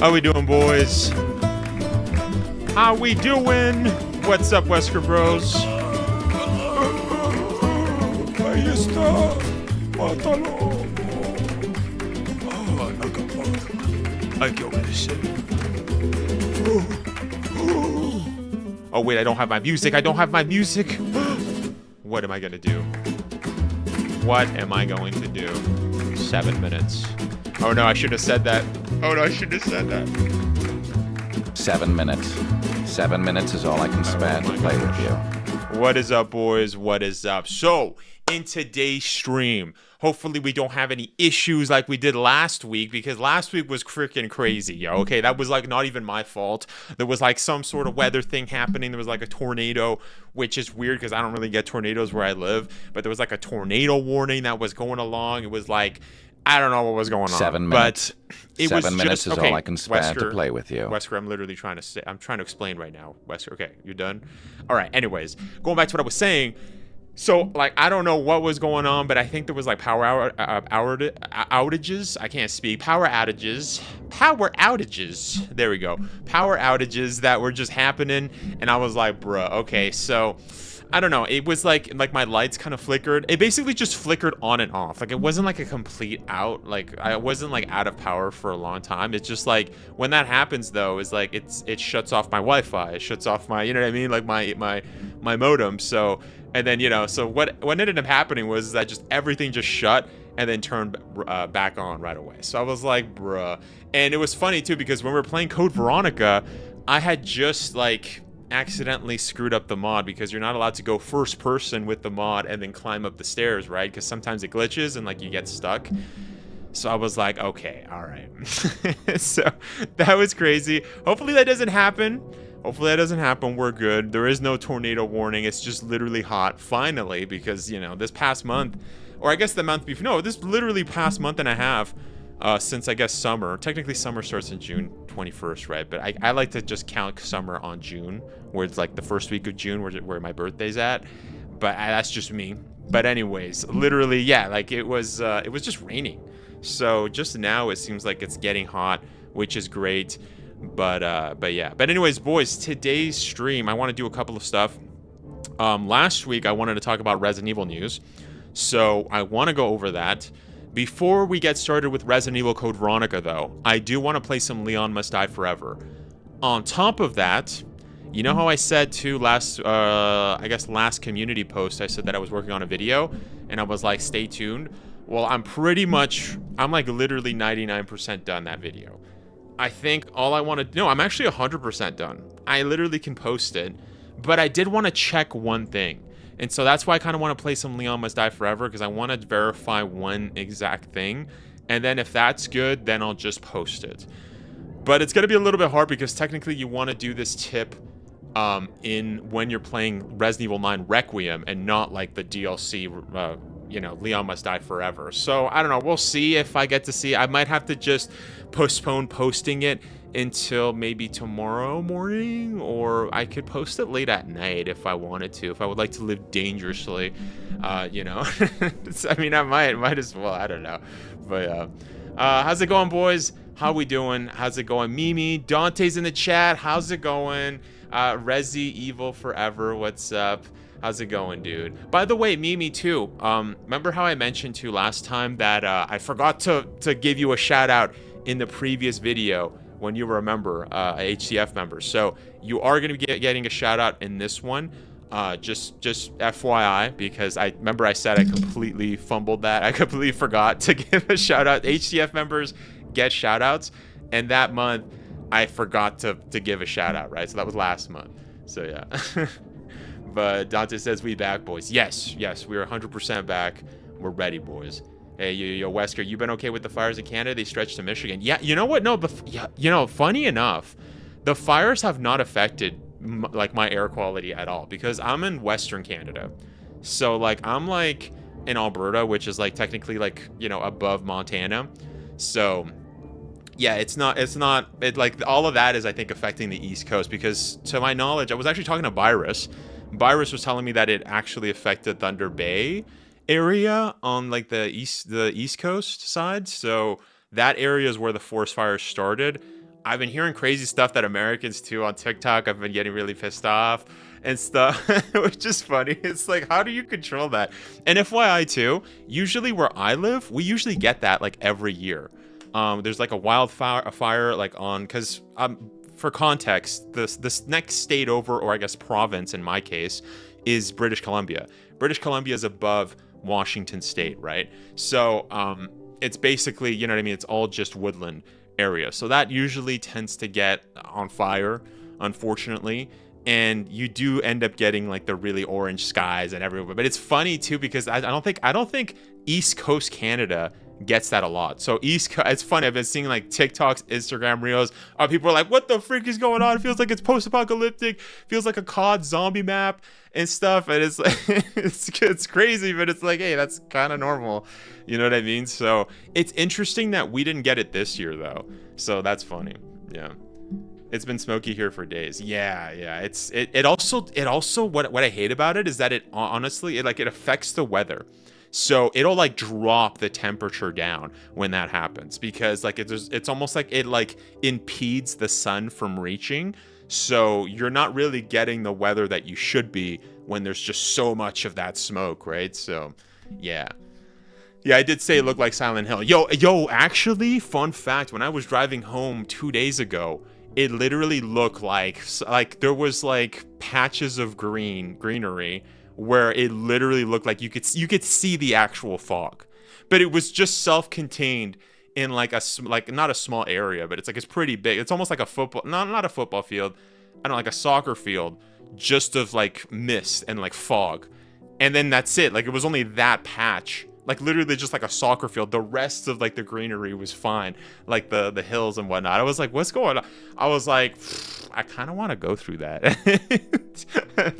How we doing, boys? How we doing? What's up, Wesker Bros? Ahí está. Mátalo. Hay que obedecer. Oh, wait, I don't have my music. I don't have my music. What am I going to do? What am I going to do? 7 minutes. Oh, no, I should have said that. Oh, no, I should have said that. 7 minutes. 7 minutes is all I can spare to play with you. What is up, boys? What is up? So, in today's stream, hopefully we don't have any issues like we did last week, because last week was freaking crazy, yo. Okay, that was like not even my fault. There was like some sort of weather thing happening. There was like a tornado, which is weird because I don't really get tornadoes where I live, but there was like a tornado warning that was going along. It was like, I don't know what was going on. 7 minutes. But it 7 was minutes just, is all I can spare to play with you. Wesker, I'm literally trying to say, I'm trying to explain right now. Wesker, okay, you're done? All right, anyways, going back to what I was saying. So, like, I don't know what was going on, but I think there was, like, power outages. I can't speak. Power outages. There we go. Power outages that were just happening, and I was like, bruh, okay, so I don't know. It was like my lights kind of flickered. It basically just flickered on and off. Like, it wasn't like a complete out. Like, I wasn't like out of power for a long time. It's just like when that happens though, is like it shuts off my Wi-Fi. It shuts off my, you know what I mean? Like my modem. So, and then, you know, so what ended up happening was that just everything just shut and then turned back on right away. So I was like, bruh. And it was funny too, because when we were playing Code Veronica, I had just like accidentally screwed up the mod, because you're not allowed to go first person with the mod and then climb up the stairs, right? Because sometimes it glitches and like you get stuck. So I was like, okay, all right. So that was crazy. Hopefully that doesn't happen. We're good. There is no tornado warning. It's just literally hot finally, because, you know, this past month, or I guess the month before, no, this literally past month and a half, since I guess summer. Technically summer starts in June 21st, right? But I like to just count summer on June, where it's like the first week of June where my birthday's at. But that's just me. But anyways, literally, yeah, like it was just raining. So just now it seems like it's getting hot, which is great. But yeah. But anyways, boys, today's stream, I want to do a couple of stuff. Last week I wanted to talk about Resident Evil news. So I want to go over that. Before we get started with Resident Evil Code Veronica, though, I do want to play some Leon Must Die Forever. On top of that, you know how I said too last community post, I said that I was working on a video, and I was like, stay tuned. Well, I'm like literally 99% done that video. I think all I want to, no, I'm actually 100% done. I literally can post it, but I did want to check one thing. And so that's why I kind of want to play some Leon Must Die Forever, because I want to verify one exact thing. And then if that's good, then I'll just post it. But it's going to be a little bit hard, because technically you want to do this tip when you're playing Resident Evil 9 Requiem and not like the DLC, Leon Must Die Forever. So I don't know. We'll see if I get to see. I might have to just postpone posting it until maybe tomorrow morning, or I could post it late at night if I wanted to, if I would like to live dangerously, you know. I mean, I might as well, I don't know. But how's it going, boys? How we doing? How's it going? Mimi, Dante's in the chat. How's it going? Resi Evil Forever, what's up? How's it going, dude? By the way, Mimi too, remember how I mentioned too last time that I forgot to give you a shout out in the previous video when you were a member, a HCF member. So you are going to be getting a shout out in this one. Just FYI, because I remember I said I completely fumbled that. I completely forgot to give a shout out. HCF members get shout outs. And that month I forgot to give a shout out, right? So that was last month. So yeah. But Dante says we back, boys. Yes, we're 100% back. We're ready, boys. Hey, yo, Wesker, you been okay with the fires in Canada? They stretched to Michigan. Yeah, you know what? No, but funny enough, the fires have not affected like my air quality at all, because I'm in Western Canada. So like I'm like in Alberta, which is like technically like, you know, above Montana. So yeah, it's not like all of that is, I think, affecting the East Coast, because to my knowledge, I was actually talking to Virus. Virus was telling me that it actually affected Thunder Bay area on like the east coast side. So that area is where the forest fires started. I've been hearing crazy stuff that Americans too on TikTok. I've been getting really pissed off and stuff, which is funny. It's like, how do you control that? And FYI too, usually where I live, we usually get that like every year. There's like a fire like on, because for context, this next state over, or I guess province in my case, is British Columbia. British Columbia is above Washington State, right? So it's basically, you know what I mean? It's all just woodland area. So that usually tends to get on fire, unfortunately. And you do end up getting like the really orange skies and everywhere. But it's funny too, because I don't think East Coast Canada gets that a lot. So it's funny. I've been seeing like TikToks, Instagram reels. People are like, what the freak is going on? It feels like it's post-apocalyptic. Feels like a COD zombie map and stuff. And it's like, it's crazy, but it's like, hey, that's kind of normal. You know what I mean? So it's interesting that we didn't get it this year though. So that's funny. Yeah. It's been smoky here for days. Yeah. It also what I hate about it is that it honestly, it affects the weather. So it'll like drop the temperature down when that happens, because like it's almost like it like impedes the sun from reaching. So you're not really getting the weather that you should be when there's just so much of that smoke, right? So yeah, I did say it looked like Silent Hill. Yo, actually, fun fact, when I was driving home 2 days ago, it literally looked like there was like patches of greenery where it literally looked like you could see the actual fog, but it was just self-contained in like not a small area, but it's pretty big. It's almost like a football, not a football field, I don't know, like a soccer field, just of like mist and like fog, and then that's it. Like it was only that patch, like literally just like a soccer field. The rest of like the greenery was fine, like the hills and whatnot. I was like, what's going on? I was like, I kind of want to go through that,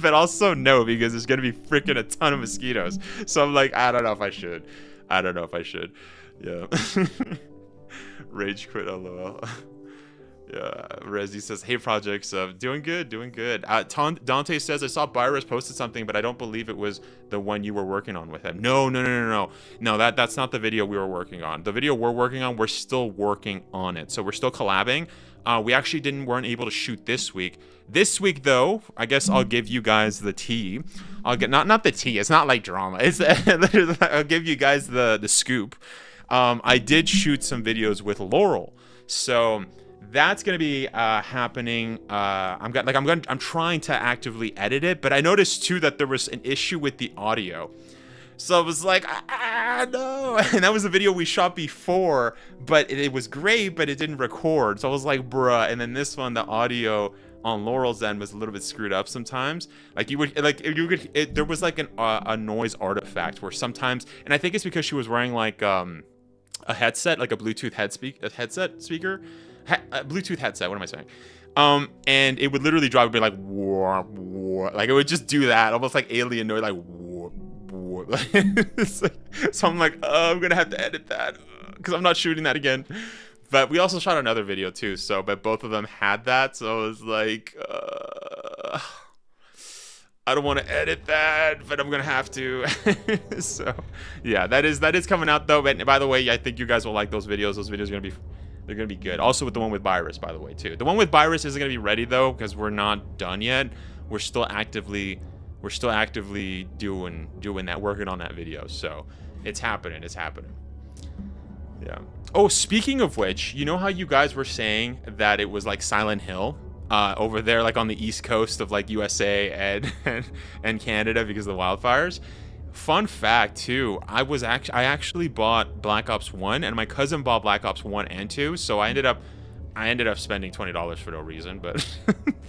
but also no, because there's gonna be freaking a ton of mosquitoes. So I'm like, I don't know if I should. Yeah. Rage quit, lol. Yeah, Resi says, hey projects, doing good. Dante says, I saw Byros posted something, but I don't believe it was the one you were working on with him. No, that's not the video we were working on. The video we're working on, we're still working on it, so we're still collabing. We actually weren't able to shoot this week. This week though, I guess I'll give you guys the tea. I'll get not the tea, it's not like drama, it's I'll give you guys the scoop. I did shoot some videos with Laurel, so that's gonna be happening. I'm trying to actively edit it, but I noticed too that there was an issue with the audio. So I was like, no. And that was the video we shot before, but it was great, but it didn't record. So I was like, bruh. And then this one, the audio on Laurel's end was a little bit screwed up sometimes. Like there was like a noise artifact where sometimes, and I think it's because she was wearing like a headset, like a Bluetooth headset speaker. Bluetooth headset, what am I saying? And it would literally drive, be like, war, like it would just do that, almost like alien noise, like war. So I'm like, I'm gonna have to edit that because I'm not shooting that again. But we also shot another video too, so but both of them had that, so I was like, I don't want to edit that, but I'm gonna have to. So yeah, that is coming out though. And by the way, I think you guys will like those videos. Those videos are gonna be good. Also with the one with Virus, by the way, too. The one with Virus isn't gonna be ready though, because we're not done yet. We're still actively doing that, working on that video. So it's happening. Yeah. Oh, speaking of which, you know how you guys were saying that it was like Silent Hill over there, like on the east coast of like USA and Canada because of the wildfires? Fun fact too, I actually bought Black Ops 1, and my cousin bought Black Ops 1 and 2, so I ended up spending $20 for no reason, but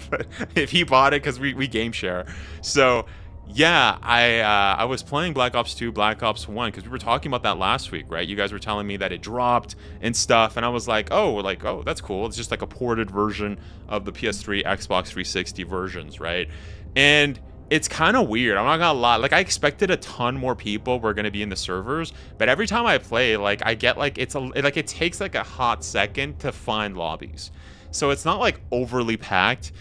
but if he bought it, because we game share. So yeah, I was playing Black Ops 2, Black Ops 1, because we were talking about that last week, right? You guys were telling me that it dropped and stuff, and I was like, oh, that's cool. It's just like a ported version of the PS3, Xbox 360 versions, right? And it's kind of weird, I'm not gonna lie. Like, I expected a ton more people were gonna be in the servers, but every time I play, like, I get like it takes like a hot second to find lobbies. So it's not like overly packed,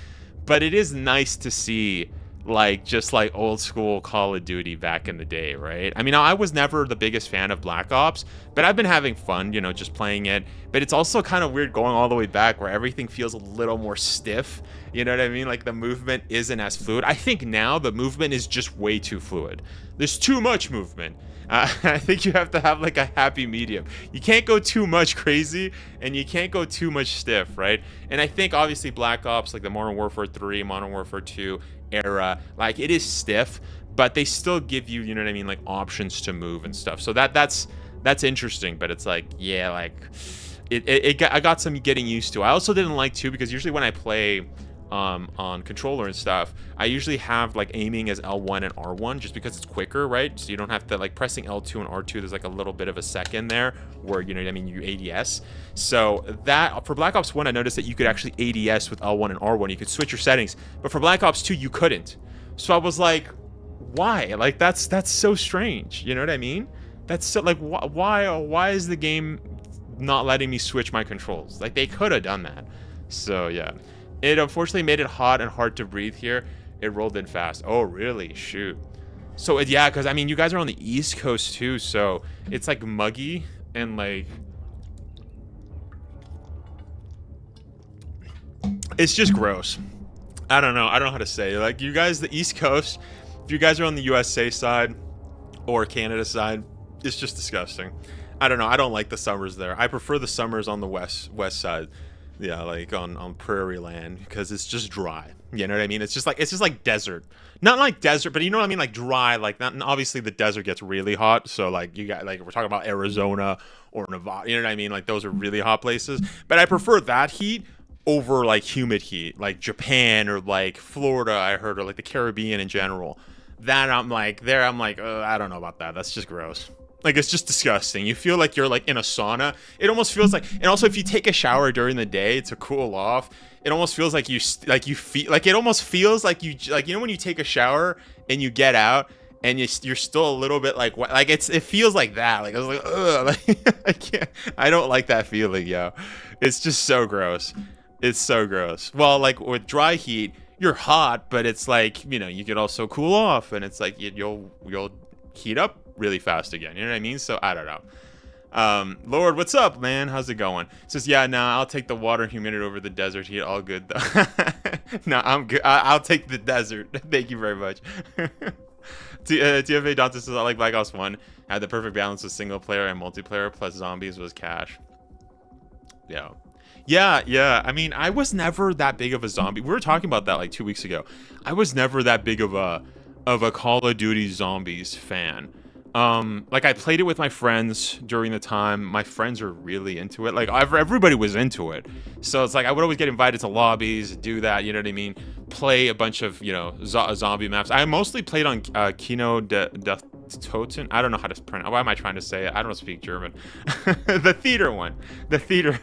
but it is nice to see like just like old school Call of Duty back in the day, right? I mean, I was never the biggest fan of Black Ops, but I've been having fun, you know, just playing it. But it's also kind of weird going all the way back where everything feels a little more stiff. You know what I mean? Like the movement isn't as fluid. I think now the movement is just way too fluid. There's too much movement. I think you have to have like a happy medium. You can't go too much crazy and you can't go too much stiff, right? And I think obviously Black Ops, like the Modern Warfare 3, Modern Warfare 2 era, like it is stiff, but they still give you, you know what I mean, like options to move and stuff. So that's interesting, but it's like, yeah, like I got some getting used to. I also didn't like too, because usually when I play on controller and stuff, I usually have like aiming as L1 and R1 just because it's quicker, right? So you don't have to like pressing L2 and R2. There's like a little bit of a second there where, you know what I mean, you ADS. So that for Black Ops 1, I noticed that you could actually ADS with L1 and R1. You could switch your settings, but for Black Ops 2, you couldn't. So I was like, why? Like that's so strange. You know what I mean? That's so like why is the game not letting me switch my controls? Like they could have done that. So yeah. It unfortunately made it hot and hard to breathe here. It rolled in fast. Oh, really? Shoot. So, yeah, because, I mean, you guys are on the East Coast, too, so it's, like, muggy and, like... It's just gross. I don't know. I don't know how to say it. Like, you guys, the East Coast, if you guys are on the USA side or Canada side, it's just disgusting. I don't know. I don't like the summers there. I prefer the summers on the west side. Yeah, like on prairie land, because it's just dry. You know what I mean? It's just like desert. Not like desert, but you know what I mean? Like dry. Like not, obviously the desert gets really hot. So like you got like we're talking about Arizona or Nevada. You know what I mean? Like those are really hot places. But I prefer that heat over like humid heat, like Japan or like Florida. I heard, or like the Caribbean in general. That I'm like I don't know about that. That's just gross. Like, it's just disgusting. You feel like you're, like, in a sauna. It almost feels like... And also, if you take a shower during the day to cool off, it almost feels like you feel... Like, it almost feels like you... Like, you know when you take a shower and you get out and you're still a little bit, like... Like, it feels like that. Like, I was like, ugh. Like, I can't... I don't like that feeling, yo. It's just so gross. It's so gross. Well, like, with dry heat, you're hot, but it's like, you know, you could also cool off. And it's like, you'll heat up really fast again, you know what I mean? So I don't know. Lord, what's up, man? How's it going? Says, yeah, nah, I'll take the water and humidity over the desert heat. All good though. No, I'm good. I'll take the desert. Thank you very much. TFA Dante says, I like Black Ops 1. Had the perfect balance of single player and multiplayer plus zombies was cash. Yeah. I mean, I was never that big of a zombie. We were talking about that like 2 weeks ago. I was never that big of a Call of Duty Zombies fan. Like I played it with my friends during the time. My friends were really into it. Like everybody was into it. So it's like I would always get invited to lobbies, do that, you know what I mean? Play a bunch of, you know, zombie maps. I mostly played on Kino de Toten. I don't know how to pronounce. Why am I trying to say it? I don't speak German. The theater one. The theater.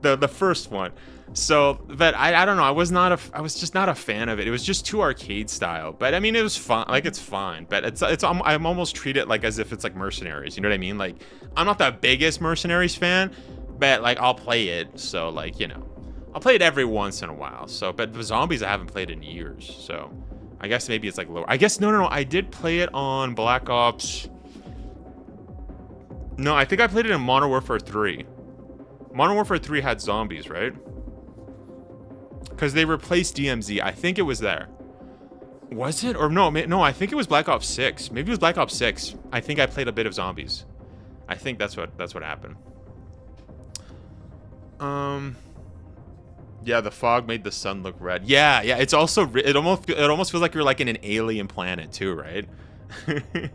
The first one. So, but I don't know. I was just not a fan of it. It was just too arcade style. But I mean, it was fun. Like it's fine. But I'm almost treat it like as if it's like Mercenaries. You know what I mean? Like I'm not the biggest Mercenaries fan, but like I'll play it. So like, you know, I'll play it every once in a while. So, but the zombies I haven't played in years. So I guess maybe it's like lower. I guess no. I did play it on Black Ops. No, I think I played it in Modern Warfare 3. Modern Warfare 3 had zombies, right? Because they replaced DMZ. I think it was there. Was it? Or no, I think it was Black Ops 6. Maybe it was Black Ops 6. I think I played a bit of zombies. I think that's what happened. Yeah, the fog made the sun look red. Yeah, it's also it almost feels like you're like in an alien planet too, right? Yeah.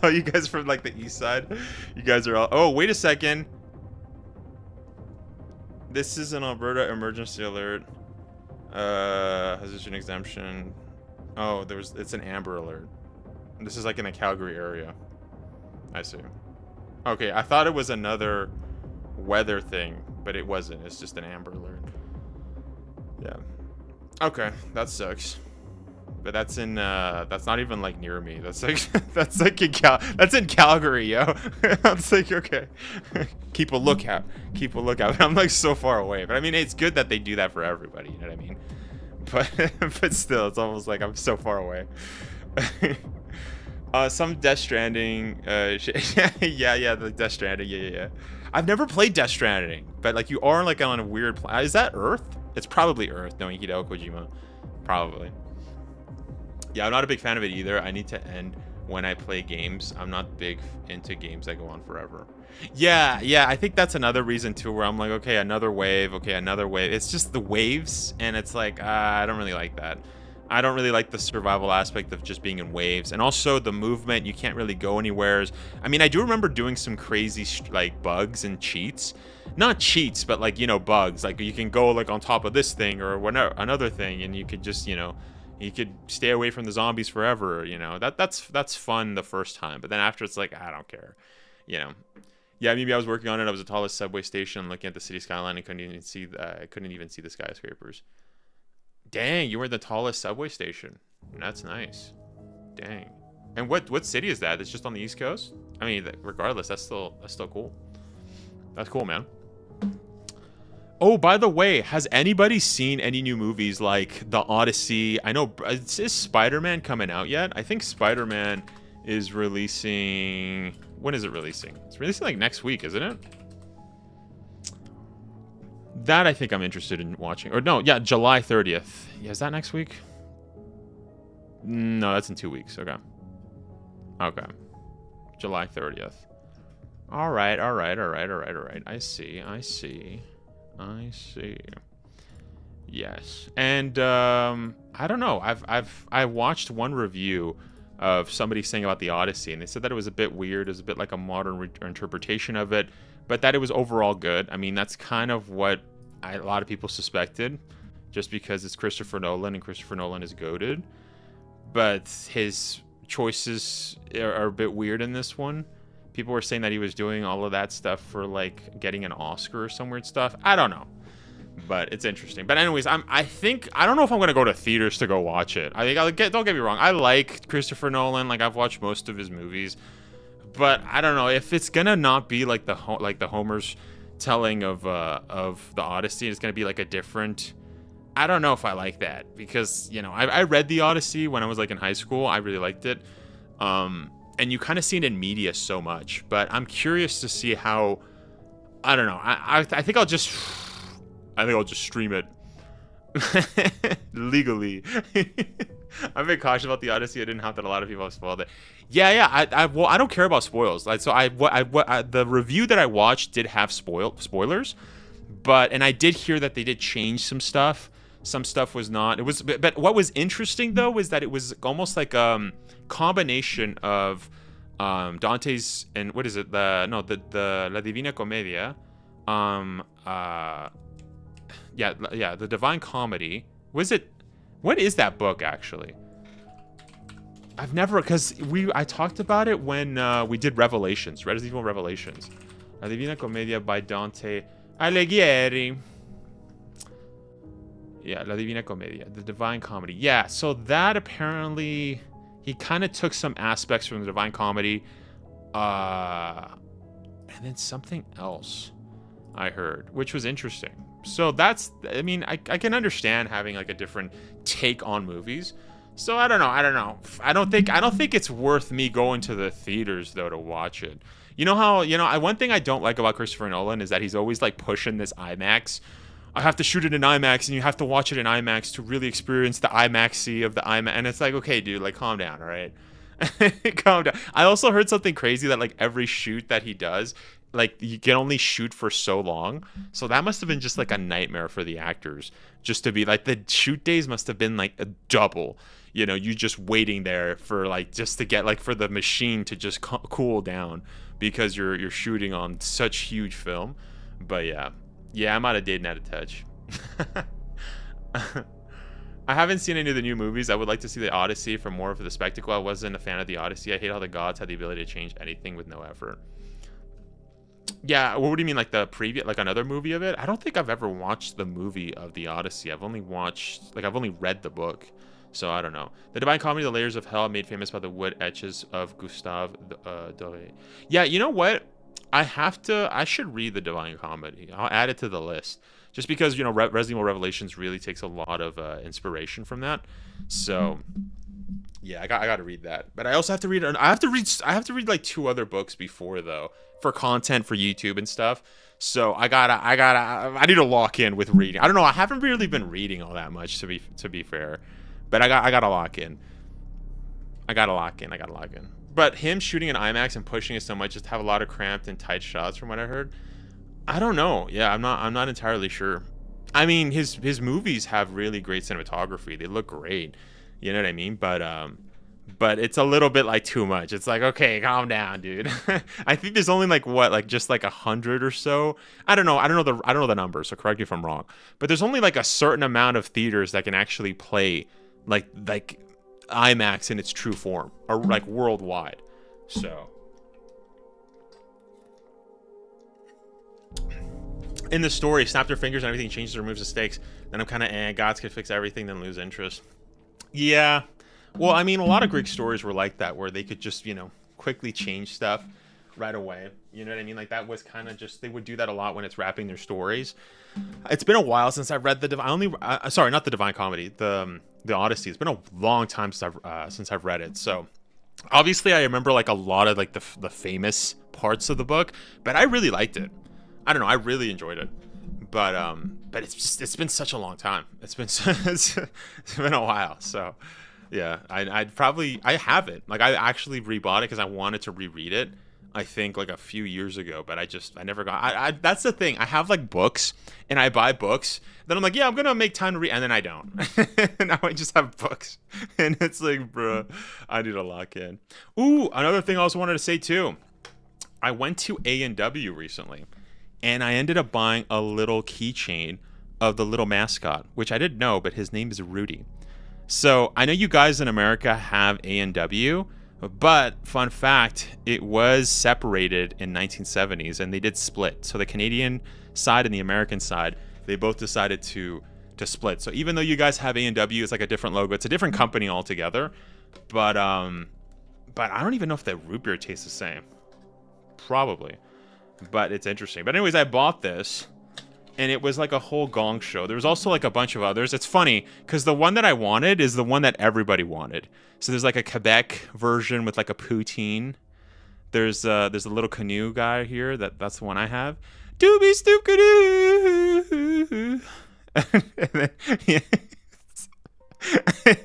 Oh, you guys from like the east side? You guys are all... Oh, wait a second. This is an Alberta emergency alert. Hazardous exemption. Oh, it's an amber alert. This is like in a Calgary area. I see. Okay, I thought it was another weather thing, but it wasn't. It's just an amber alert. Yeah. Okay, that sucks. But that's in that's not even like near me. That's like that's in Calgary, yo. I'm like, okay. Keep a lookout. But I'm like so far away. But I mean, it's good that they do that for everybody, you know what I mean? but but still, it's almost like I'm so far away. Some Death Stranding. Yeah, the Death Stranding. Yeah. I've never played Death Stranding, but like you are like on a weird. Is that Earth? It's probably Earth, knowing Hideo Kojima. Probably. Yeah, I'm not a big fan of it either. I need to end when I play games. I'm not big into games that go on forever. Yeah, I think that's another reason too, where I'm like, okay, another wave. It's just the waves, and it's like, I don't really like that. I don't really like the survival aspect of just being in waves, and also the movement. You can't really go anywhere. I mean, I do remember doing some crazy like bugs and cheats. Not cheats, but like, you know, bugs. Like you can go like on top of this thing or whatever, another thing, and you could just, you know, you could stay away from the zombies forever. You know, that's fun the first time, but then after it's like, I don't care. You know. Yeah, maybe I was working on it. I was at the tallest subway station, looking at the city skyline, and couldn't even see the skyscrapers. Dang, you were in the tallest subway station. That's nice. Dang. And what city is that? It's just on the East Coast? I mean, regardless, that's still cool. That's cool, man. Oh, by the way, has anybody seen any new movies like The Odyssey? I know, is Spider-Man coming out yet? I think Spider-Man is releasing... When is it releasing? It's releasing like next week, isn't it? That I think I'm interested in watching. Or no, yeah, July 30th. Yeah, is that next week? No, that's in 2 weeks. Okay. July 30th. All right. I see. Yes. And I don't know. I watched one review of somebody saying about the Odyssey, and they said that it was a bit weird. It was a bit like a modern interpretation of it, but that it was overall good. I mean, that's kind of what a lot of people suspected, just because it's Christopher Nolan, and Christopher Nolan is goated. But his choices are a bit weird in this one. People were saying that he was doing all of that stuff for like getting an Oscar or some weird stuff. I don't know. But it's interesting. But anyways, I don't know if I'm gonna go to theaters to go watch it. Don't get me wrong. I like Christopher Nolan. Like I've watched most of his movies, but I don't know if it's gonna not be like the Homer's telling of the Odyssey. It's gonna be like a different. I don't know if I like that, because you know I read the Odyssey when I was like in high school. I really liked it, and you kind of see it in media so much. But I'm curious to see how. I don't know. I think I'll just stream it legally. I'm very cautious about the Odyssey. I didn't have that. A lot of people have spoiled it. Yeah. I don't care about spoils. Like, so the review that I watched did have spoilers, and I did hear that they did change some stuff. Some stuff was not. It was, but what was interesting though was that it was almost like combination of Dante's and what is it? The La Divina Commedia. Yeah, the Divine Comedy. Was it? What is that book actually? I've never, because I talked about it when we did Revelations, Resident Evil Revelations. La Divina Commedia by Dante Alighieri. Yeah, La Divina Commedia, the Divine Comedy. Yeah, so that apparently he kind of took some aspects from the Divine Comedy, and then something else I heard, which was interesting. So that's, I mean, I can understand having like a different take on movies. So I don't know. I don't think it's worth me going to the theaters though to watch it. You know how, one thing I don't like about Christopher Nolan is that he's always like pushing this IMAX. I have to shoot it in IMAX, and you have to watch it in IMAX to really experience the IMAX-y of the IMAX. And it's like, okay, dude, like calm down, all right? Calm down. I also heard something crazy that like every shoot that he does, like you can only shoot for so long. So that must have been just like a nightmare for the actors, just to be like, the shoot days must have been like a double, you just waiting there for like, just to get like, for the machine to just cool down, because you're shooting on such huge film. But yeah, I'm out of date and out of touch. I haven't seen any of the new movies. I would like to see the Odyssey for more of the spectacle. I wasn't a fan of the Odyssey. I hate how the gods had the ability to change anything with no effort. Yeah, what do you mean, like the previous, like another movie of it? I don't think I've ever watched the movie of the Odyssey. I've only read the book, so I don't know. The Divine Comedy, The Layers of Hell, made famous by the wood etches of Gustave Doré. Yeah, you know what? I should read the Divine Comedy. I'll add it to the list, just because, you know, Resident Evil Revelations really takes a lot of inspiration from that. So yeah, I got to read that. But I also have to read I have to read like 2 other books before, though, for content for YouTube and stuff. So I need to lock in with reading. I don't know, I haven't really been reading all that much, to be fair. But I got to lock in. I got to lock in. But him shooting an IMAX and pushing it so much, just have a lot of cramped and tight shots from what I heard. I don't know. Yeah, I'm not entirely sure. I mean, his movies have really great cinematography. They look great. You know what I mean? But it's a little bit like too much. It's like, okay, calm down, dude. I think there's only just 100 or so. I don't know the numbers, so correct me if I'm wrong. But there's only like a certain amount of theaters that can actually play like IMAX in its true form, or like worldwide. So in the story, snap their fingers and everything changes or removes the stakes. Then I'm kind of gods can fix everything, then lose interest. Yeah. Well, I mean, a lot of Greek stories were like that, where they could just, you know, quickly change stuff right away. You know what I mean? Like, that was kind of just, they would do that a lot when it's wrapping their stories. It's been a while since I've read the sorry, not the Divine Comedy, the Odyssey. It's been a long time since I've read it. So obviously I remember like a lot of like the famous parts of the book, but I really liked it. I don't know, I really enjoyed it. But it's been such a long time. It's been a while. So yeah, I have it. Like, I actually rebought it because I wanted to reread it, I think like a few years ago, but I never got. That's the thing. I have like books, and I buy books. Then I'm like, yeah, I'm gonna make time to read, and then I don't. Now I just have books, and it's like, bro, I need to lock in. Ooh, another thing I also wanted to say too. I went to A&W recently, and I ended up buying a little keychain of the little mascot, which I didn't know, but his name is Rudy. So I know you guys in America have A&W. But fun fact, it was separated in 1970s, and they did split. So the Canadian side and the American side, they both decided to split. So even though you guys have A&W, it's like a different logo. It's a different company altogether. But I don't even know if the root beer tastes the same. Probably. But it's interesting. But anyways, I bought this, and it was like a whole gong show. There was also like a bunch of others. It's funny because the one that I wanted is the one that everybody wanted. So there's like a Quebec version with like a poutine. There's a little canoe guy here. That's the one I have. Doobie Stoop-a-doo. And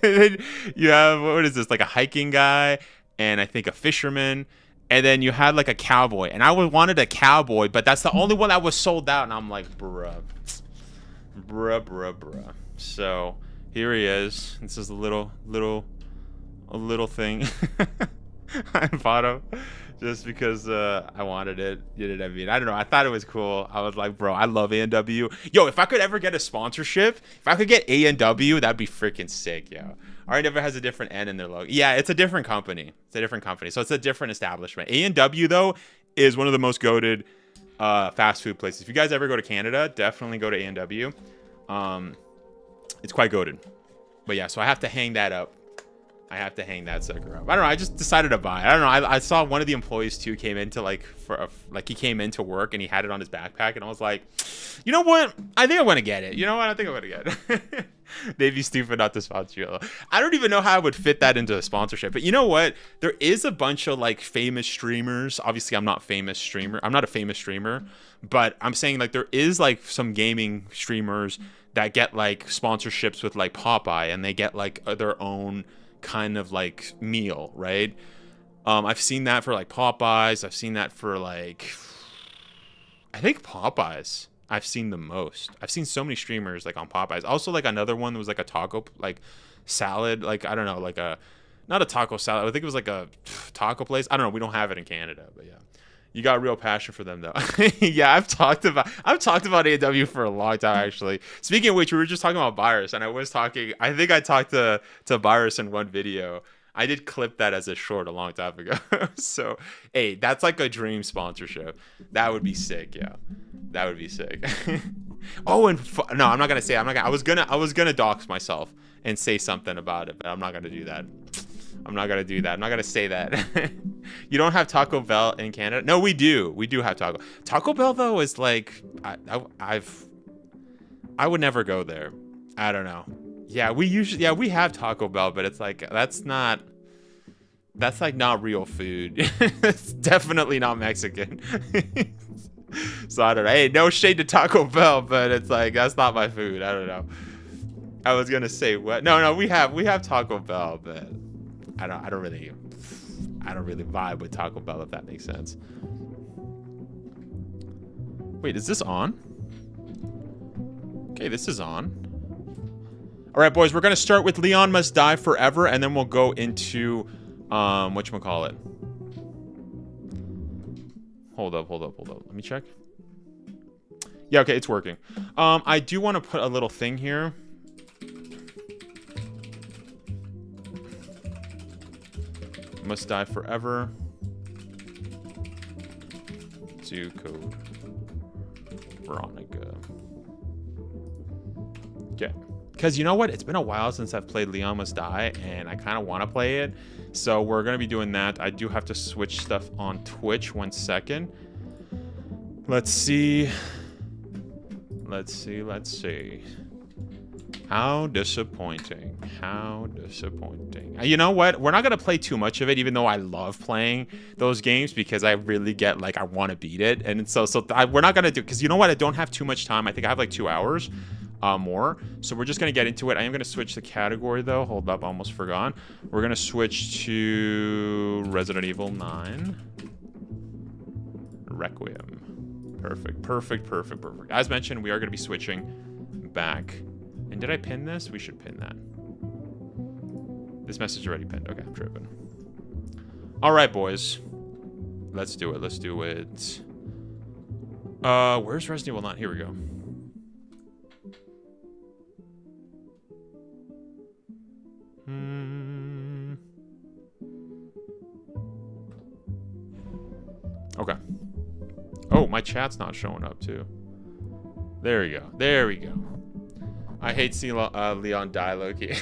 then you have, what is this? Like a hiking guy, and I think a fisherman. And then you had like a cowboy, and I wanted a cowboy, but that's the only one that was sold out. And I'm like, bruh. So here he is. This is a little thing. I bought him just because I wanted it. You know what I mean? I don't know. I thought it was cool. I was like, bro, I love A&W. Yo, if I could ever get a sponsorship, if I could get A&W, that'd be freaking sick, yo. R&W has a different N in their logo. Yeah, it's a different company. So it's a different establishment. A&W, though, is one of the most goated fast food places. If you guys ever go to Canada, definitely go to A&W. It's quite goated. But yeah, so I have to hang that up. I have to hang that sucker up. I don't know. I just decided to buy it. I don't know. I saw one of the employees too came into he came into work and he had it on his backpack, and I was like, you know what? I think I want to get it. You know what? I think I'm gonna get it. They'd be stupid not to sponsor you. I don't even know how I would fit that into a sponsorship. But you know what? There is a bunch of like famous streamers. Obviously, I'm not a famous streamer, but I'm saying like there is like some gaming streamers that get like sponsorships with like Popeye, and they get like their own kind of like meal, right? I've seen that for like Popeyes. I've seen that for like, I think Popeyes I've seen the most. I've seen so many streamers like on Popeyes. Also like another one was like a taco like salad, like I don't know, like a not a taco salad. I think it was like a taco place. I don't know. We don't have it in Canada, but yeah. You got real passion for them though. Yeah, I've talked about A&W for a long time actually. Speaking of which, we were just talking about Virus, and I think I talked to Virus in one video. I did clip that as a short a long time ago. So, hey, that's like a dream sponsorship. That would be sick, yeah. That would be sick. Oh, and no, I'm not gonna say. I was gonna dox myself and say something about it, but I'm not gonna do that. I'm not gonna say that. You don't have Taco Bell in Canada? No, we do. We do have Taco Bell though is like I would never go there. I don't know. Yeah, we have Taco Bell, but it's like that's like not real food. It's definitely not Mexican. So I don't know. Hey, no shade to Taco Bell, but it's like that's not my food. I don't know. I was gonna say what? No, we have Taco Bell, but I don't really vibe with Taco Bell, if that makes sense. Wait, is this on? Okay, this is on. All right, boys, we're gonna start with Leon Must Die Forever, and then we'll go into whatchamacallit. Hold up. Let me check. Yeah, okay, it's working. I do want to put a little thing here. Must Die Forever. Do code Veronica. Yeah. Because you know what? It's been a while since I've played Leon Must Die, and I kind of want to play it. So we're going to be doing that. I do have to switch stuff on Twitch. 1 second. Let's see. Let's see. How disappointing. How disappointing. You know what? We're not going to play too much of it, even though I love playing those games, because I really get, like, I want to beat it. And so we're not going to do, because you know what? I don't have too much time. I think I have, like, 2 hours more. So we're just going to get into it. I am going to switch the category, though. Hold up. Almost forgot. We're going to switch to Resident Evil 9. Requiem. Perfect. As mentioned, we are going to be switching back. And did I pin this? We should pin that. This message already pinned. Okay, I'm tripping. All right, boys. Let's do it. Where's Resident Evil 9? Here we go. Okay. Oh, my chat's not showing up, too. There we go. I hate seeing Leon die, Loki.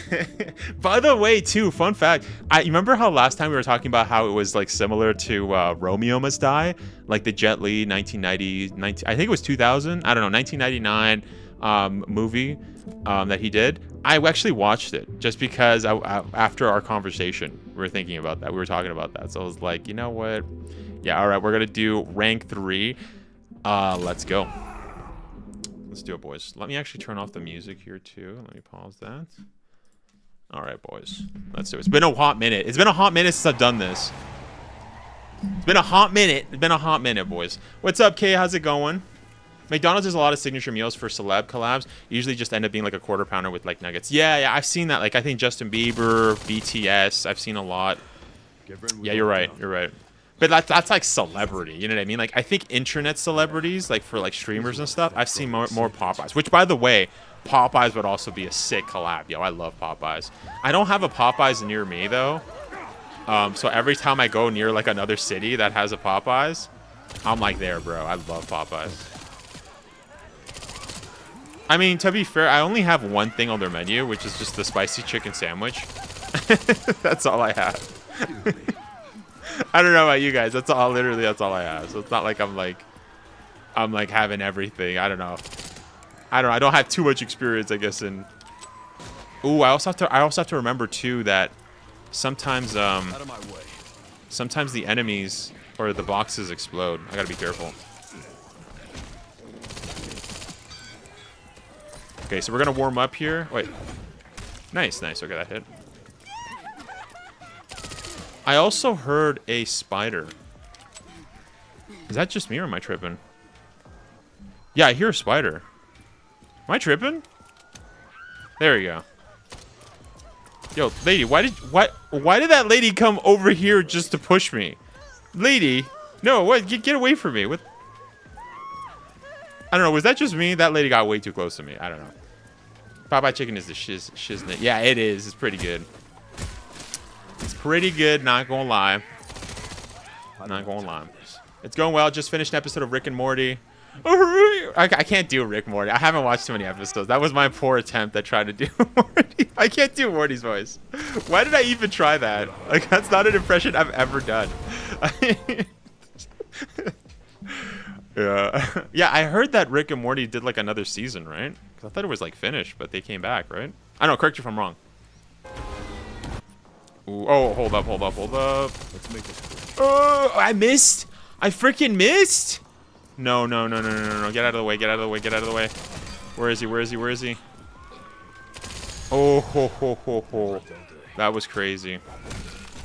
By the way, too, fun fact. You remember how last time we were talking about how it was like similar to Romeo Must Die? Like the Jet Li 1990, I think it was 2000? I don't know, 1999 movie that he did. I actually watched it just because after our conversation, we were thinking about that. We were talking about that. So I was like, you know what? Yeah, all right, we're going to do rank 3. Let's go. Let's do it, boys. Let me actually turn off the music here, too. Let me pause that. All right, boys. Let's do it. It's been a hot minute. It's been a hot minute since I've done this. It's been a hot minute, boys. What's up, Kay? How's it going? McDonald's has a lot of signature meals for celeb collabs. Usually just end up being like a quarter pounder with like nuggets. Yeah, I've seen that. Like, I think Justin Bieber, BTS. I've seen a lot. Yeah, you're right. But that's like celebrity, you know what I mean? Like, I think internet celebrities, like for like streamers and stuff, I've seen more Popeyes. Which, by the way, Popeyes would also be a sick collab. Yo, I love Popeyes. I don't have a Popeyes near me, though. So every time I go near like another city that has a Popeyes, I'm like there, bro. I love Popeyes. I mean, to be fair, I only have one thing on their menu, which is just the spicy chicken sandwich. That's all I have. I don't know about you guys. That's all I have. So it's not like I'm like having everything. I don't know. I don't have too much experience, I guess, in. Ooh, I also have to remember too that sometimes sometimes the enemies or the boxes explode. I gotta be careful. Okay, so we're gonna warm up here. Wait. Nice. Okay, that hit. I also heard a spider. Is that just me or am I tripping? Yeah, I hear a spider. Am I tripping? There we go. Yo, lady, why did that lady come over here just to push me? Lady, no, what? Get away from me. What? I don't know. Was that just me? That lady got way too close to me. I don't know. Popeye chicken is the shiznit. Yeah, it is. It's pretty good. It's pretty good, not gonna lie. It's going well. Just finished an episode of Rick and Morty. I can't do Rick Morty. I haven't watched too many episodes. That was my poor attempt at trying to do Morty. I can't do Morty's voice. Why did I even try that? Like, that's not an impression I've ever done. Yeah. Yeah, I heard that Rick and Morty did like another season, right? Because I thought it was like finished, but they came back, right? I don't know, correct me if I'm wrong. Ooh, oh, hold up. Let's make this quick. Oh, I missed. I freaking missed. No. Get out of the way. Where is he? Oh, ho. That was crazy.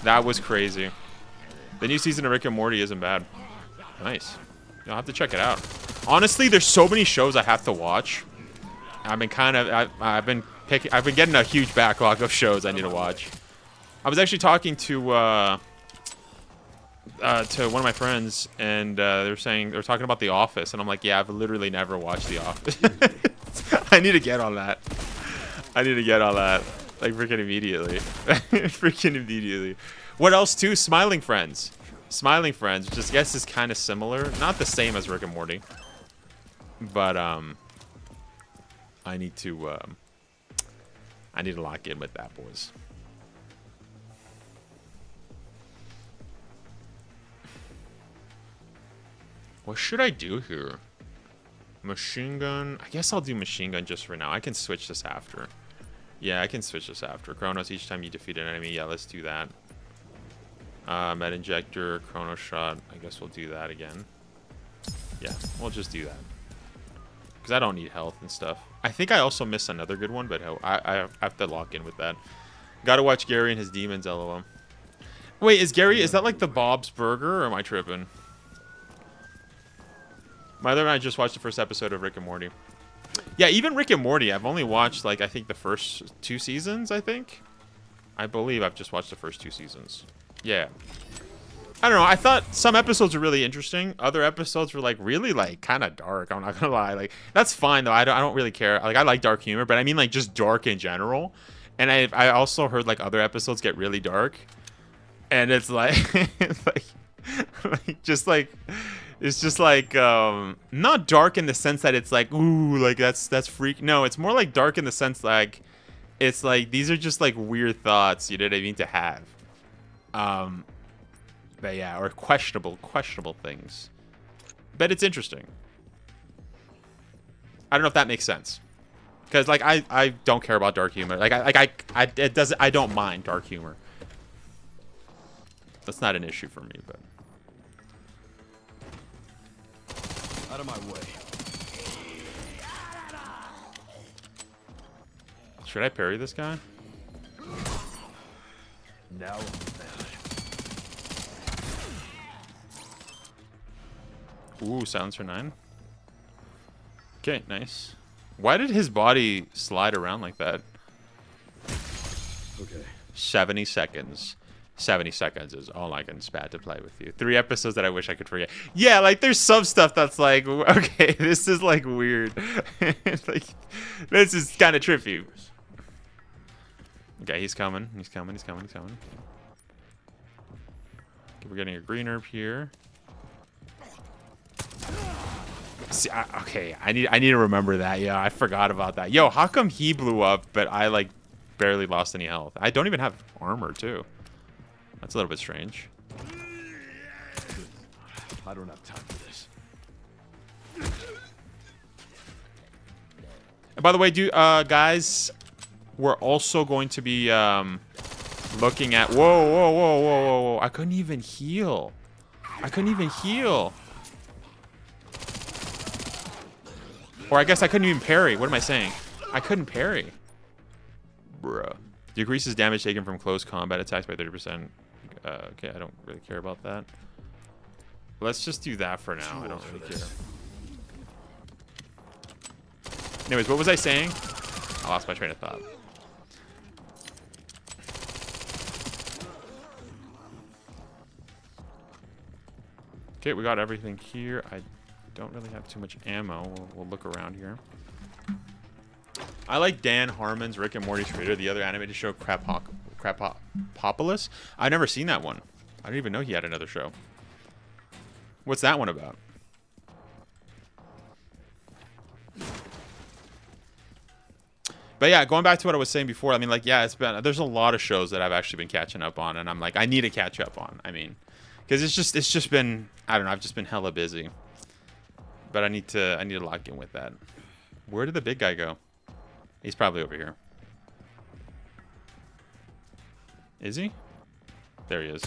The new season of Rick and Morty isn't bad. Nice. You'll have to check it out. Honestly, there's so many shows I have to watch. I've been getting a huge backlog of shows I need to watch. I was actually talking to one of my friends, and they were talking about The Office, and I'm like, yeah, I've literally never watched The Office. I need to get on that. Like freaking immediately. What else too? Smiling Friends, which I guess is kind of similar, not the same as Rick and Morty, but I need to lock in with that, boys. What should I do here? Machine gun. I guess I'll do machine gun just for now. I can switch this after. Yeah, I can switch this after. Chronos each time you defeat an enemy. Yeah, let's do that. Med injector, chrono shot. I guess we'll do that again. Yeah, we'll just do that. Because I don't need health and stuff. I think I also missed another good one, but I have to lock in with that. Gotta watch Gary and his demons, LOL. Wait, is that like the Bob's Burger, or am I tripping? My other and I just watched the first episode of Rick and Morty. Yeah, even Rick and Morty, I've only watched, like, I think the first 2 seasons, I think. I believe I've just watched the first 2 seasons. Yeah. I don't know, I thought some episodes were really interesting. Other episodes were, like, really, like, kind of dark. I'm not gonna lie. Like, that's fine, though. I don't really care. Like, I like dark humor, but I mean, like, just dark in general. And I also heard, like, other episodes get really dark. And it's, like, it's just like not dark in the sense that it's like, ooh, like that's freak. No, it's more like dark in the sense like it's like these are just like weird thoughts, you know what I mean, to have. But yeah, or questionable things. But it's interesting. I don't know if that makes sense. Because like I don't care about dark humor. I don't mind dark humor. That's not an issue for me, but Out of my way. should I parry this guy? Now Ooh, silencer 9. Okay, nice. Why did his body slide around like that? okay. 70 seconds. 70 seconds is all I can spat to play with you. 3 episodes that I wish I could forget. Yeah, like there's some stuff that's like, okay, this is like weird. Like, this is kind of trippy. Okay, he's coming. Okay, we're getting a green herb here. See, okay, I need to remember that. Yeah, I forgot about that. Yo, how come he blew up, but I like barely lost any health? I don't even have armor too. That's a little bit strange. I don't have time for this. And by the way, guys, we're also going to be looking at. Whoa! I couldn't even heal. Or I guess I couldn't even parry. What am I saying? I couldn't parry. Bruh. Decreases damage taken from close combat attacks by 30%. Okay, I don't really care about that. Let's just do that for now. I don't really care. Anyways, what was I saying? I lost my train of thought. Okay, we got everything here. I don't really have too much ammo. We'll look around here. I like Dan Harmon's Rick and Morty's creator, the other animated show, Crapopolis. I've never seen that one. I didn't even know he had another show. What's that one about? But yeah, going back to what I was saying before, I mean, like, yeah, there's a lot of shows that I've actually been catching up on, and I'm like, I need to catch up on. I mean, because it's just been, I don't know, I've just been hella busy. But I need to lock in with that. Where did the big guy go? He's probably over here. Is he? There he is.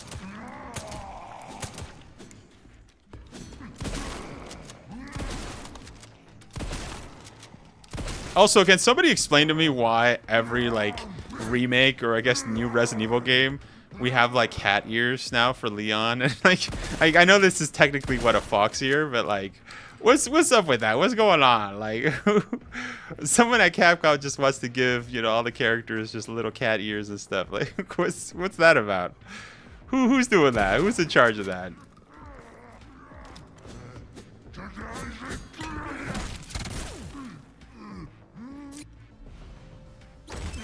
Also, can somebody explain to me why every like remake or I guess new Resident Evil game we have like cat ears now for Leon? And like I know this is technically what a fox ear, but like what's up with that? What's going on? Like someone at Capcom just wants to give, you know, all the characters just little cat ears and stuff. Like what's that about? Who's doing that? Who's in charge of that?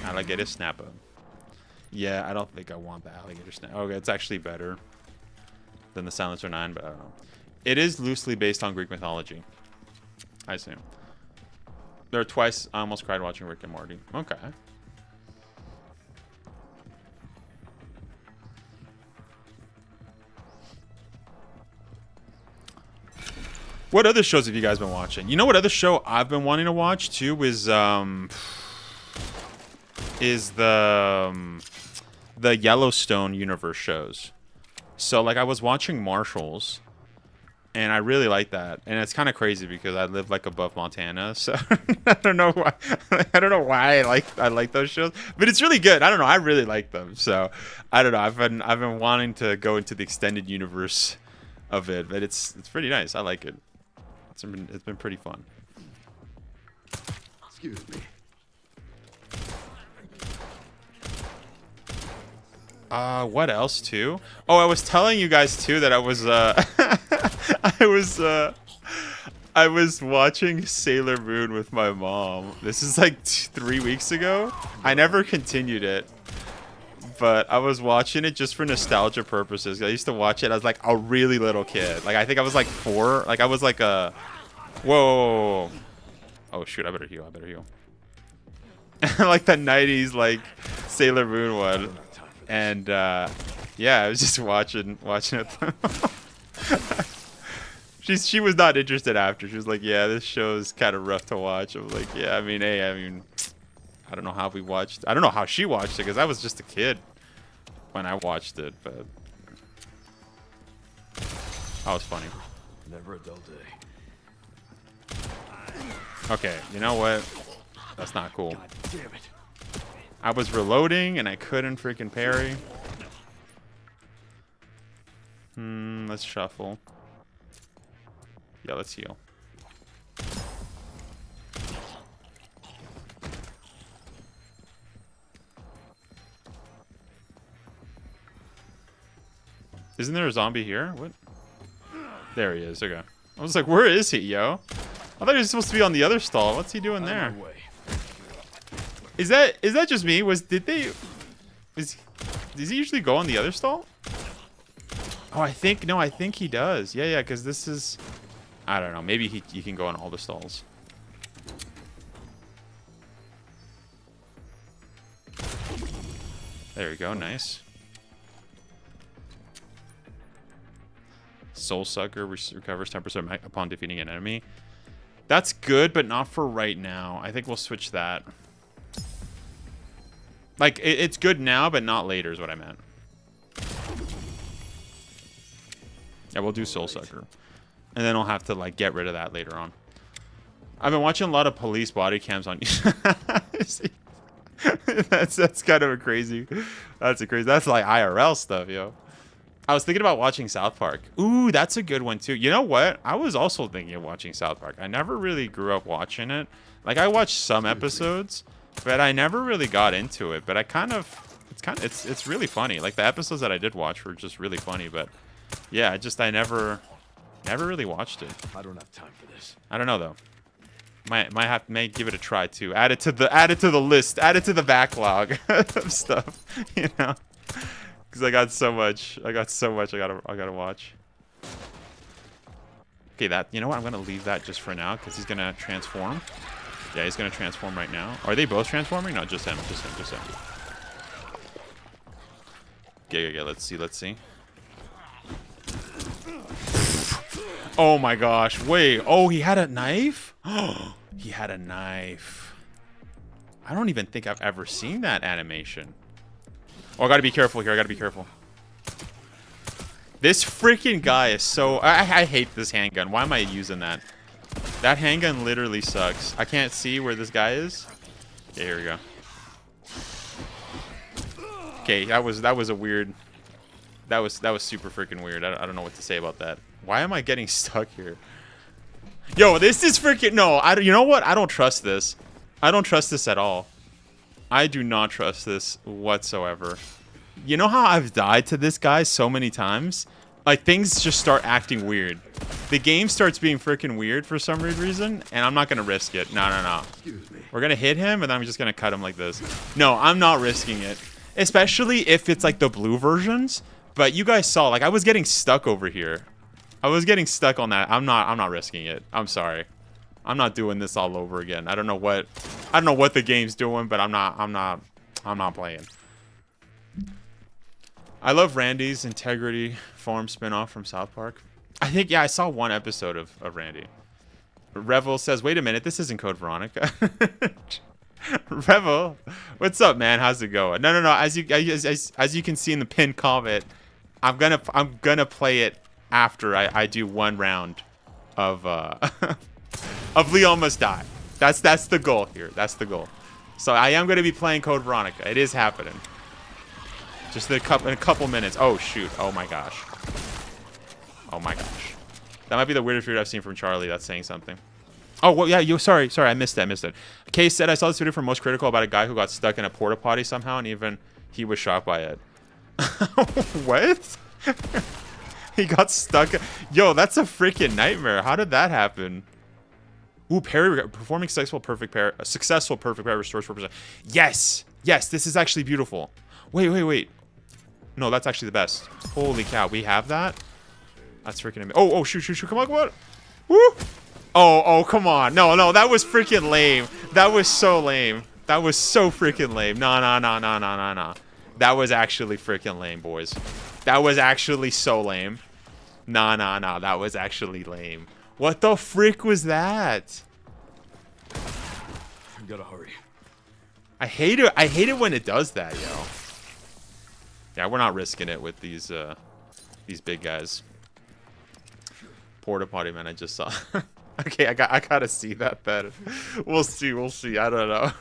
Alligator snapper. Yeah, I don't think I want the alligator snapper. Okay, it's actually better than the Silencer 9, but I don't know. It is loosely based on Greek mythology. I see. There are twice I almost cried watching Rick and Morty. Okay. What other shows have you guys been watching? You know what other show I've been wanting to watch too is the Yellowstone universe shows. So like I was watching Marshals and I really like that. And it's kind of crazy because I live like above Montana, so I don't know why I like those shows, but it's really good. I don't know, I really like them. So I don't know, I've been wanting to go into the extended universe of it, but it's pretty nice. I like it. It's been pretty fun. Excuse me. What else too? Oh, I was telling you guys too that I was I was watching Sailor Moon with my mom. This is like 3 weeks ago. I never continued it, but I was watching it just for nostalgia purposes. I used to watch it as like a really little kid. Like I think I was like 4. Like I was like a whoa. Oh shoot! I better heal. Like the 90s like Sailor Moon one. And yeah, I was just watching it. She was not interested after. She was like, "Yeah, this show is kind of rough to watch." I was like, "Yeah, I mean, I don't know how we watched. I don't know how she watched it because I was just a kid when I watched it, but that was funny." Never a dull day. Okay, you know what? That's not cool. God damn it. I was reloading and I couldn't freaking parry. Let's shuffle. Yeah, let's heal. Isn't there a zombie here? What? There he is. Okay. I was like, where is he, yo? I thought he was supposed to be on the other stall. What's he doing there? Is that just me? Does he usually go on the other stall? Oh, I think he does. Yeah, because this is, I don't know. Maybe he can go on all the stalls. There we go. Nice. Soul Sucker recovers 10% upon defeating an enemy. That's good, but not for right now. I think we'll switch that. Like, it's good now, but not later is what I meant. Yeah, we'll do Soul Sucker. And then I'll have to, like, get rid of that later on. I've been watching a lot of police body cams on YouTube. That's kind of a crazy... That's like IRL stuff, yo. I was thinking about watching South Park. Ooh, that's a good one, too. You know what? I was also thinking of watching South Park. I never really grew up watching it. Like, I watched some episodes... But I never really got into it. But it's really funny. Like the episodes that I did watch were just really funny. But yeah, I never really watched it. I don't have time for this. I don't know though. May give it a try too. Add it to the list. Add it to the backlog of stuff. You know, because I got so much. I gotta watch. Okay, you know what? I'm gonna leave that just for now because he's gonna transform. Yeah, he's gonna transform right now. Are they both transforming? No, just him. Okay, let's see. Oh my gosh. Wait. Oh, he had a knife? Oh, he had a knife. I don't even think I've ever seen that animation. Oh, I gotta be careful here. I gotta be careful. This freaking guy is so... I hate this handgun. Why am I using that? That handgun literally sucks. I can't see where this guy is. Okay, here we go. Okay, that was a weird... That was super freaking weird. I don't know what to say about that. Why am I getting stuck here? Yo, this is freaking... No, you know what? I don't trust this. I don't trust this at all. I do not trust this whatsoever. You know how I've died to this guy so many times? Like, things just start acting weird. The game starts being freaking weird for some weird reason, and I'm not going to risk it. No. Excuse me. We're going to hit him, and then I'm just going to cut him like this. No, I'm not risking it. Especially if it's, like, the blue versions. But you guys saw, like, I was getting stuck over here. I was getting stuck on that. I'm not risking it. I'm sorry. I'm not doing this all over again. I don't know what the game's doing, but I'm not playing. I love Randy's Integrity Farm spinoff from South Park. I think, yeah, I saw one episode of Randy. Revel says, wait a minute, this isn't Code Veronica. Revel, what's up, man? How's it going? No. As you can see in the pinned comment, I'm gonna play it after I do one round of of Leon Must Die. That's the goal here. That's the goal. So I am gonna be playing Code Veronica. It is happening. Just in a couple minutes. Oh shoot. Oh my gosh. Oh my gosh. That might be the weirdest video I've seen from Charlie. That's saying something. Oh, well, yeah, sorry, I missed it. Case said, I saw this video from Most Critical about a guy who got stuck in a porta potty somehow, and even he was shocked by it. What? He got stuck. Yo, that's a freaking nightmare. How did that happen? Ooh, parry, performing successful perfect parry restores 4%. Yes, this is actually beautiful. Wait. No, that's actually the best. Holy cow, we have that? That's freaking amazing. Oh, shoot. Come on. Woo! Oh, come on. No, that was freaking lame. That was so lame. That was so freaking lame. No. That was actually freaking lame, boys. That was actually so lame. No. That was actually lame. What the frick was that? We gotta hurry. I hate it when it does that, yo. Yeah, we're not risking it with these big guys. Porta potty, man. I just saw. Okay, I gotta see that better. We'll see. I don't know.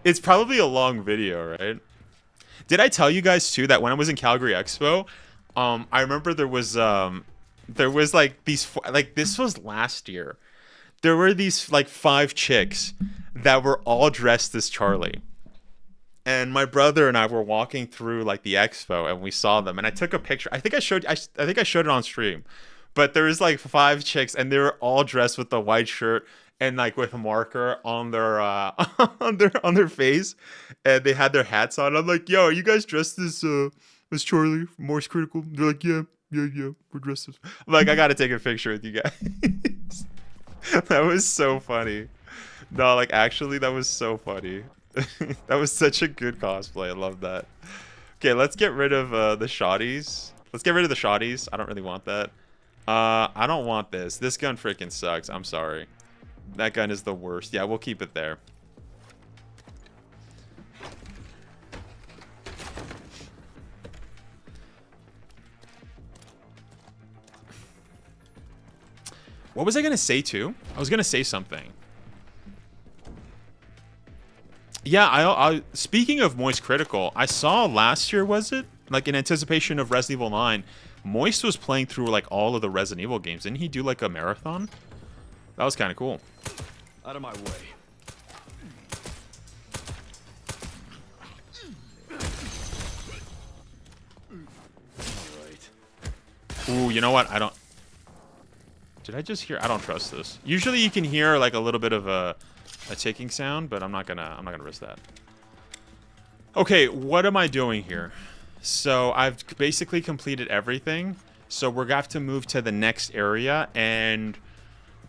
It's probably a long video, right? Did I tell you guys too that when I was in Calgary Expo, I remember there was like these, like, this was last year. There were these like 5 chicks that were all dressed as Charlie. And my brother and I were walking through like the expo, and we saw them, and I took a picture. I think I showed it on stream. But there was like 5 chicks, and they were all dressed with the white shirt and like with a marker on their on their face, and they had their hats on. I'm like, yo, are you guys dressed as Charlie from Morse Critical? They're like, yeah, we're dressed as. I'm like, I gotta take a picture with you guys. That was so funny. No, like, actually, that was so funny. That was such a good cosplay. I love that. Okay, let's get rid of the shotties. Let's get rid of the shotties. I don't really want that. I don't want this. This gun freaking sucks. I'm sorry. That gun is the worst. Yeah, we'll keep it there. What was I gonna say too? I was gonna say something. Yeah, I speaking of Moist Critical, I saw last year, was it? Like in anticipation of Resident Evil 9, Moist was playing through like all of the Resident Evil games. Didn't he do like a marathon? That was kind of cool. Out of my way. Alright. Ooh, you know what? I don't... Did I just hear... I don't trust this. Usually you can hear like a little bit of a ticking sound, but I'm not gonna risk that. Okay, what am I doing here? So I've basically completed everything. So we're gonna have to move to the next area, and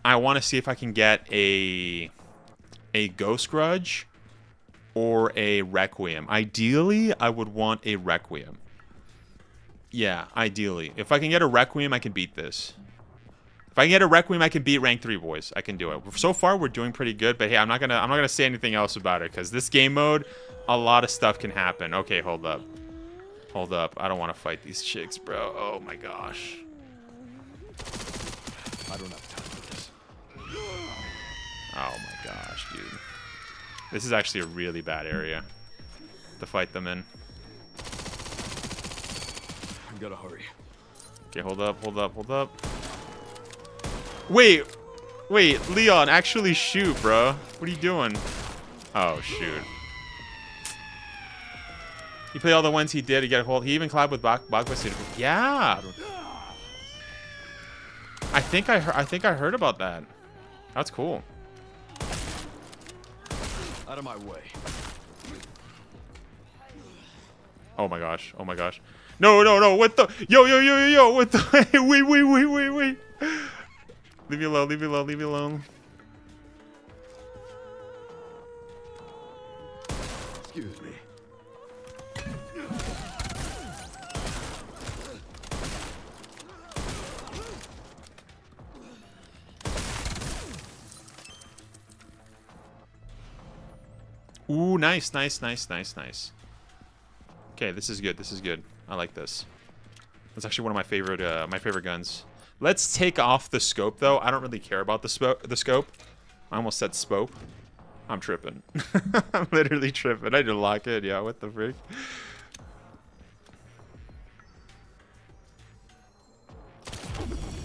I want to see if I can get a Ghost Grudge or a Requiem. Ideally, I would want a Requiem. Yeah, ideally. If I can get a Requiem, I can beat this. If I can get a Requiem, I can beat rank 3, boys. I can do it. So far, we're doing pretty good, but hey, I'm not gonna say anything else about it, because this game mode, a lot of stuff can happen. Okay, hold up. Hold up. I don't want to fight these chicks, bro. Oh my gosh. I don't have time for this. Oh my gosh, dude. This is actually a really bad area to fight them in. I gotta hurry. Okay, hold up, hold up, hold up. Wait, Leon, actually shoot, bro. What are you doing? Oh, shoot. He played all the ones he did to get a hold. He even collabed with Blockbuster. Yeah. I think I heard about that. That's cool. Out of my way. Oh my gosh. Oh my gosh. No, no, no. What the? Yo. What the? Wait. Leave me alone. Leave me alone. Leave me alone. Excuse me. Ooh, nice. Okay, this is good. This is good. I like this. That's actually one of my favorite guns. Let's take off the scope, though. I don't really care about the scope. I almost said spope. I'm tripping. I'm literally tripping. I didn't lock it. Yeah, what the frick?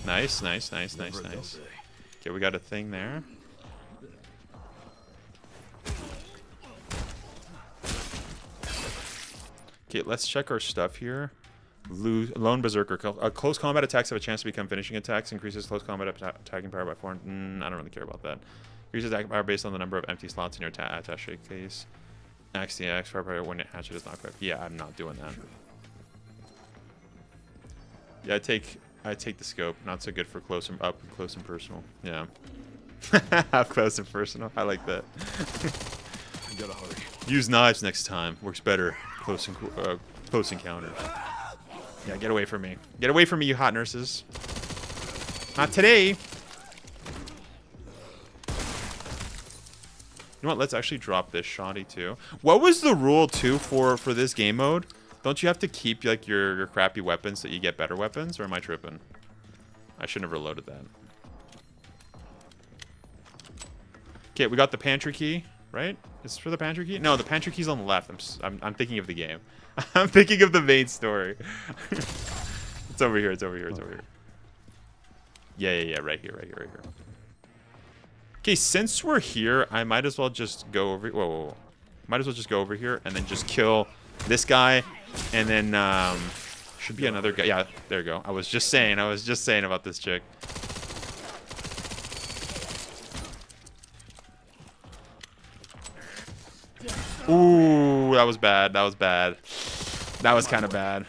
Nice. Okay, we got a thing there. Okay, let's check our stuff here. Lone Berserker. Close combat attacks have a chance to become finishing attacks. Increases close combat attacking power by 4. I don't really care about that. Increases attack power based on the number of empty slots in your attaché case. Axe the axe power when it hatchet is not equipped. Yeah, I'm not doing that. Yeah, I take the scope. Not so good for close and personal. Yeah. Up close and personal. I like that. I gotta hurry. Use knives next time. Works better. Close encounters. Yeah, get away from me. Get away from me, you hot nurses. Not today. You know what? Let's actually drop this shoddy too. What was the rule too for this game mode? Don't you have to keep like your crappy weapons so you get better weapons, or am I tripping? I shouldn't have reloaded that. Okay, we got the pantry key, right? Is this for the pantry key? No, the pantry key's on the left. I'm thinking of the game. I'm thinking of the main story. It's over here. It's over here. Yeah. Right here. Okay, since we're here, I might as well just go over. Whoa. Might as well just go over here and then just kill this guy, and then should be another guy. Yeah, there you go. I was just saying about this chick. Ooh, that was bad. That was kind of bad.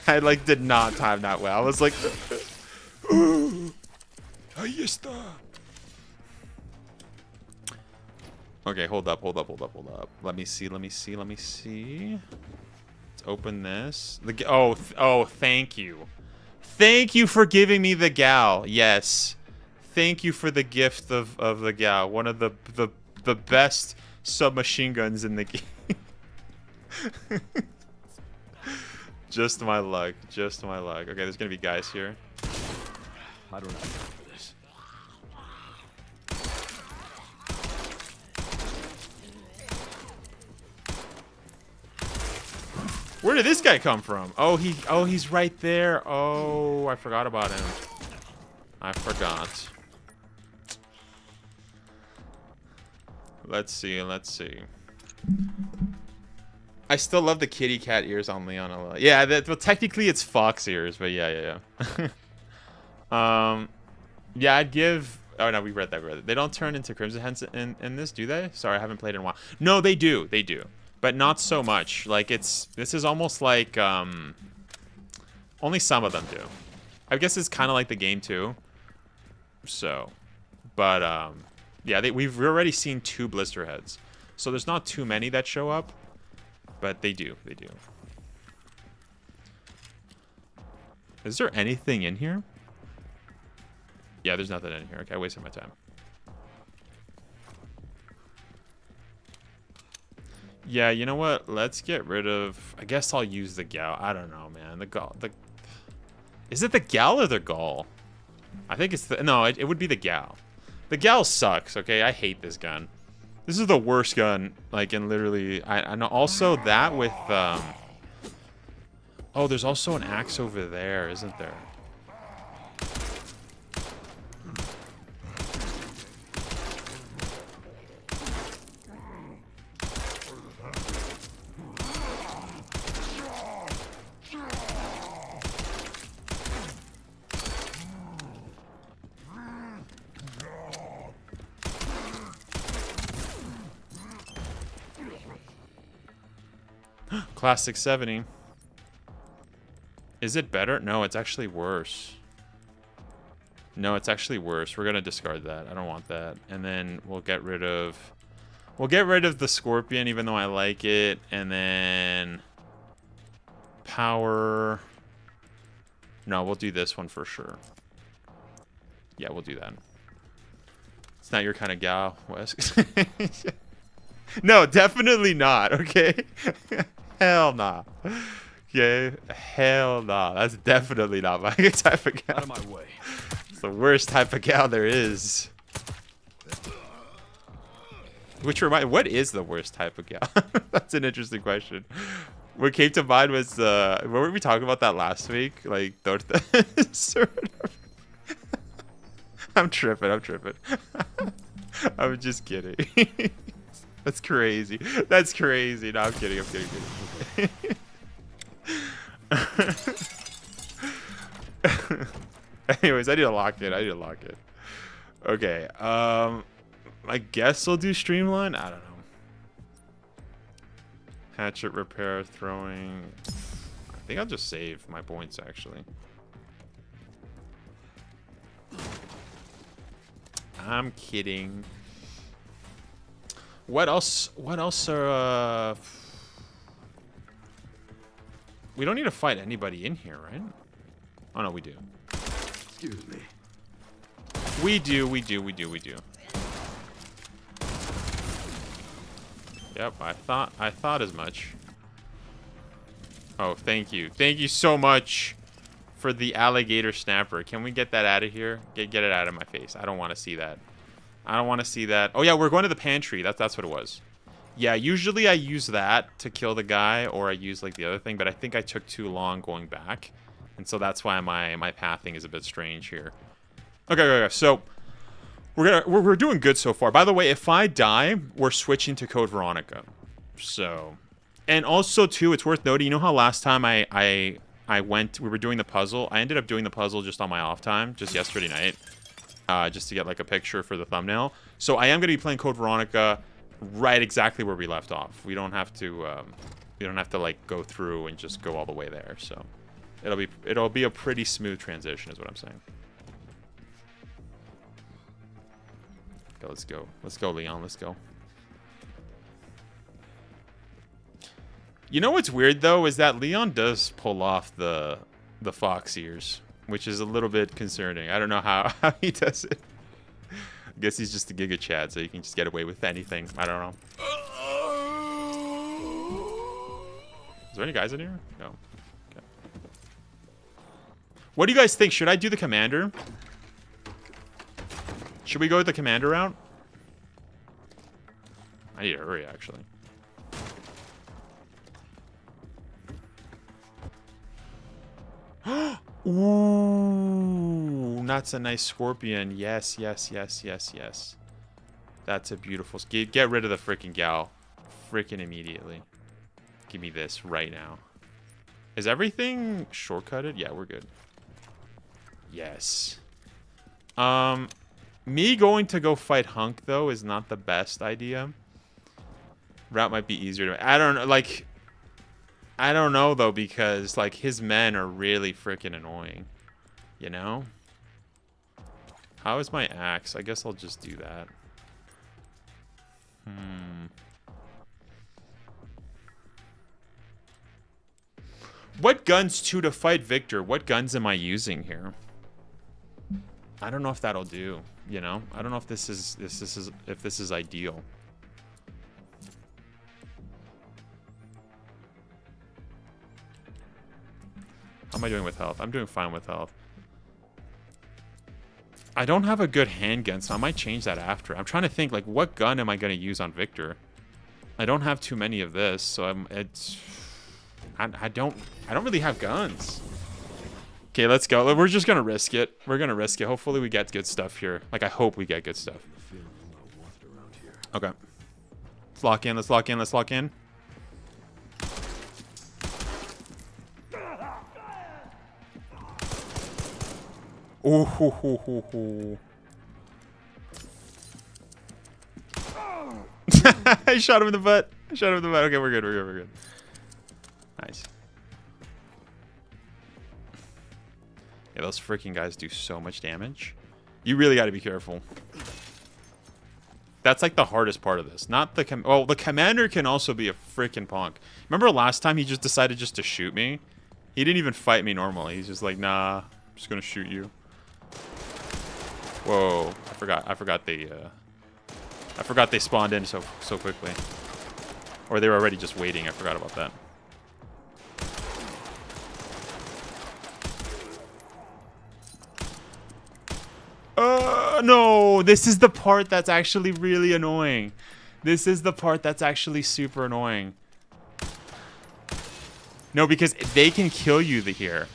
I like did not time that well. I was like, ahí está. Okay, hold up. Let me see. Let's open this. Oh, thank you. Thank you for giving me the gal. Yes. Thank you for the gift of the gal. One of the best submachine guns in the game. Just my luck. Okay, there's gonna be guys here. I don't have time for this. Where did this guy come from? Oh, he's right there. Oh, I forgot about him. I forgot. Let's see. I still love the kitty cat ears on Leon a lot. Yeah, well, technically it's fox ears, but yeah. Yeah, I'd give. Oh no, we read that. They don't turn into Crimson Hens in this, do they? Sorry, I haven't played in a while. No, they do, but not so much. Like this is almost like only some of them do. I guess it's kind of like the game too. So, but yeah, we've already seen 2 blister heads, so there's not too many that show up. but they do. They do. Is there anything in here? Yeah, there's nothing in here. Okay, I wasted my time. Yeah, you know what? Let's get rid of... I guess I'll use the gal. I don't know, man. The gal... Is it the gal or the gall? I think it's the... No, it would be the gal. The gal sucks, okay? I hate this gun. This is the worst gun, like, in literally... I know also that with... Oh, there's also an axe over there, isn't there? Classic 70. Is it better? No, it's actually worse. No, it's actually worse. We're gonna discard that. I don't want that. And then we'll get rid of the Scorpion, even though I like it. And then power. No, we'll do this one for sure. Yeah, we'll do that. It's not your kind of gal, Wes. No, definitely not. Okay. Hell nah. Okay, hell nah. That's definitely not my type of gal. Out of my way. It's the worst type of gal there is. Which what is the worst type of gal? That's an interesting question. What came to mind was what were we talking about that last week? Like sort of. I'm tripping. I'm just kidding. That's crazy. That's crazy. No, I'm kidding. I'm kidding. Anyways, I need to lock it. Okay. I guess I'll do streamline. I don't know. Hatchet repair, throwing. I think I'll just save my points actually. I'm kidding. What else are we don't need to fight anybody in here, right? Oh no, we do. Excuse me. We do. Yep, I thought as much. Oh, thank you. Thank you so much for the alligator snapper. Can we get that out of here? Get it out of my face. I don't want to see that. Oh yeah, we're going to the pantry. That's what it was. Yeah, usually I use that to kill the guy, or I use like the other thing, but I think I took too long going back, and so that's why my pathing is a bit strange here. Okay. So we're doing good so far. By the way, if I die, we're switching to Code Veronica. So, and also too, it's worth noting. You know how last time we were doing the puzzle. I ended up doing the puzzle just on my off time, just yesterday night. Just to get like a picture for the thumbnail. So I am going to be playing Code Veronica right exactly where we left off. We don't have to like go through and just go all the way there. So it'll be a pretty smooth transition is what I'm saying. Okay, let's go. Let's go, Leon. Let's go. You know what's weird though is that Leon does pull off the fox ears, which is a little bit concerning. I don't know how he does it. I guess he's just a Giga Chad, so he can just get away with anything. I don't know. Is there any guys in here? No. Okay. What do you guys think? Should I do the commander? Should we go with the commander route? I need to hurry, actually. Ooh, that's a nice scorpion. Yes. That's a beautiful... Get rid of the freaking gal. Freaking immediately. Give me this right now. Is everything shortcutted? Yeah, we're good. Yes. Me going to go fight Hunk, though, is not the best idea. Route might be easier to... I don't know, like... I don't know, though, because, like, his men are really freaking annoying. You know? How is my axe? I guess I'll just do that. What guns to fight Victor? What guns am I using here? I don't know if that'll do, you know? I don't know if this is ideal. How am I doing with health? I'm doing fine with health. I don't have a good handgun, so I might change that after. I'm trying to think, like, what gun am I going to use on Victor? I don't have too many of this, so I don't really have guns. Okay, let's go. We're just gonna risk it. We're gonna risk it. Hopefully we get good stuff here. Like, I hope we get good stuff. Okay. Let's lock in, let's lock in, let's lock in. Ooh, hoo, hoo, hoo, hoo. I shot him in the butt. I shot him in the butt. Okay, we're good, we're good, we're good. Nice. Yeah, those freaking guys do so much damage. You really got to be careful. That's like the hardest part of this. Not the well, the commander can also be a freaking punk. Remember last time he just decided just to shoot me? He didn't even fight me normally. He's just like, nah, I'm just gonna shoot you. Whoa, I forgot they spawned in so quickly. Or they were already just waiting. I forgot about that. No, this is the part that's actually really annoying. This is the part that's actually super annoying. No, because they can kill you here.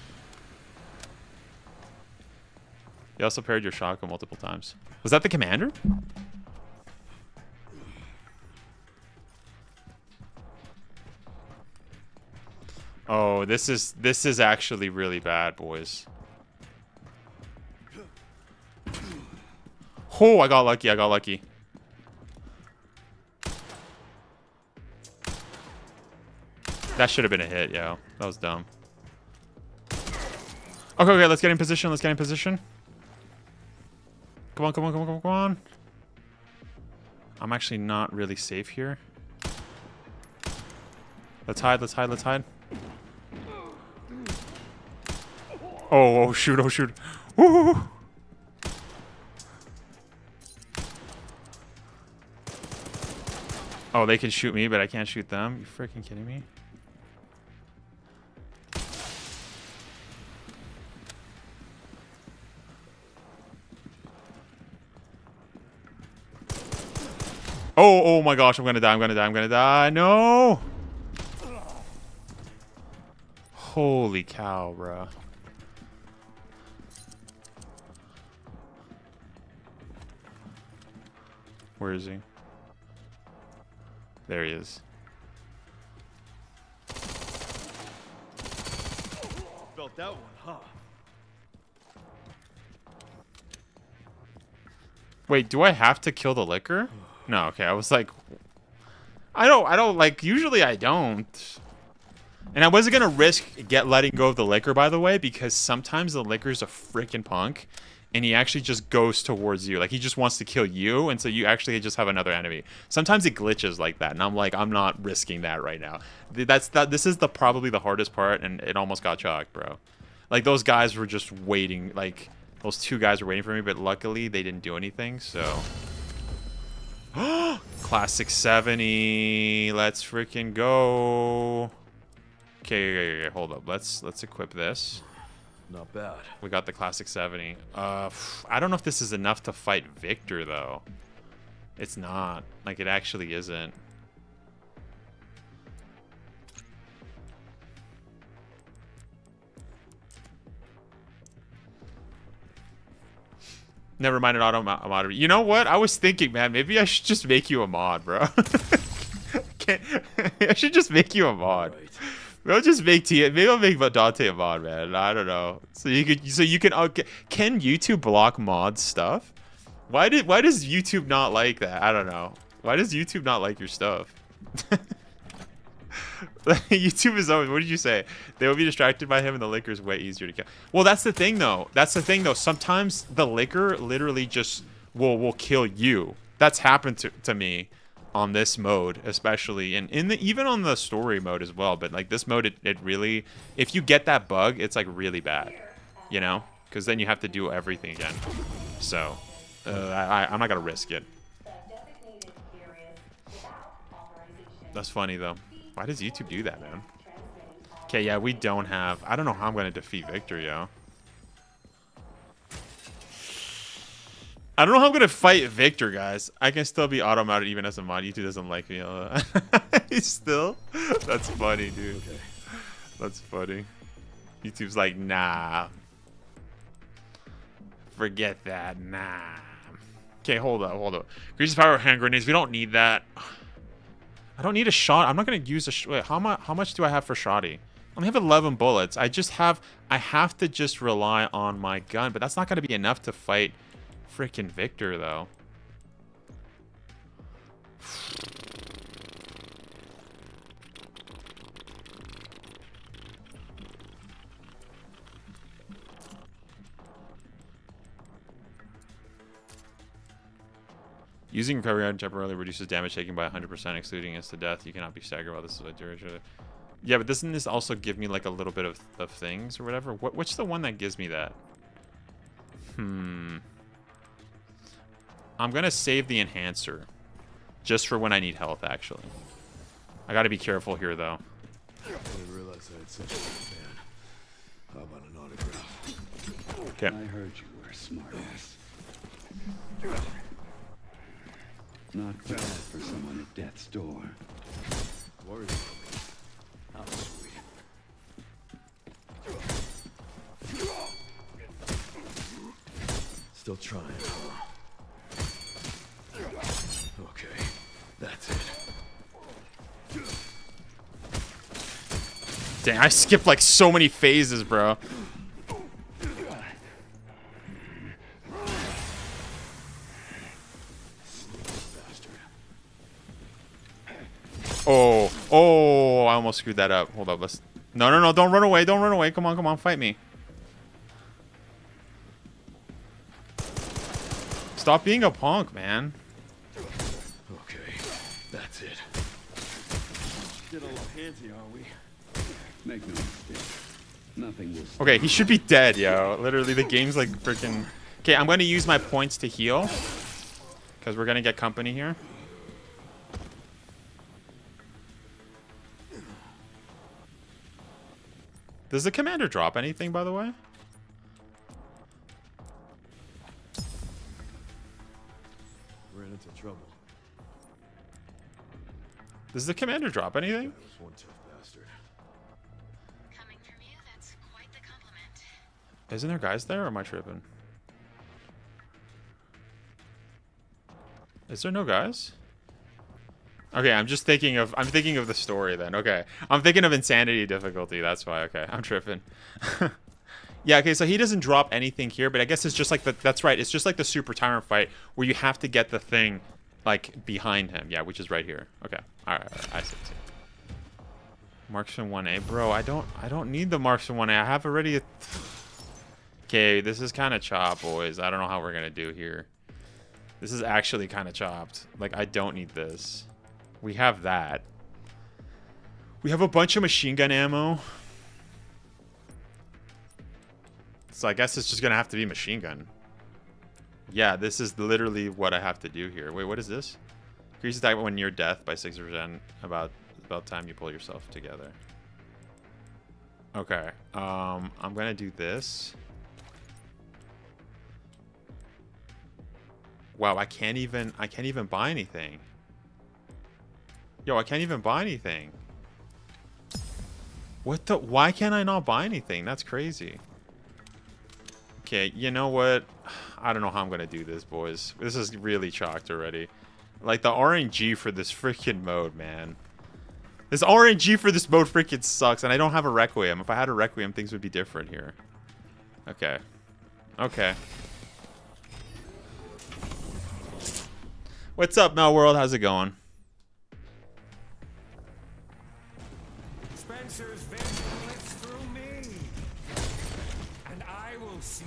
You also paired your shotgun multiple times. Was that the commander? Oh, this is actually really bad, boys. Oh, I got lucky. I got lucky. That should have been a hit, yo. That was dumb. Okay, okay, let's get in position. Let's get in position. Come on, come on, come on, come on, come on. I'm actually not really safe here. Let's hide, let's hide, let's hide. Oh, shoot, oh, shoot. Woo! Oh, they can shoot me, but I can't shoot them. You freaking kidding me? Oh my gosh, I'm gonna die, I'm gonna die, I'm gonna die. No! Holy cow, bro. Where is he? There he is. Felt that one, huh? Wait, do I have to kill the liquor? No, okay. I was like, I don't like, usually I don't. And I wasn't gonna risk letting go of the liquor, by the way, because sometimes the liquor's a freaking punk. And he actually just goes towards you. Like, he just wants to kill you, and so you actually just have another enemy. Sometimes it glitches like that, and I'm like, I'm not risking that right now. This is probably the hardest part, and it almost got chalked, bro. Like, those guys were just waiting. Like, those two guys were waiting for me, but luckily they didn't do anything, so. Classic 70. Let's freaking go. Okay, hold up. Let's equip this. Not bad. We got the classic 70. I don't know if this is enough to fight Victor, though. It's not. Like, it actually isn't. Never mind an auto mod. You know what? I was thinking, man, maybe I should just make you a mod, bro. I should just make you a mod. Right. Maybe I'll just make maybe I'll make Dante a mod, man. I don't know. So you can can YouTube block mod stuff? Why does YouTube not like that? I don't know. Why does YouTube not like your stuff? YouTube is always, what did you say? They will be distracted by him and the liquor is way easier to kill. Well, that's the thing though. Sometimes the liquor literally just will kill you. That's happened to me. on this mode, especially, and even on the story mode as well. But like this mode, it really, if you get that bug, it's like really bad, you know, because then you have to do everything again. So I'm not gonna risk it. That's funny though. Why does YouTube do that, man? Okay, yeah, we don't have. I don't know how I'm gonna defeat Victor, yo. I don't know how I'm gonna fight Victor, guys. I can still be auto-mounted even as a mod. YouTube doesn't like me. He's still? That's funny, dude. Okay. That's funny. YouTube's like, nah. Forget that, nah. Okay, hold up. Grease's power hand grenades. We don't need that. I don't need a shot. I'm not gonna use a. Wait, how much do I have for shoddy? I only have 11 bullets. I have to just rely on my gun, but that's not gonna be enough to fight freaking Victor, though. Using recovery item temporarily reduces damage taken by 100%, excluding instant death. You cannot be staggered while this is a duration. Yeah, but doesn't this also give me like a little bit of things or whatever? What's the one that gives me that? I'm gonna save the enhancer just for when I need health, actually. I gotta be careful here, though. I didn't realize I had such a fan. How about an autograph? Okay. I heard you were a smartass. Not bad for someone at death's door. Worried about me. How sweet. Still trying. Okay, that's it. Dang, I skipped like so many phases, bro. Oh, I almost screwed that up. Hold up, let's... No, don't run away, Come on, fight me. Stop being a punk, man. Okay, that's it. Get a little handsy, are we? Make no mistake. Nothing will stop. Okay, he should be dead, yo. Literally, the game's like freaking... Okay, I'm going to use my points to heal. Because we're going to get company here. Does the commander drop anything, by the way? Ran into trouble. Does the commander drop anything? That was one tough bastard. Coming from you, that's quite the compliment. Isn't there guys there, or am I tripping? Is there no guys? Okay, I'm thinking of the story then. Okay. I'm thinking of insanity difficulty. That's why. Okay. I'm tripping. Yeah, okay, so he doesn't drop anything here, but I guess it's just like that's right. It's just like the super tyrant fight where you have to get the thing like behind him. Yeah, which is right here. Okay. All right. I see. Marksman 1A, bro. I don't need the Marksman 1A. I have already a... Okay, this is kind of chopped, boys. I don't know how we're going to do here. This is actually kind of chopped. Like, I don't need this. We have that. We have a bunch of machine gun ammo. So I guess it's just going to have to be machine gun. Yeah, this is literally what I have to do here. Wait, what is this? Increase attack when near death by 6% about time you pull yourself together. Okay. I'm going to do this. Wow, I can't even buy anything. Yo, I can't even buy anything. What the? Why can't I not buy anything? That's crazy. Okay, you know what? I don't know how I'm gonna do this, boys. This is really chalked already. Like, the RNG for this freaking mode, man. This RNG for this mode freaking sucks, and I don't have a Requiem. If I had a Requiem, things would be different here. Okay. Okay. What's up, Mel World? How's it going? Spencer's vision lives through me, and I will see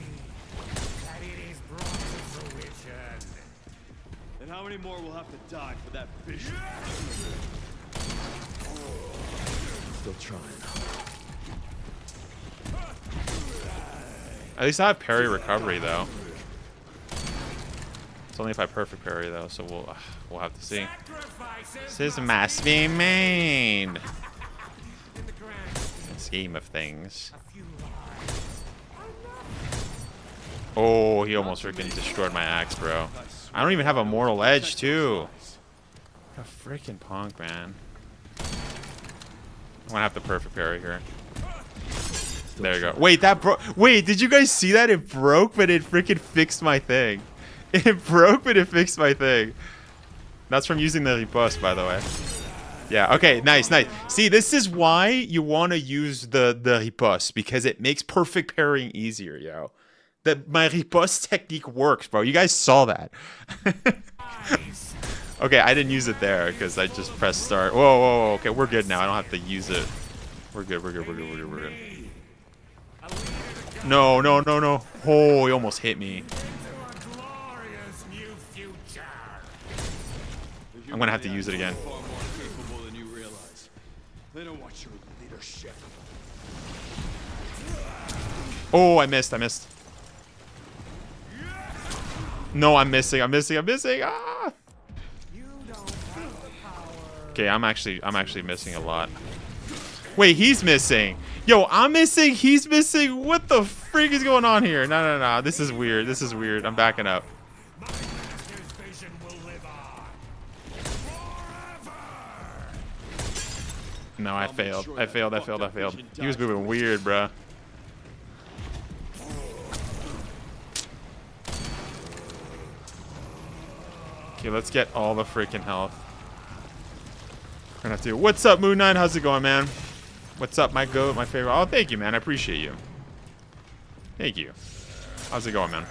that it is brought to fruition. And how many more will have to die for that vision? Still trying. At least I have parry recovery though. It's only if I perfect parry though, so we'll have to see. This must be made. Scheme of things. Oh, he almost freaking destroyed my axe, bro. I don't even have a mortal edge too. What a freaking punk, man. I'm gonna have the perfect parry here. There you go. Wait, that broke. Wait, did you guys see that? It broke, but it freaking fixed my thing. It broke, but it fixed my thing. That's from using the riposte, by the way. Yeah, okay, nice, nice. See, this is why you want to use the riposte, because it makes perfect parrying easier, yo. My riposte technique works, bro. You guys saw that. Okay, I didn't use it there, because I just pressed start. Whoa, whoa, whoa, okay, we're good now. I don't have to use it. We're good, we're good, we're good, we're good, we're good. No, no, no, no. Oh, he almost hit me. I'm gonna have to use it again. Oh, I missed, I missed. No, I'm missing, I'm missing, I'm missing. Ah! Okay, I'm actually missing a lot. Wait, he's missing. Yo, I'm missing, he's missing. What the freak is going on here? No, no, no. This is weird. This is weird. I'm backing up. No, I failed. I failed, I failed, I failed. He was moving weird, bruh. Okay, let's get all the freaking health. We're gonna have to. What's up, Moon Knight? How's it going, man? What's up, my goat, my favorite? Oh, thank you, man. I appreciate you. Thank you. How's it going, man?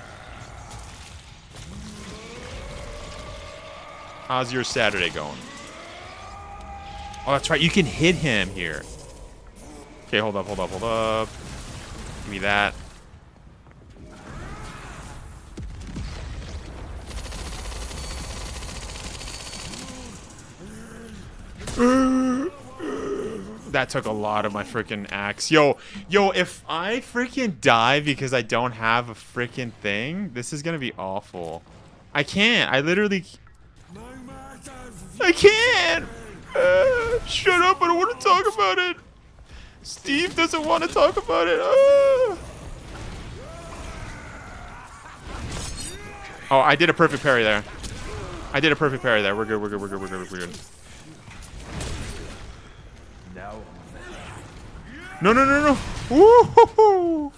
How's your Saturday going? Oh, that's right. You can hit him here. Okay, hold up, hold up, hold up. Give me that. That took a lot of my freaking axe. Yo, if I freaking die because I don't have a freaking thing, this is gonna be awful. I can't. I literally... I can't! Shut up, I don't want to talk about it. Steve doesn't want to talk about it. Oh, I did a perfect parry there. I did a perfect parry there. We're good, we're good, we're good, we're good, we're good. No, no, no, no. Woo-hoo-hoo.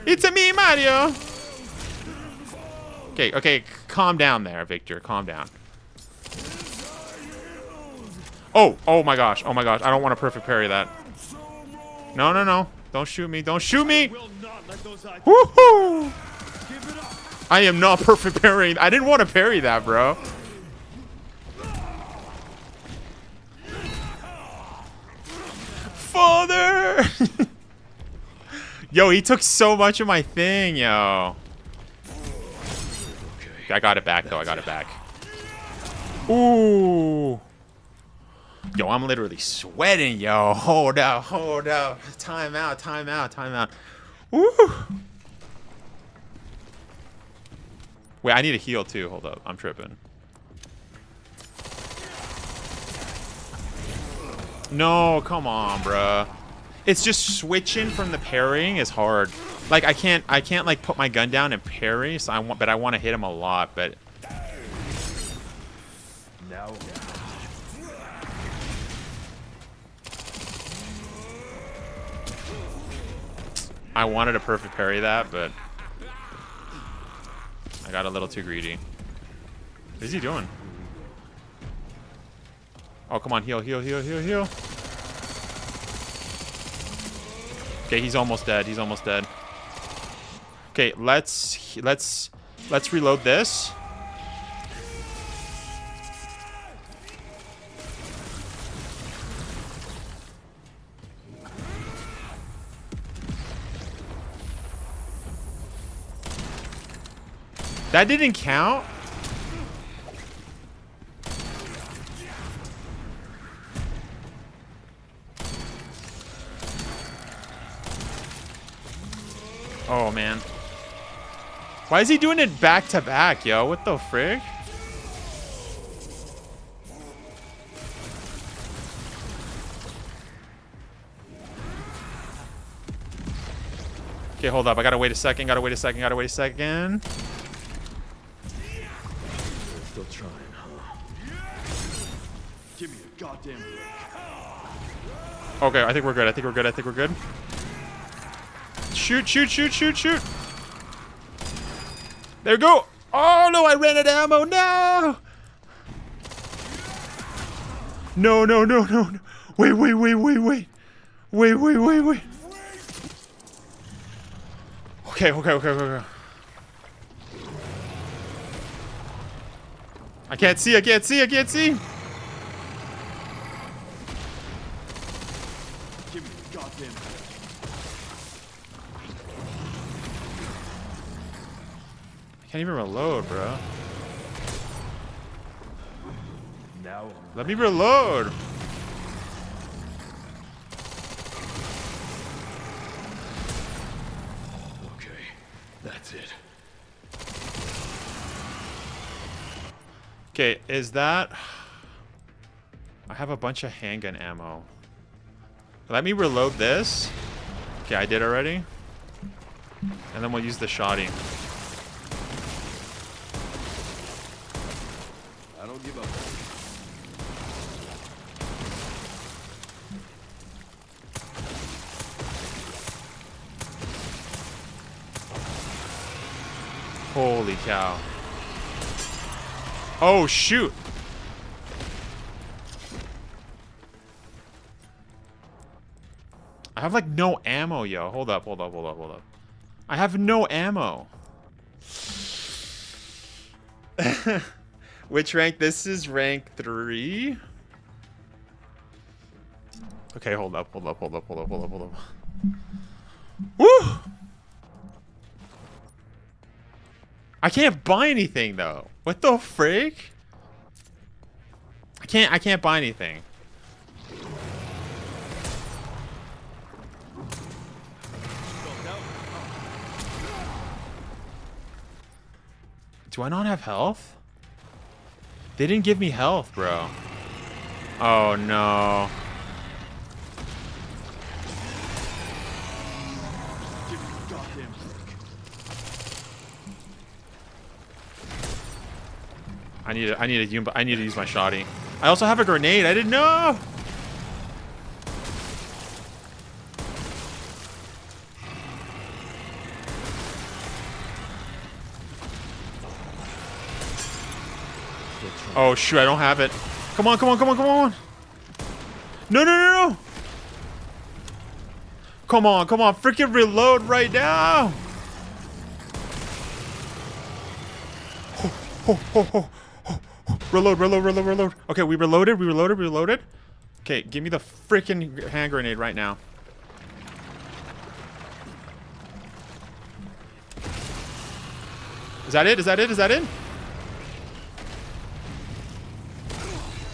It's a me, Mario. Okay, okay, calm down there, Victor. Calm down. Oh, oh my gosh. Oh my gosh. I don't want to perfect parry that. No, no, no. Don't shoot me. Don't shoot me. Woohoo! I am not perfect parrying. I didn't want to parry that, bro. Father! Yo, he took so much of my thing, yo. I got it back, though. I got it back. Ooh. Yo, I'm literally sweating, yo. Hold up, hold up. Time out, time out, time out. Woo. Wait, I need a heal, too. Hold up. I'm tripping. No, come on, bruh. It's just switching from the parrying is hard. Like I can't like put my gun down and parry. So I want to hit him a lot. But now. I wanted to perfect parry that, but I got a little too greedy. What is he doing? Oh, come on, heal, heal, heal, heal, heal. Okay, he's almost dead. He's almost dead. Okay, let's reload this. That didn't count? Oh, man. Why is he doing it back to back, yo? What the frick? Okay, hold up. I gotta wait a second. Gotta wait a second. Gotta wait a second. Still trying, huh? Give me a goddamn break. Okay, I think we're good. I think we're good. I think we're good. Shoot, shoot, shoot, shoot, shoot. There we go. Oh, no, I ran out of ammo. No. No, no, no, no, no. Wait, wait, wait, wait, wait. Wait, wait, wait, wait. Okay, okay, okay, okay, okay. I can't see, I can't see, I can't see. Give me a goddamn break. I can't even reload, bro. Now Let me reload. okay, that's it. Okay, is that... I have a bunch of handgun ammo. Let me reload this. Okay, I did already. And then we'll use the shotty. I don't give up. Holy cow. Oh, shoot. I have like no ammo, yo. Hold up, hold up, hold up, hold up. I have no ammo. Which rank? This is rank 3. Okay, hold up, hold up, hold up, hold up, hold up, hold up. Woo! I can't buy anything though. What the frick? I can't buy anything. Do I not have health? They didn't give me health, bro. Oh no. Give me a goddamn break. I need to use my shotty. I also have a grenade. I didn't know. Oh shoot, I don't have it. Come on, come on, come on, come on. No, no, no, no. Come on, come on. Freaking reload right now. Reload, reload, reload, reload. Okay, we reloaded, we reloaded, we reloaded. Okay, give me the freaking hand grenade right now. Is that it? Is that it? Is that it?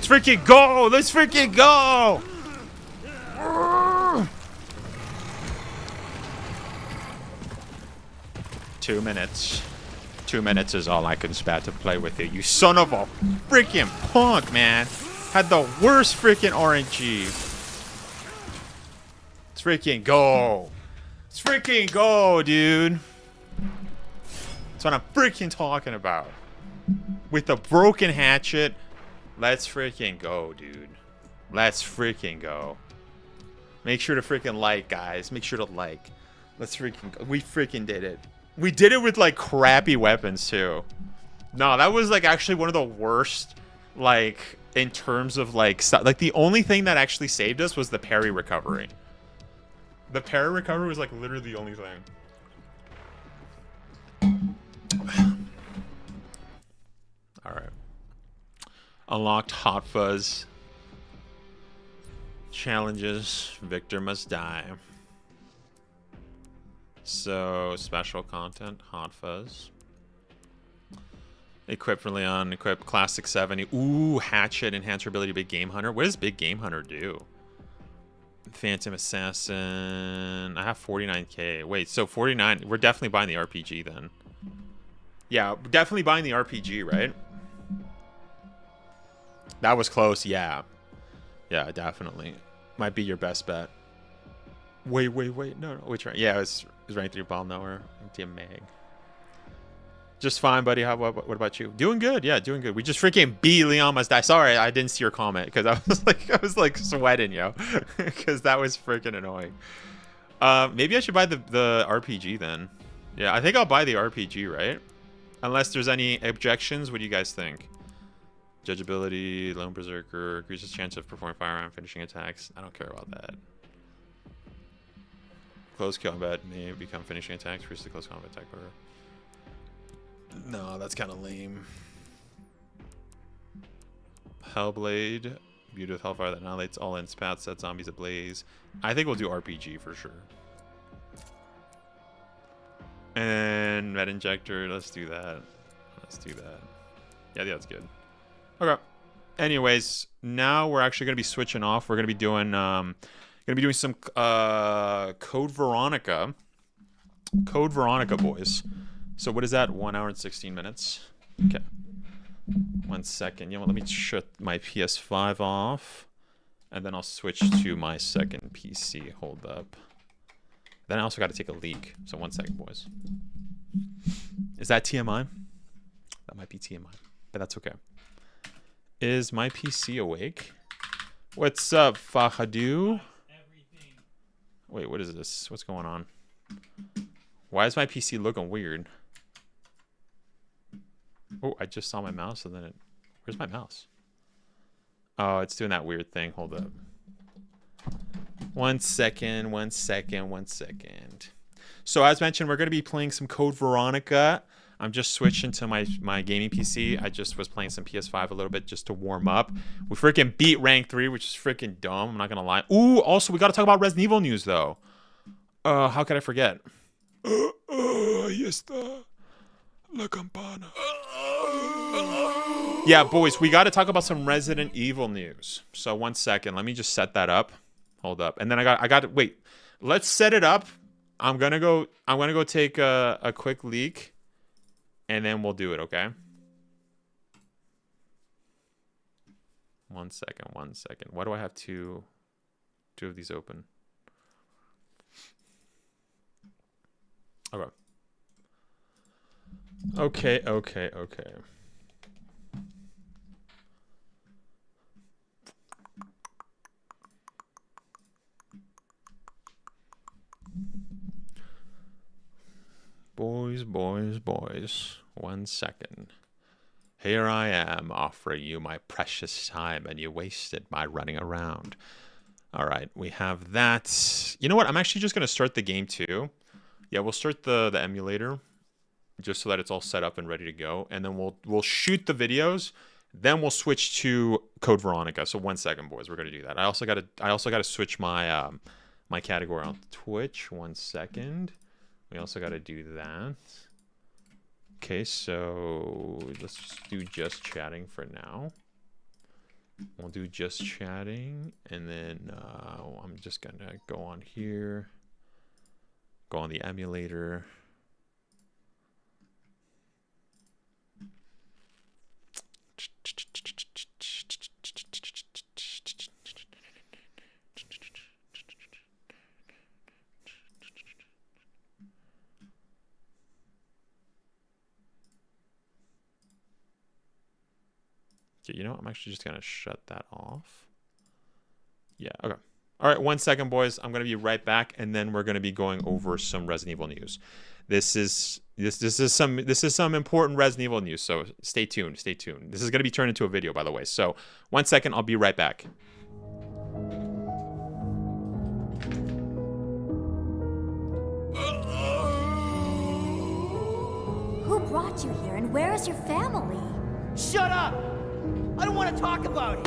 Let's freaking go! Let's freaking go! 2 minutes. 2 minutes is all I can spare to play with you. You son of a freaking punk, man. Had the worst freaking RNG. Let's freaking go. Let's freaking go, dude. That's what I'm freaking talking about. With the broken hatchet. Let's freaking go, dude. Let's freaking go. Make sure to freaking like, guys. Make sure to like. Let's freaking go. We freaking did it. We did it with, like, crappy weapons, too. No, that was, like, actually one of the worst, like, in terms of, like, like, the only thing that actually saved us was the parry recovery. The parry recovery was, like, literally the only thing. Alright. Unlocked Hot Fuzz. Challenges. Victor must die. So, special content, Hot Fuzz. Equip for Leon, equip Classic 70. Ooh, Hatchet, enhance your ability to Big Game Hunter. What does Big Game Hunter do? Phantom Assassin. I have 49k. Wait, so 49. We're definitely buying the RPG then. Yeah, we're definitely buying the RPG, right? That was close. Yeah. Yeah, definitely. Might be your best bet. Wait. No. Which rank? Yeah, it was rank 3 ball nowhere. Empty Mag. Just fine, buddy. What about you? Doing good. Yeah, doing good. We just freaking beat Leon Must Die. Sorry, I didn't see your comment because I was like sweating, yo, because that was freaking annoying. Maybe I should buy the RPG then. Yeah, I think I'll buy the RPG, right? Unless there's any objections. What do you guys think? Judgeability, Lone Berserker, increases chance of performing firearm finishing attacks. I don't care about that. Close combat may become finishing attacks. Increase the close combat attack power. No, that's kind of lame. Hellblade. Beauty with Hellfire that annihilates all in spats, set zombies ablaze. I think we'll do RPG for sure. And Med Injector. Let's do that. Let's do that. Yeah, that's good. Okay. Anyways, now we're actually gonna be switching off. We're gonna be doing some Code Veronica. Code Veronica, boys. So what is that? 1 hour and 16 minutes. Okay. 1 second. You know what? Let me shut my PS5 off, and then I'll switch to my second PC. Hold up. Then I also got to take a leak. So 1 second, boys. Is that TMI? That might be TMI, but that's okay. Is my PC awake? What's up, Fahadu? Wait, what is this? What's going on? Why is my PC looking weird? Oh, I just saw my mouse and then it... Where's my mouse? Oh, it's doing that weird thing. Hold up. 1 second, 1 second, 1 second. So as mentioned, we're going to be playing some Code Veronica. I'm just switching to my gaming PC. I just was playing some PS5 a little bit just to warm up. We freaking beat rank 3, which is freaking dumb. I'm not going to lie. Ooh, also, we got to talk about Resident Evil news, though. How could I forget? Ahí está la campana. Yeah, boys, we got to talk about some Resident Evil news. So 1 second, let me just set that up. Hold up, and then I got. Wait, let's set it up. I'm gonna go take a quick leak, and then we'll do it. Okay. 1 second. 1 second. Why do I have two of these open? Okay. Okay. Boys. 1 second. Here I am offering you my precious time and you waste it by running around. All right, we have that. You know what? I'm actually just going to start the game too. Yeah, we'll start the emulator just so that it's all set up and ready to go. And then we'll shoot the videos. Then we'll switch to Code Veronica. So 1 second, boys. We're going to do that. I also got to switch my my category on Twitch. 1 second. We also got to do that. Okay, so let's just do just chatting for now. We'll do just chatting, and then I'm just gonna go on here, go on the emulator. You know, I'm actually just going to shut that off. Yeah, okay. All right, 1 second, boys. I'm going to be right back, and then we're going to be going over some Resident Evil news. This is some important Resident Evil news, so stay tuned. This is going to be turned into a video, by the way. So 1 second, I'll be right back. Who brought you here, and where is your family? Shut up! I don't want to talk about it!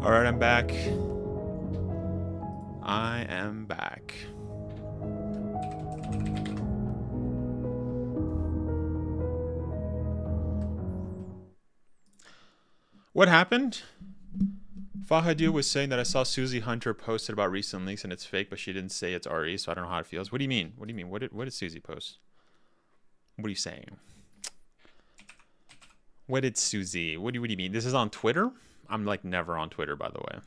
All right, I'm back. I am back. What happened? Fahadil was saying that I saw Susie Hunter posted about recent leaks and it's fake, but she didn't say it's RE, so I don't know how it feels. What do you mean? What do you mean? What did Susie post? What are you saying? What did Susie? What do you mean? This is on Twitter? I'm like never on Twitter, by the way.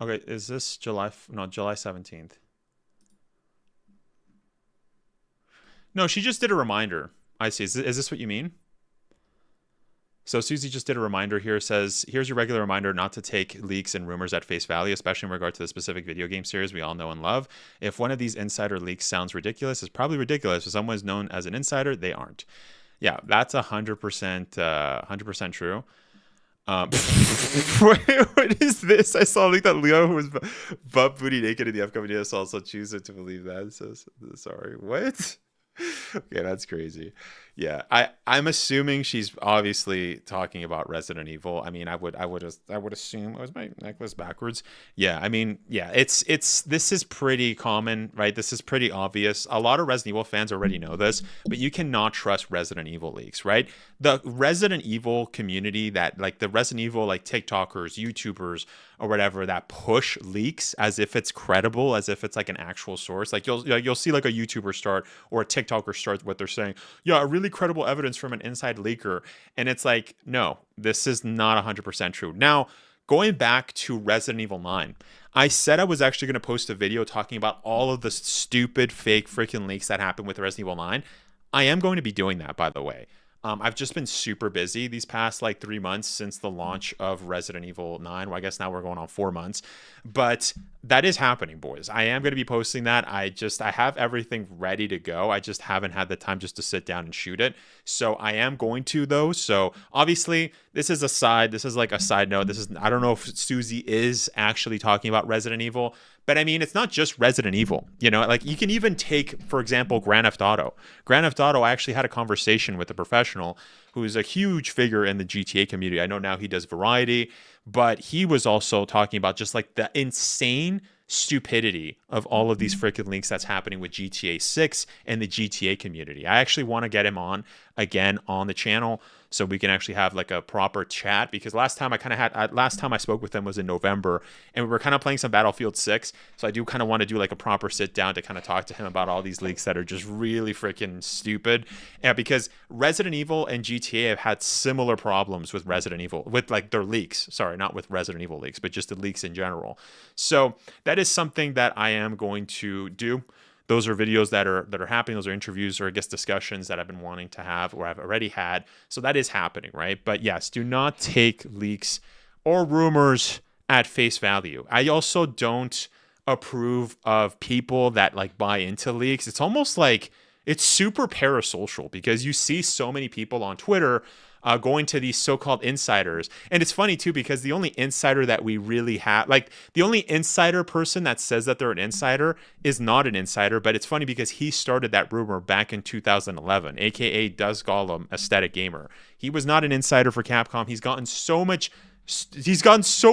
Okay, is this July 17th? No, she just did a reminder. I see. Is this what you mean? So Susie just did a reminder here. Says, here's your regular reminder not to take leaks and rumors at face value, especially in regard to the specific video game series we all know and love. If one of these insider leaks sounds ridiculous, it's probably ridiculous. If someone's known as an insider, they aren't. Yeah, that's 100% true. What is this? I saw a leak that Leo was butt booty naked in the upcoming video, so also choose to believe that. So sorry. What? Okay, that's crazy. Yeah, I'm assuming she's obviously talking about Resident Evil. I mean, I would assume. Was my necklace backwards? Yeah, I mean, yeah, this is pretty common, right? This is pretty obvious. A lot of Resident Evil fans already know this, but you cannot trust Resident Evil leaks, right? The Resident Evil community, that like the Resident Evil like TikTokers, YouTubers, or whatever, that push leaks as if it's credible, as if it's like an actual source. Like you'll see like a YouTuber start or a TikToker start what they're saying. Yeah, a really credible evidence from an inside leaker, and it's like, no, this is not 100% true. Now, going back to Resident Evil 9, I said I was actually going to post a video talking about all of the stupid fake freaking leaks that happened with Resident Evil 9. I am going to be doing that, by the way. I've just been super busy these past like 3 months since the launch of Resident Evil 9. Well, I guess now we're going on 4 months, but that is happening, boys. I am going to be posting that. I have everything ready to go. I just haven't had the time just to sit down and shoot it. So I am going to, though. So obviously this is like a side note. I don't know if Susie is actually talking about Resident Evil, but I mean, it's not just Resident Evil, you know, like you can even take, for example, Grand Theft Auto. Grand Theft Auto, I actually had a conversation with a professional who is a huge figure in the GTA community. I know now he does Variety, but he was also talking about just like the insane stupidity of all of these freaking leaks that's happening with GTA 6 and the GTA community. I actually want to get him on again on the channel so we can actually have like a proper chat, because last time I spoke with him was in November and we were kind of playing some Battlefield 6. So I do kind of want to do like a proper sit down to kind of talk to him about all these leaks that are just really freaking stupid. Yeah, because Resident Evil and GTA have had similar problems with Resident Evil, with like their leaks. Sorry, not with Resident Evil leaks, but just the leaks in general. So that is something that I am going to do. Those are videos that are happening. Those are interviews or I guess discussions that I've been wanting to have or I've already had. So that is happening, right? But yes, do not take leaks or rumors at face value. I also don't approve of people that like buy into leaks. It's almost like it's super parasocial because you see so many people on Twitter going to these so-called insiders. And it's funny too, because the only insider that we really have, like the only insider person that says that they're an insider is not an insider, but it's funny because he started that rumor back in 2011, aka Does Gollum, Aesthetic Gamer. He was not an insider for Capcom. He's gotten so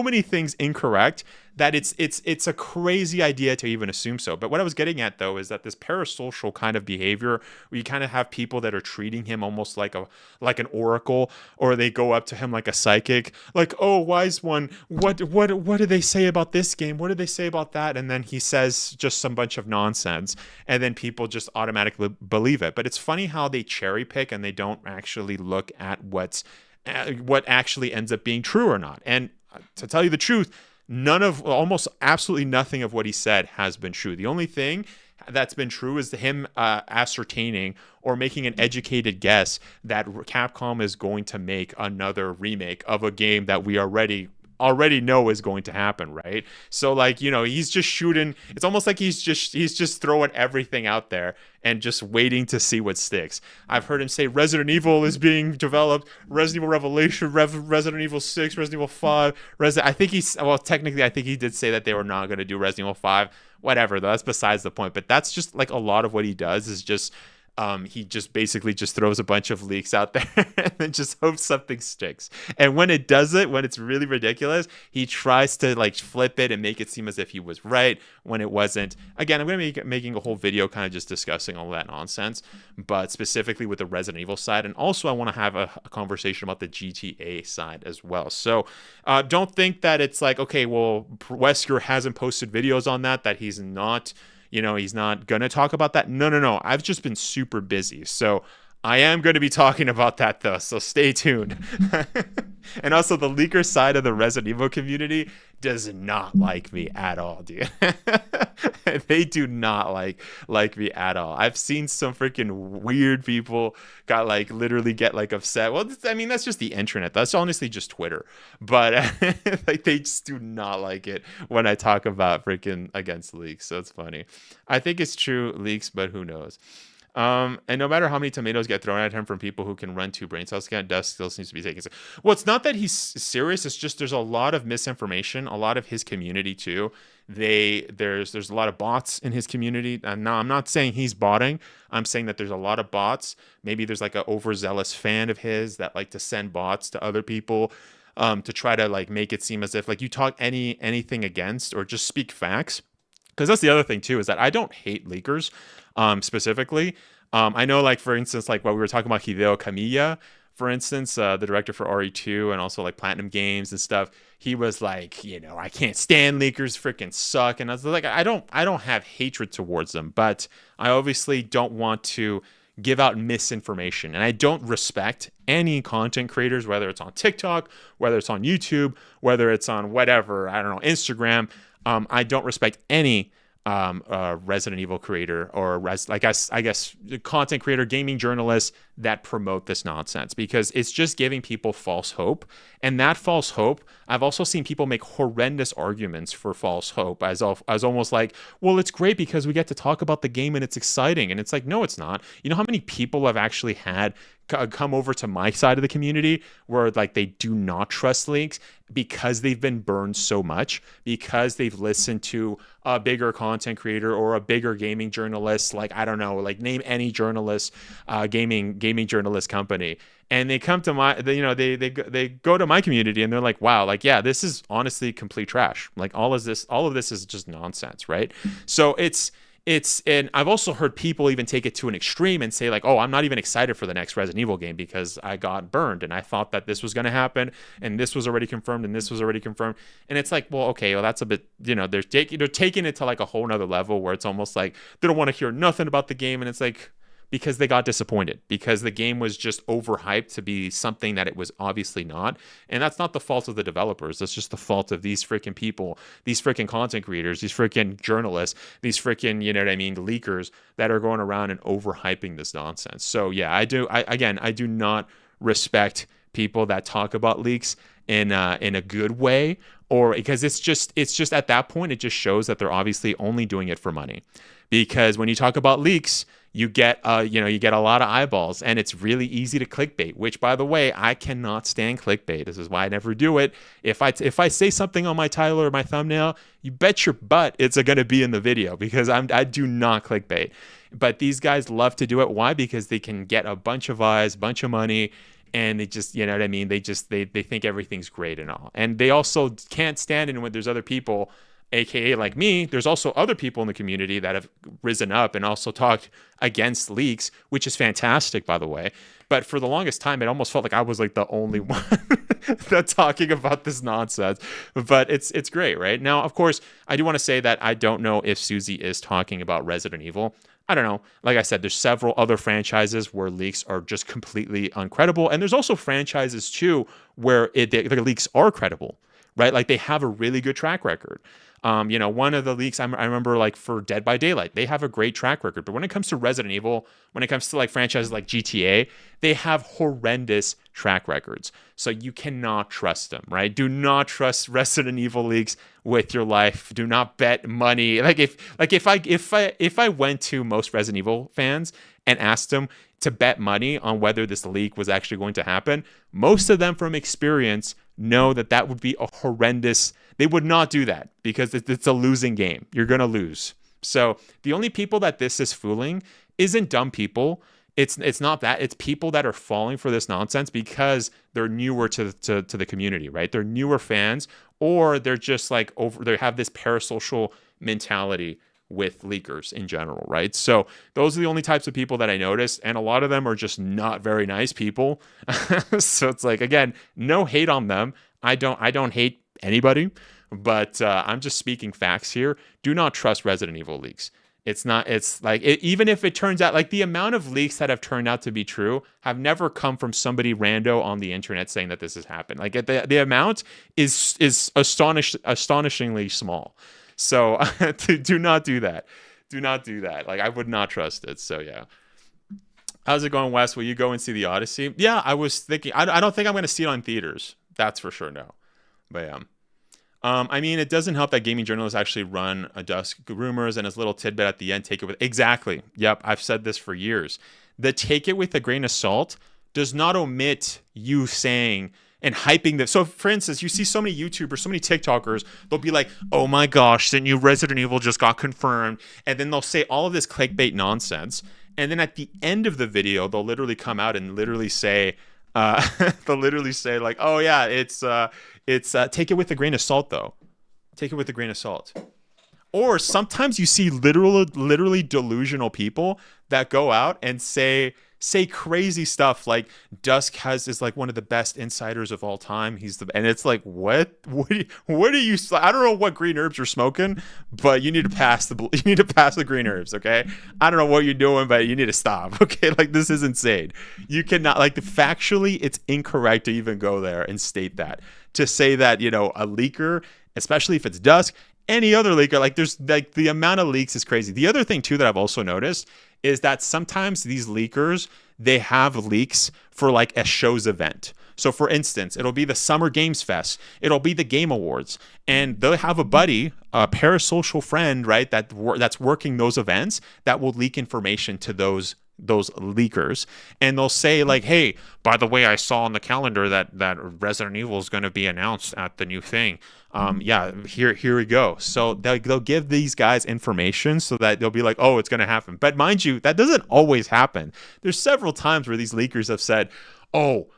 many things incorrect that it's a crazy idea to even assume so. But what I was getting at though is that this parasocial kind of behavior where you kind of have people that are treating him almost like an oracle, or they go up to him like a psychic, like, oh, wise one, what do they say about this game? What do they say about that? And then he says just some bunch of nonsense, and then people just automatically believe it. But it's funny how they cherry pick and they don't actually look at what actually ends up being true or not. And to tell you the truth, almost absolutely nothing of what he said has been true. The only thing that's been true is him ascertaining or making an educated guess that Capcom is going to make another remake of a game that we already already know is going to happen, right? So like, you know, he's just shooting. It's almost like he's just throwing everything out there and just waiting to see what sticks. I've heard him say Resident Evil is being developed, Resident Evil Revelation, Resident Evil 6, Resident Evil 5, I think technically I think he did say that they were not going to do Resident Evil 5. Whatever, though, that's besides the point. But that's just like a lot of what he does is just he just basically just throws a bunch of leaks out there and then just hopes something sticks. And when it does it, when it's really ridiculous, he tries to like flip it and make it seem as if he was right when it wasn't. Again, I'm going to be making a whole video kind of just discussing all that nonsense, but specifically with the Resident Evil side. And also I want to have a conversation about the GTA side as well. So don't think that it's like, okay, well, Wesker hasn't posted videos on that he's not... You know, he's not going to talk about that. No. I've just been super busy. So I am going to be talking about that, though. So stay tuned. And also, the leaker side of the Resident Evil community does not like me at all, dude. They do not like me at all. I've seen some freaking weird people literally get like upset. Well, I mean, that's just the internet. That's honestly just Twitter. But like they just do not like it when I talk about freaking against leaks. So it's funny. I think it's true leaks, but who knows? And no matter how many tomatoes get thrown at him from people who can run 2 brain cells, Dust still seems to be taking. Well, it's not that he's serious. It's just there's a lot of misinformation. A lot of his community too. There's a lot of bots in his community. And now I'm not saying he's botting. I'm saying that there's a lot of bots. Maybe there's like an overzealous fan of his that like to send bots to other people to try to like make it seem as if like you talk anything against or just speak facts. Because that's the other thing too, is that I don't hate leakers specifically. I know, like, for instance, like what we were talking about Hideo Kamiya, for instance, the director for RE2 and also like Platinum Games and stuff. He was like, you know, I can't stand leakers, freaking suck. And I was like, I don't have hatred towards them, but I obviously don't want to give out misinformation. And I don't respect any content creators, whether it's on TikTok, whether it's on YouTube, whether it's on whatever, I don't know, Instagram. I don't respect any Resident Evil creator or I guess content creator, gaming journalists that promote this nonsense, because it's just giving people false hope. And that false hope, I've also seen people make horrendous arguments for false hope as almost like, well, it's great because we get to talk about the game and it's exciting. And it's like, no, it's not. You know how many people I've actually had come over to my side of the community where like they do not trust leaks because they've been burned so much, because they've listened to a bigger content creator or a bigger gaming journalist, like, I don't know, like name any journalist, gaming journalist company, and they come to my, they go to my community and they're like, wow, like, yeah, this is honestly complete trash. Like all of this is just nonsense, right? So and I've also heard people even take it to an extreme and say like, oh, I'm not even excited for the next Resident Evil game because I got burned and I thought that this was going to happen and this was already confirmed and this was already confirmed. And it's like, well, okay, well, that's a bit, they're taking it to like a whole nother level where it's almost like they don't want to hear nothing about the game. And it's like, because they got disappointed, because the game was just overhyped to be something that it was obviously not. And that's not the fault of the developers. That's just the fault of these freaking people, these freaking content creators, these freaking journalists, these freaking, leakers that are going around and overhyping this nonsense. So yeah, I do not respect people that talk about leaks in a good way, or because it's just at that point, it just shows that they're obviously only doing it for money. Because when you talk about leaks, you get a lot of eyeballs, and it's really easy to clickbait, which, by the way, I cannot stand clickbait. This is why I never do it. If I say something on my title or my thumbnail, you bet your butt it's going to be in the video, because I do not clickbait. But these guys love to do it. Why? Because they can get a bunch of eyes, bunch of money, and they just, you know what I mean? They think everything's great and all. And they also can't stand it when there's other people, AKA like me. There's also other people in the community that have risen up and also talked against leaks, which is fantastic, by the way. But for the longest time, it almost felt like I was like the only one that's talking about this nonsense. But it's great, right? Now, of course, I do want to say that I don't know if Susie is talking about Resident Evil. I don't know. Like I said, there's several other franchises where leaks are just completely uncredible. And there's also franchises, too, where their leaks are credible. right? Like they have a really good track record. One of the leaks I remember, like for Dead by Daylight, they have a great track record. But when it comes to Resident Evil, when it comes to like franchises like GTA, they have horrendous track records. So you cannot trust them, right? Do not trust Resident Evil leaks with your life. Do not bet money. If I went to most Resident Evil fans and asked them to bet money on whether this leak was actually going to happen, most of them from experience know that would be a horrendous. They would not do that because it's a losing game. You're going to lose. So the only people that this is fooling isn't dumb people. It's not that. It's people that are falling for this nonsense because they're newer to the community, right? They're newer fans, or they're just like they have this parasocial mentality with leakers in general, right? So those are the only types of people that I noticed, and a lot of them are just not very nice people. So it's like, again, no hate on them. I don't hate anybody, but I'm just speaking facts here. Do not trust Resident Evil leaks. Even if it turns out, like the amount of leaks that have turned out to be true have never come from somebody rando on the internet saying that this has happened. Like the amount is astonishingly small. So do not do that. Do not do that. Like I would not trust it. So yeah. How's it going, Wes? Will you go and see the Odyssey? Yeah, I was thinking. I don't think I'm going to see it on theaters. That's for sure. No. But yeah. I mean, it doesn't help that gaming journalists actually run a Dusk rumors, and his little tidbit at the end, take it with... Exactly. Yep, I've said this for years. The take it with a grain of salt does not omit you saying and hyping that. So, for instance, you see so many YouTubers, so many TikTokers, they'll be like, oh my gosh, the new Resident Evil just got confirmed. And then they'll say all of this clickbait nonsense. And then at the end of the video, they'll literally come out and literally say... they'll literally say like, oh yeah, it's take it with a grain of salt though. Take it with a grain of salt. Or sometimes you see literally delusional people that go out and say crazy stuff like Dusk is like one of the best insiders of all time. And it's like, what are you? I don't know what green herbs you're smoking, but you need to pass the green herbs. Okay. I don't know what you're doing, but you need to stop. Okay. Like this is insane. You cannot factually, it's incorrect to even go there and state that, to say that, a leaker, especially if it's Dusk, any other leaker, like there's like the amount of leaks is crazy. The other thing too that I've also noticed is that sometimes these leakers, they have leaks for like a show's event. So for instance, it'll be the Summer Games Fest, it'll be the Game Awards, and they'll have a buddy, a parasocial friend, right, that's working those events that will leak information to those leakers, and they'll say like, hey, by the way, I saw on the calendar that Resident Evil is going to be announced at the new thing. Here we go. So they'll give these guys information so that they'll be like, oh, it's going to happen. But mind you, that doesn't always happen. There's several times where these leakers have said, oh,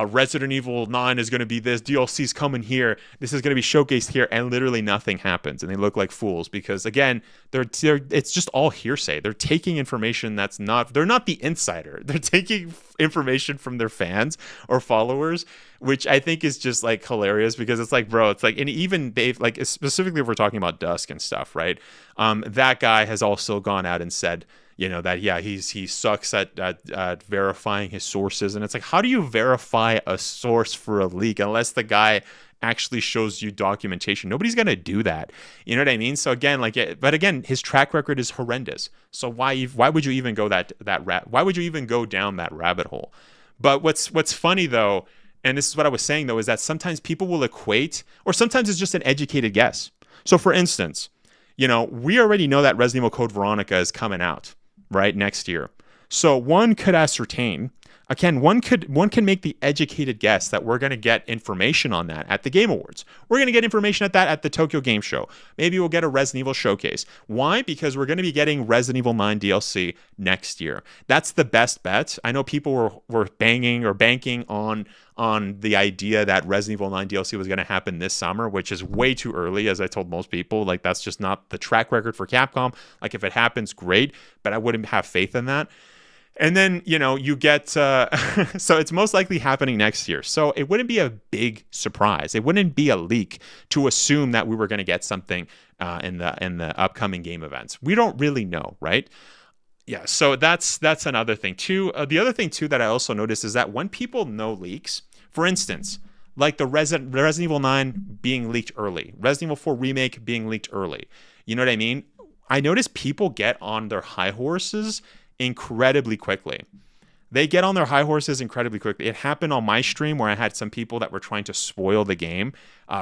Resident Evil 9 is going to be this, DLC's coming here, this is going to be showcased here, and literally nothing happens, and they look like fools because, again, it's just all hearsay. They're taking information they're not the insider. They're taking information from their fans or followers, which I think is just like hilarious because it's like, bro, it's like, and even they've like, specifically if we're talking about Dusk and stuff, right? That guy has also gone out and said, that, yeah, he sucks at verifying his sources. And it's like, how do you verify a source for a leak unless the guy actually shows you documentation? Nobody's going to do that. You know what I mean? So again, but again, his track record is horrendous. So why would you even go why would you even go down that rabbit hole? But what's funny though, and this is what I was saying though, is that sometimes people will equate, or sometimes it's just an educated guess. So for instance, we already know that Resident Evil Code Veronica is coming out, right, next year. So one could ascertain, again, one can make the educated guess that we're going to get information on that at the Game Awards. We're going to get information at that at the Tokyo Game Show. Maybe we'll get a Resident Evil showcase. Why? Because we're going to be getting Resident Evil 9 DLC next year. That's the best bet. I know people were banking on the idea that Resident Evil 9 DLC was going to happen this summer, which is way too early, as I told most people. Like, that's just not the track record for Capcom. Like, if it happens, great, but I wouldn't have faith in that. And then, you get, so it's most likely happening next year. So it wouldn't be a big surprise. It wouldn't be a leak to assume that we were going to get something in the upcoming game events. We don't really know, right? Yeah, so that's another thing too. The other thing too that I also noticed is that when people know leaks, for instance, like the Resident Evil 9 being leaked early, Resident Evil 4 Remake being leaked early. You know what I mean? I noticed people get on their high horses incredibly quickly. They get on their high horses incredibly quickly. It happened on my stream where I had some people that were trying to spoil the game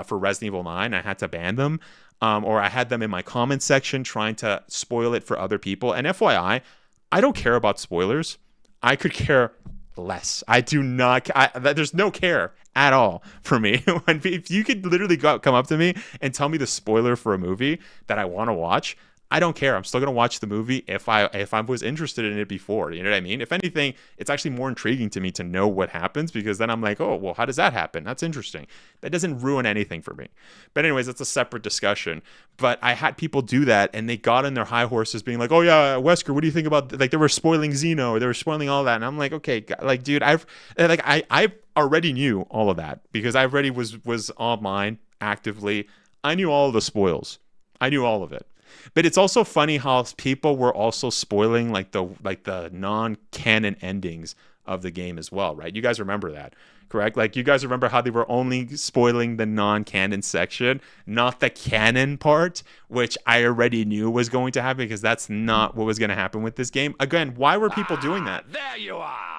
for Resident Evil 9. I had to ban them. Or I had them in my comment section trying to spoil it for other people. And FYI, I don't care about spoilers. I could care less. I do not. There's no care at all for me. If you could literally come up to me and tell me the spoiler for a movie that I want to watch, I don't care. I'm still gonna watch the movie if I was interested in it before. You know what I mean? If anything, it's actually more intriguing to me to know what happens, because then I'm like, oh, well, how does that happen? That's interesting. That doesn't ruin anything for me. But anyways, that's a separate discussion. But I had people do that, and they got on their high horses, being like, oh yeah, Wesker, what do you think about, like, they were spoiling Xeno, or they were spoiling all that, and I'm like, okay, like, dude, I already knew all of that because I already was online actively. I knew all of the spoils. I knew all of it. But it's also funny how people were also spoiling like the non-canon endings of the game as well, right? You guys remember that, correct? Like, you guys remember how they were only spoiling the non-canon section, not the canon part, which I already knew was going to happen because that's not what was going to happen with this game. Again, why were people doing that? There you are.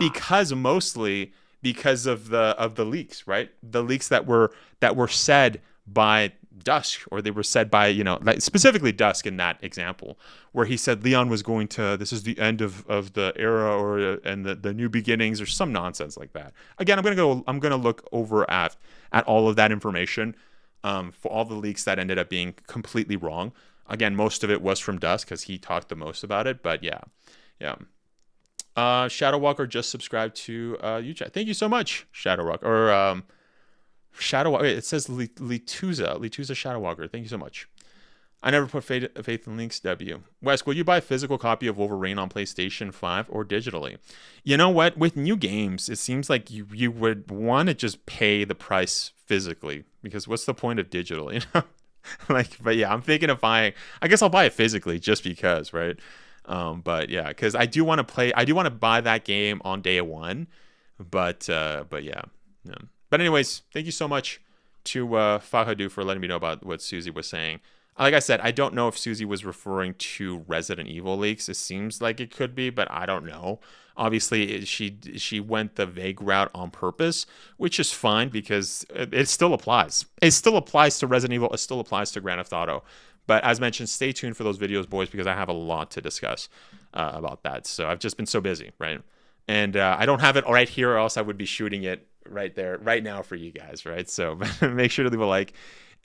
Mostly because of the leaks, right? The leaks that were said by Dusk, or they were said by, like specifically Dusk in that example, where he said Leon was going to, this is the end of the era, and the new beginnings, or some nonsense like that. Again, I'm gonna look over at all of that information for all the leaks that ended up being completely wrong. Again, most of it was from Dusk because he talked the most about it, but yeah. Shadow Walker just subscribed to YouTube. Thank you so much, Shadow Walker, or Shadow. It says Lituza Shadow Walker. Thank you so much. I never put faith in links. W. Wes, will you buy a physical copy of Wolverine on PlayStation 5 or digitally? You know what? With new games, it seems like you would want to just pay the price physically, because what's the point of digital? But yeah, I'm thinking of buying. I guess I'll buy it physically just because, right? But yeah, because I do want to buy that game on day one. But yeah. But anyways, thank you so much to Fahadu for letting me know about what Susie was saying. Like I said, I don't know if Susie was referring to Resident Evil leaks. It seems like it could be, but I don't know. Obviously, she went the vague route on purpose, which is fine because it still applies. It still applies to Resident Evil. It still applies to Grand Theft Auto. But as mentioned, stay tuned for those videos, boys, because I have a lot to discuss about that. So I've just been so busy, right? And I don't have it right here, or else I would be shooting it right there, right now for you guys, right? So make sure to leave a like.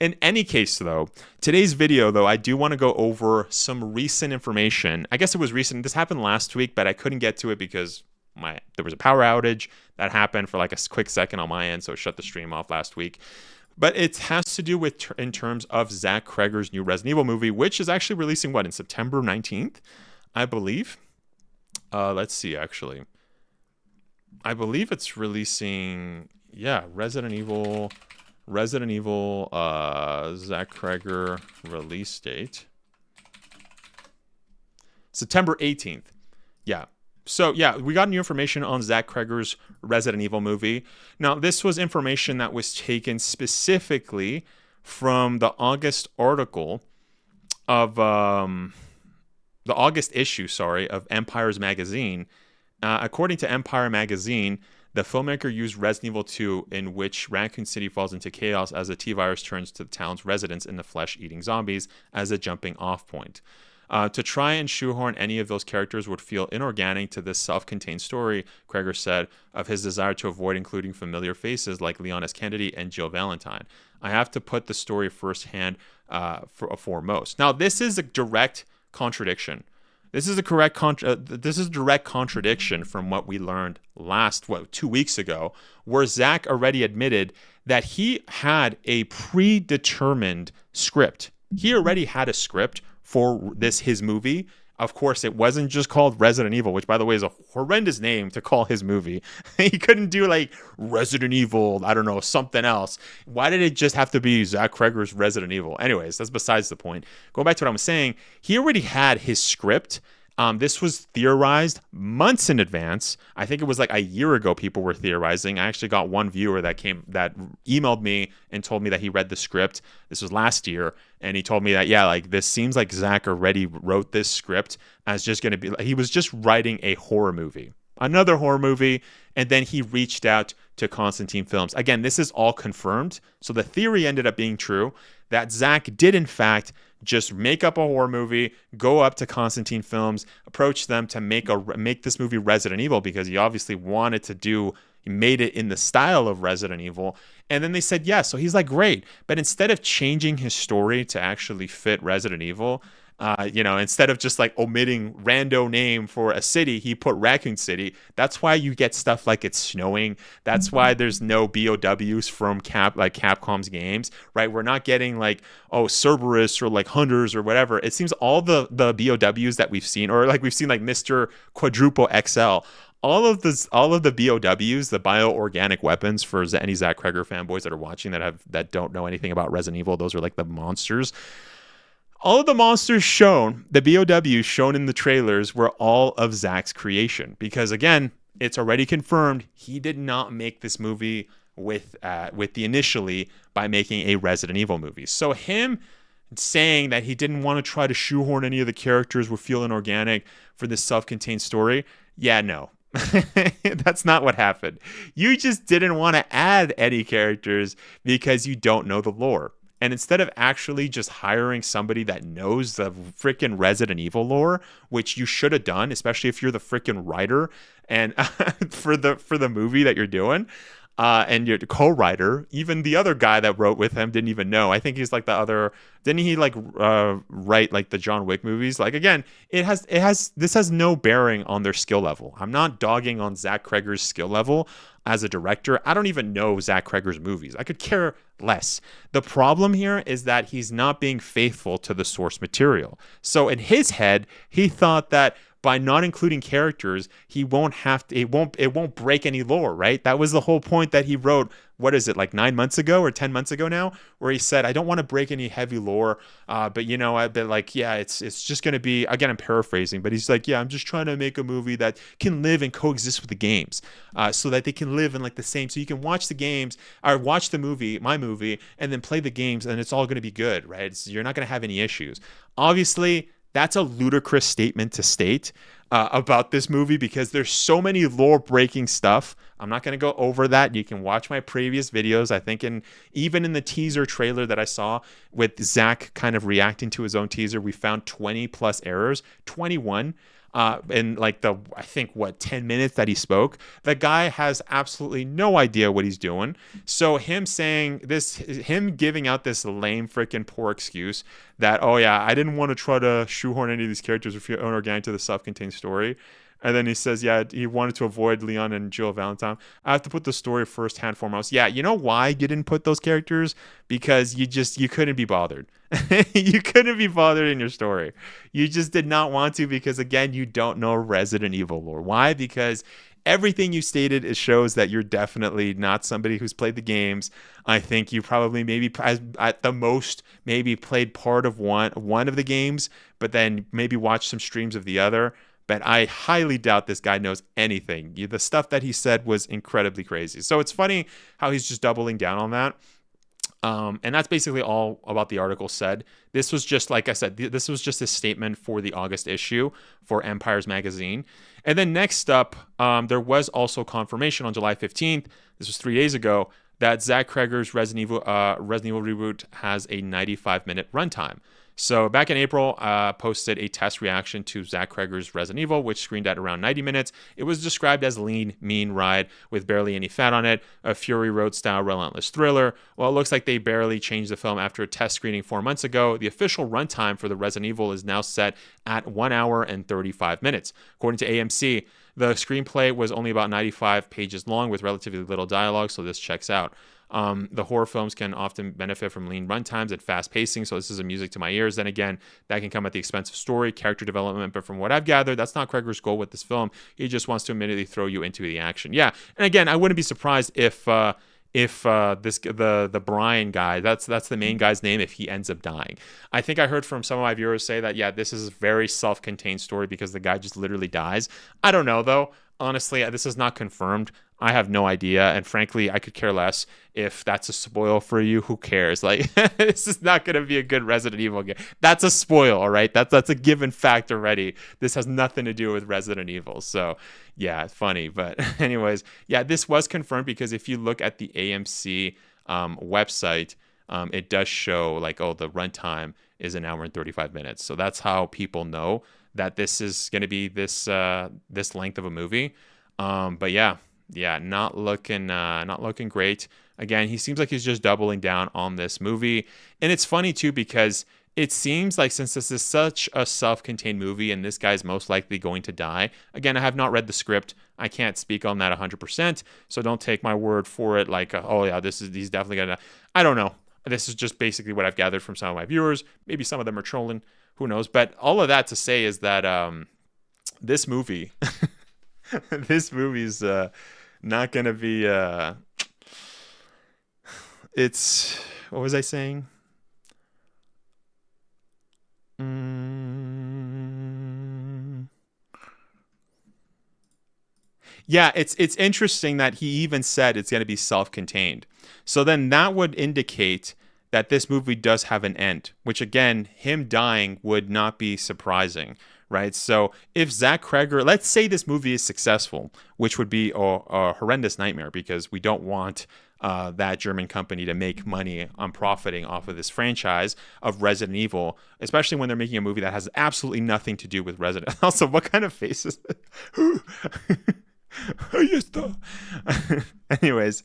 In any case, though, today's video, though, I do want to go over some recent information. I guess it was recent. This happened last week, but I couldn't get to it because there was a power outage that happened for like a quick second on my end, so it shut the stream off last week. But it has to do with in terms of Zach Cregger's new Resident Evil movie, which is actually releasing in September 19th, I believe. Let's see, actually. I believe it's releasing, Resident Evil, Zach Cregger release date. September 18th. Yeah. So, yeah, we got new information on Zach Cregger's Resident Evil movie. Now, this was information that was taken specifically from the August article of, the August issue, of Empire's Magazine. According to Empire Magazine, the filmmaker used Resident Evil 2, in which Raccoon City falls into chaos as the T-Virus turns to the town's residents into flesh-eating zombies, as a jumping-off point. To try and shoehorn any of those characters would feel inorganic to this self-contained story, Cregger said, of his desire to avoid including familiar faces like Leon S. Kennedy and Jill Valentine. I have to put the story firsthand foremost. Now, this is a direct contradiction. This is a direct contradiction from what we learned 2 weeks ago, where Zach already admitted that he had a predetermined script. He already had a script for his movie. Of course, it wasn't just called Resident Evil, which, by the way, is a horrendous name to call his movie. He couldn't do like Resident Evil, I don't know, something else. Why did it just have to be Zach Cregger's Resident Evil? Anyways, that's besides the point. Going back to what I was saying, he already had his script This was theorized months in advance. I think it was like a year ago people were theorizing. I actually got one viewer that emailed me and told me that he read the script. This was last year, and he told me that, yeah, like this seems like Zach already wrote this script as just going to be, he was just writing a horror movie, another horror movie, and then he reached out to Constantine Films. Again, this is all confirmed. So the theory ended up being true that Zach did in fact just make up a horror movie, go up to Constantine Films, approach them to make this movie Resident Evil, because he obviously wanted to he made it in the style of Resident Evil. And then they said yes. So he's like, great. But instead of changing his story to actually fit Resident Evil, instead of just like omitting rando name for a city, he put Raccoon City. That's why you get stuff like it's snowing. That's why there's no BOWs from Capcom's games, right? We're not getting like, Cerberus or like Hunters or whatever. It seems all the BOWs that we've seen, or like we've seen like Mr. Quadruple XL, all of the BOWs, the bioorganic weapons, for any Zach Kreger fanboys that are watching that don't know anything about Resident Evil, those are like the monsters. All of the monsters shown, the BOWs shown in the trailers, were all of Zach's creation. Because again, it's already confirmed he did not make this movie with the initially by making a Resident Evil movie. So him saying that he didn't want to try to shoehorn any of the characters were feeling organic for this self-contained story, yeah, no. That's not what happened. You just didn't want to add any characters because you don't know the lore. And instead of actually just hiring somebody that knows the freaking Resident Evil lore, which you should have done, especially if you're the freaking writer and for the movie that you're doing, and your co-writer, even the other guy that wrote with him didn't even know. I think he's like the other. Didn't he like write like the John Wick movies? Like again, this has no bearing on their skill level. I'm not dogging on Zach Kreger's skill level as a director. I don't even know Zach Kreger's movies. I could care less. The problem here is that he's not being faithful to the source material. So in his head, he thought that by not including characters, it won't break any lore, right? That was the whole point that he wrote, what is it, like 9 months ago or 10 months ago now, where he said, I don't want to break any heavy lore, but it's just going to be, again, I'm paraphrasing, but he's like, yeah, I'm just trying to make a movie that can live and coexist with the games, so that they can live in like the same, so you can watch the games, or watch the movie, my movie, and then play the games, and it's all going to be good, right? You're not going to have any issues. Obviously, that's a ludicrous statement to state about this movie, because there's so many lore-breaking stuff. I'm not going to go over that. You can watch my previous videos. I think even in the teaser trailer that I saw with Zach kind of reacting to his own teaser, we found 20 plus errors, 21. In like 10 minutes that he spoke. The guy has absolutely no idea what he's doing. So him giving out this lame freaking poor excuse that, oh yeah, I didn't want to try to shoehorn any of these characters if you're organic to the self-contained story. And then he says, yeah, he wanted to avoid Leon and Jill Valentine. I have to put the story first hand foremost. Yeah, you know why you didn't put those characters? Because you couldn't be bothered. You couldn't be bothered in your story. You just did not want to, because again, you don't know Resident Evil lore. Why? Because everything you stated shows that you're definitely not somebody who's played the games. I think you probably maybe at the most maybe played part of one of the games, but then maybe watched some streams of the other. But I highly doubt this guy knows anything. The stuff that he said was incredibly crazy. So it's funny how he's just doubling down on that. And that's basically all about the article said. This was just, like I said, this was just a statement for the August issue for Empires Magazine. And then next up, there was also confirmation on July 15th, this was 3 days ago, that Zach Kreger's Resident Evil reboot has a 95-minute runtime. So back in April, posted a test reaction to Zach Kreger's Resident Evil, which screened at around 90 minutes. It was described as lean, mean ride with barely any fat on it, a Fury Road-style relentless thriller. Well, it looks like they barely changed the film after a test screening 4 months ago. The official runtime for the Resident Evil is now set at 1 hour and 35 minutes. According to AMC, the screenplay was only about 95 pages long with relatively little dialogue, so this checks out. The horror films can often benefit from lean runtimes and fast pacing, so this is a music to my ears. Then again, that can come at the expense of story, character development, but from what I've gathered, that's not Kreger's goal with this film. He just wants to immediately throw you into the action. Yeah, and again, I wouldn't be surprised if if the Brian guy, that's the main guy's name, if he ends up dying. I think I heard from some of my viewers say that, yeah, this is a very self-contained story because the guy just literally dies. I don't know, though. Honestly, this is not confirmed. I have no idea, and frankly, I could care less if that's a spoil for you. Who cares? Like, this is not going to be a good Resident Evil game. That's a spoil, all right? That's a given fact already. This has nothing to do with Resident Evil. So, yeah, it's funny. But anyways, yeah, this was confirmed because if you look at the AMC website, it does show like, oh, the runtime is 1 hour and 35 minutes. So that's how people know that this is going to be this length of a movie. But yeah, not looking great. Again, he seems like he's just doubling down on this movie. And it's funny too, because it seems like since this is such a self-contained movie and this guy's most likely going to die. Again, I have not read the script. I can't speak on that 100%. So don't take my word for it. Like, oh yeah, he's definitely gonna. I don't know. This is just basically what I've gathered from some of my viewers. Maybe some of them are trolling. Who knows? But all of that to say is that this movie, this movie's not gonna be. It's, what was I saying? Yeah, it's interesting that he even said it's going to be self-contained. So then that would indicate that this movie does have an end, which again, him dying would not be surprising, right? So if Zach Kreger, let's say this movie is successful, which would be a horrendous nightmare because we don't want that German company to make money on profiting off of this franchise of Resident Evil, especially when they're making a movie that has absolutely nothing to do with Resident. Also, what kind of face is it? Anyways,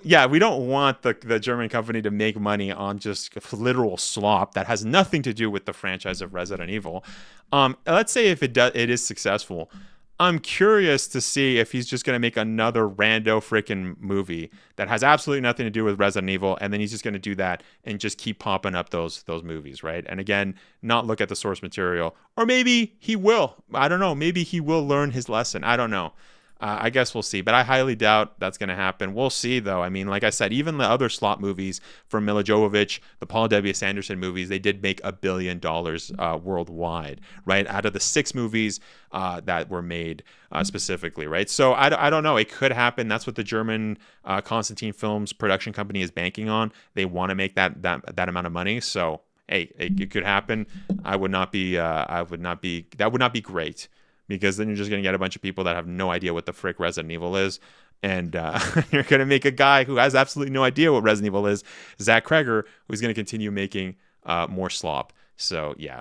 yeah, we don't want the German company to make money on just literal slop that has nothing to do with the franchise of Resident Evil. Let's say if it is successful, I'm curious to see if he's just going to make another rando freaking movie that has absolutely nothing to do with Resident Evil, and then he's just going to do that and just keep popping up those movies, right? And again, not look at the source material. Or maybe he will. I don't know. Maybe he will learn his lesson. I don't know. I guess we'll see, but I highly doubt that's going to happen. We'll see, though. I mean, like I said, even the other slot movies from Mila Jovovich, the Paul W.S. Anderson movies, they did make $1 billion worldwide, right? Out of the 6 movies that were made specifically, right? So I don't know. It could happen. That's what the German Constantine Films production company is banking on. They want to make that amount of money. So hey, it could happen. That would not be great. Because then you're just going to get a bunch of people that have no idea what the frick Resident Evil is. And you're going to make a guy who has absolutely no idea what Resident Evil is, Zach Kreger, who's going to continue making more slop. So, yeah,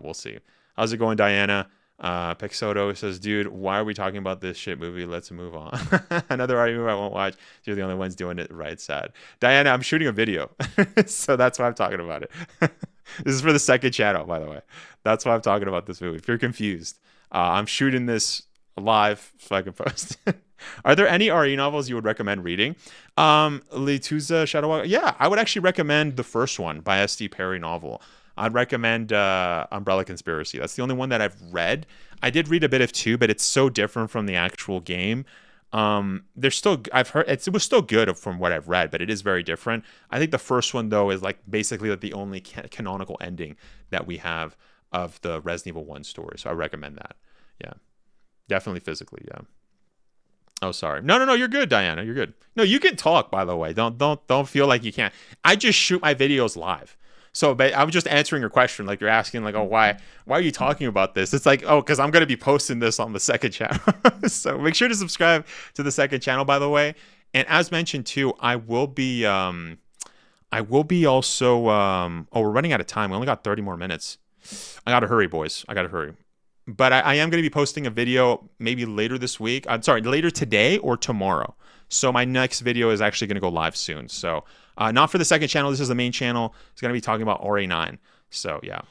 we'll see. How's it going, Diana? Pexoto says, dude, why are we talking about this shit movie? Let's move on. Another movie I won't watch. You're the only ones doing it right. Sad. Diana, I'm shooting a video. So that's why I'm talking about it. This is for the second channel, by the way. That's why I'm talking about this movie. If you're confused. I'm shooting this live so I can post. Are there any RE novels you would recommend reading? Letuza Shadowwalker. Yeah, I would actually recommend the first one by S.D. Perry novel. I'd recommend Umbrella Conspiracy. That's the only one that I've read. I did read a bit of 2, but it's so different from the actual game. There's still, I've heard it was still good from what I've read, but it is very different. I think the first one though is like basically like the only canonical ending that we have of the Resident Evil 1 story. So I recommend that. Yeah. Definitely physically, yeah. Oh, sorry. No, you're good, Diana. You're good. No, you can talk, by the way. Don't feel like you can't. I just shoot my videos live. So but I was just answering your question. Like you're asking like, oh, why are you talking about this? It's like, oh, because I'm going to be posting this on the second channel. So make sure to subscribe to the second channel, by the way. And as mentioned too, I will be also, oh, we're running out of time. We only got 30 more minutes. I gotta hurry, boys. I gotta hurry. But I am going to be posting a video maybe later this week. I'm sorry, later today or tomorrow. So my next video is actually going to go live soon. So not for the second channel. This is the main channel. It's going to be talking about RA9. So yeah.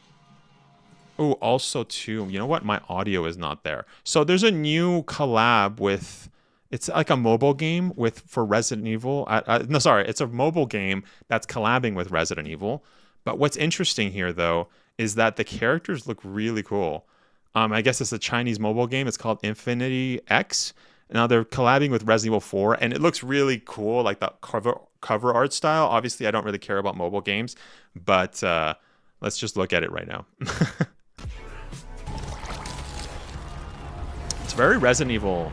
Oh, also too, you know what? My audio is not there. So there's a new collab with, it's like a mobile game for Resident Evil. No, sorry. It's a mobile game that's collabing with Resident Evil. But what's interesting here, though, is that the characters look really cool. I guess it's a Chinese mobile game. It's called Infinity X. Now they're collabing with Resident Evil 4, and it looks really cool, like the cover art style. Obviously, I don't really care about mobile games, but let's just look at it right now. It's very Resident Evil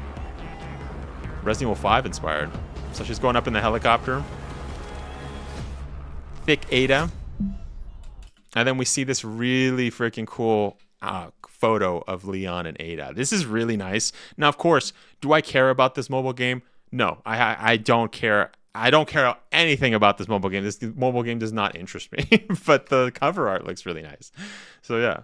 5 inspired. So she's going up in the helicopter. Thick Eder. And then we see this really freaking cool photo of Leon and Eder. This is really nice. Now, of course, do I care about this mobile game? No, I don't care. I don't care anything about this mobile game. This mobile game does not interest me. But the cover art looks really nice. So, yeah.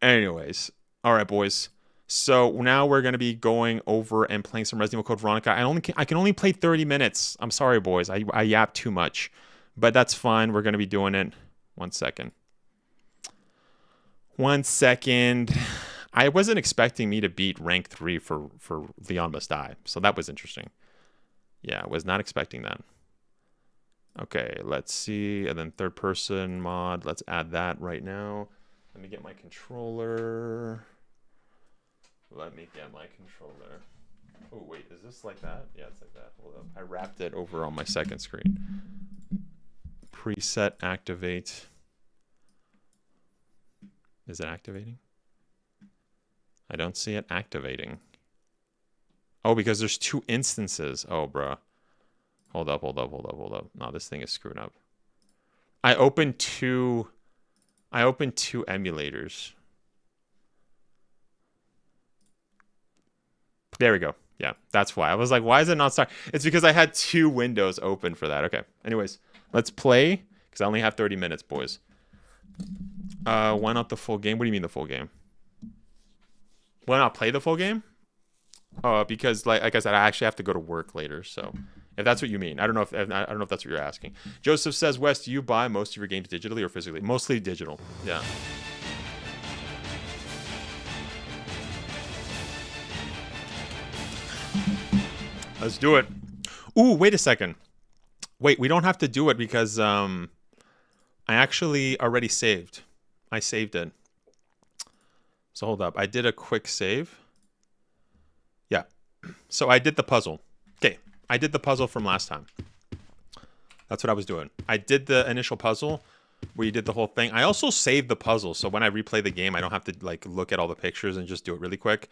Anyways. All right, boys. So now we're going to be going over and playing some Resident Evil Code Veronica. I can only play 30 minutes. I'm sorry, boys. I yap too much. But that's fine. We're going to be doing it. 1 second. 1 second. I wasn't expecting me to beat rank 3 for Leon Must Die. So that was interesting. Yeah, I was not expecting that. Okay, let's see. And then third person mod. Let's add that right now. Let me get my controller. Let me get my controller. Oh, wait, is this like that? Yeah, it's like that. Hold up. I wrapped it over on my second screen. Preset activate. Is it activating? I don't see it activating. Oh, because there's 2 instances. Oh, bro. Hold up. No, this thing is screwed up. I opened two emulators. There we go. Yeah, that's why. I was like, why is it not starting? It's because I had 2 windows open for that. Okay. Anyways, let's play, because I only have 30 minutes, boys. Why not the full game? What do you mean the full game? Why not play the full game? Because like I said, I actually have to go to work later. So if that's what you mean, I don't know if that's what you're asking. Joseph says, Wes, do you buy most of your games digitally or physically? Mostly digital. Yeah. Let's do it. Ooh, wait a second. Wait, we don't have to do it because I actually already saved. I saved it. So hold up. I did a quick save. Yeah. So I did the puzzle. Okay. I did the puzzle from last time. That's what I was doing. I did the initial puzzle where you did the whole thing. I also saved the puzzle. So when I replay the game, I don't have to like look at all the pictures and just do it really quick.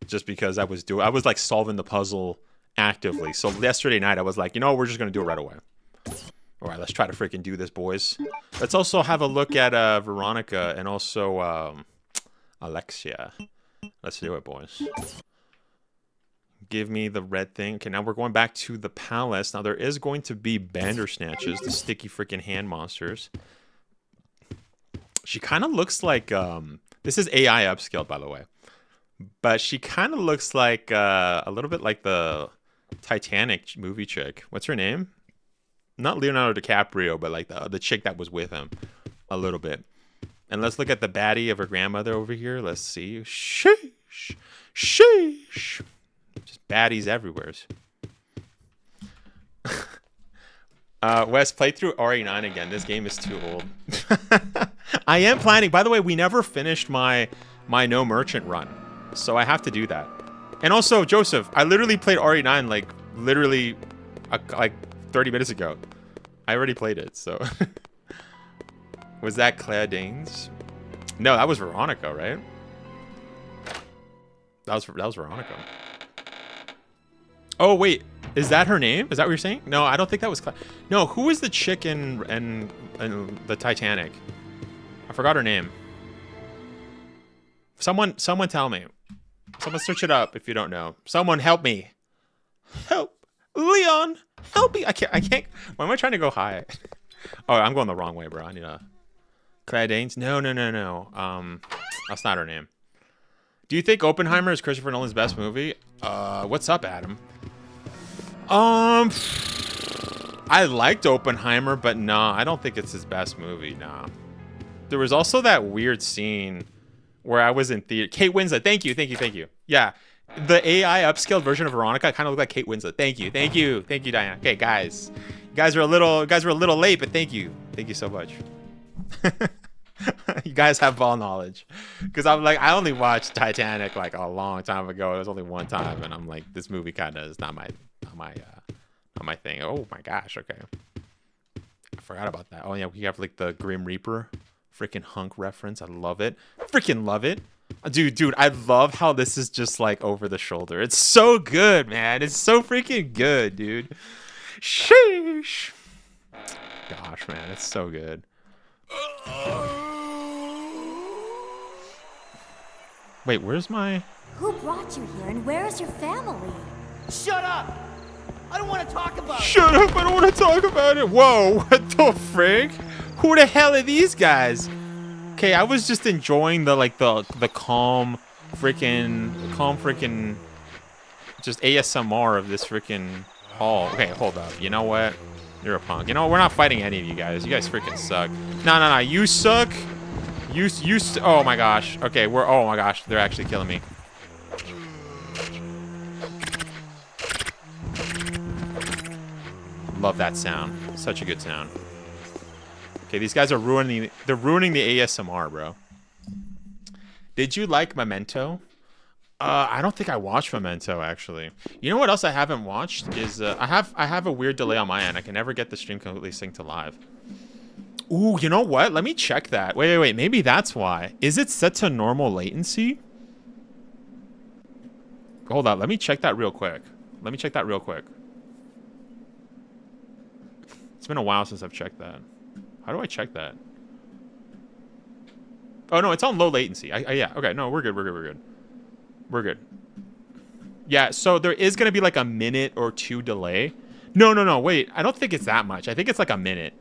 Just because I was like solving the puzzle actively. So yesterday night I was like, you know, we're just going to do it right away. All right, let's try to freaking do this, boys. Let's also have a look at Veronica and also Alexia. Let's do it, boys. Give me the red thing. Okay, now we're going back to the palace. Now there is going to be Bandersnatches, the sticky freaking hand monsters. She kind of looks like this is AI upscaled, by the way. But she kind of looks like a little bit like the Titanic movie chick. What's her name? Not Leonardo DiCaprio, but like the chick that was with him a little bit. And let's look at the baddie of her grandmother over here. Let's see. Sheesh. Sheesh. Just baddies everywhere. Wes, play through RE9 again. This game is too old. I am planning. By the way, we never finished my No Merchant run. So I have to do that. And also, Joseph, I literally played RE9 like literally like 30 minutes ago. I already played it, so. Was that Claire Danes? No, that was Veronica, right? That was Veronica. Oh, wait. Is that her name? Is that what you're saying? No, I don't think that was Claire. No, who is the chick in the Titanic? I forgot her name. Someone tell me. Someone search it up if you don't know. Someone help me. Help. Leon, help me. I can't. Why am I trying to go high? Oh, I'm going the wrong way, bro. I need a... Claire Danes? No. That's not her name. Do you think Oppenheimer is Christopher Nolan's best movie? What's up, Adam? I liked Oppenheimer, but nah, I don't think it's his best movie, nah. There was also that weird scene where I was in theater. Kate Winslet, thank you. Yeah, the AI upscaled version of Veronica kind of looked like Kate Winslet. Thank you, Diana. Okay, guys, you guys were a little late, but thank you so much. You guys have ball knowledge, because I'm like, I only watched Titanic like a long time ago. It was only one time, and I'm like, this movie kind of is not my thing. Oh my gosh, okay, I forgot about that. Oh yeah, we have like the Grim Reaper, freaking hunk reference. I love it, freaking love it, dude. I love how this is just like over the shoulder. It's so good, man. It's so freaking good, dude. Sheesh. Gosh, man, it's so good. Wait, where's my... Who brought you here and where is your family? Shut up! I don't want to talk about it! Shut up, I don't want to talk about it. Whoa, what the frick? Who the hell are these guys? Okay, I was just enjoying the calm freaking just ASMR of this freaking hall. Okay, hold up. You know what? You're a punk. You know what? We're not fighting any of you guys. You guys freaking suck. No. You suck. Oh my gosh. Okay, oh my gosh. They're actually killing me. Love that sound. Such a good sound. Okay, these guys are ruining the ASMR, bro. Did you like Memento? I don't think I watched Memento, actually. You know what else I haven't watched is I have a weird delay on my end. I can never get the stream completely synced to live. Ooh, you know what? Let me check that. Wait. Maybe that's why. Is it set to normal latency? Hold on. Let me check that real quick. It's been a while since I've checked that. How do I check that? Oh, no. It's on low latency. Yeah. Okay. No, we're good. Yeah, so there is going to be like a minute or two delay. No. Wait. I don't think it's that much. I think it's like a minute.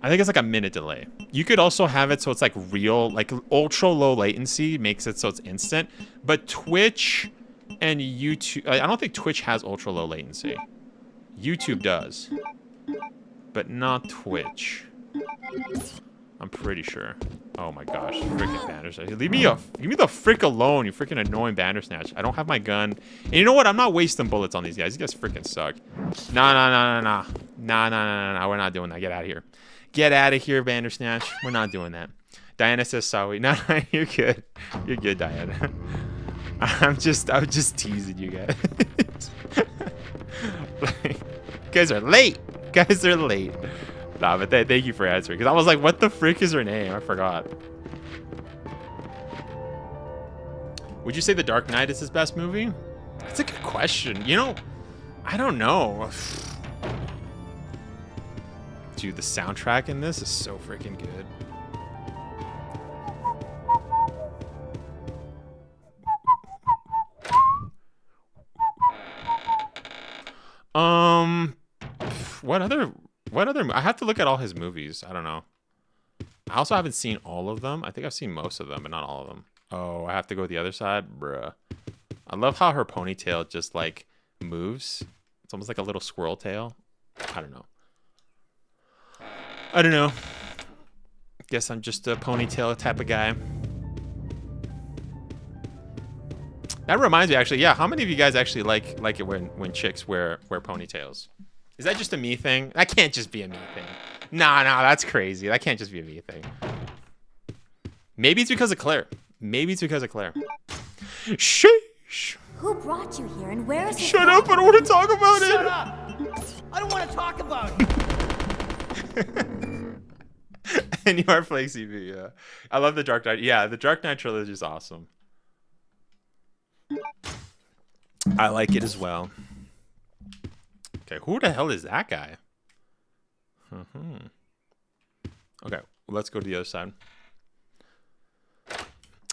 I think it's like a minute delay. You could also have it so it's like real, like ultra low latency makes it so it's instant. But Twitch and YouTube, I don't think Twitch has ultra low latency. YouTube does, but not Twitch. I'm pretty sure. Oh my gosh, freaking Bandersnatch. Leave me the frick alone, you freaking annoying Bandersnatch. I don't have my gun. And you know what? I'm not wasting bullets on these guys. These guys freaking suck. Nah. We're not doing that. Get out of here. Get out of here, Bandersnatch. We're not doing that. Diana says sorry. No, you're good. You're good, Diana. I'm just teasing you guys. You guys are late. Nah, but thank you for answering. Because I was like, what the frick is her name? I forgot. Would you say The Dark Knight is his best movie? That's a good question. You know, I don't know. Dude, the soundtrack in this is so freaking good. What other I have to look at all his movies. I don't know. I also haven't seen all of them. I think I've seen most of them, but not all of them. Oh, I have to go the other side? Bruh. I love how her ponytail just like moves. It's almost like a little squirrel tail. I don't know. Guess I'm just a ponytail type of guy. That reminds me, actually, yeah. How many of you guys actually like it when chicks wear ponytails? Is that just a me thing? That can't just be a me thing. Nah, that's crazy. That can't just be a me thing. Maybe it's because of Claire. Sheesh. Who brought you here and where is your Shut up! I don't want to talk about it. Shut up! I don't want to talk about it. And you are Flakesy V, yeah. I love the Dark Knight. Yeah, the Dark Knight trilogy is awesome. I like it as well. Okay, who the hell is that guy? Okay, let's go to the other side.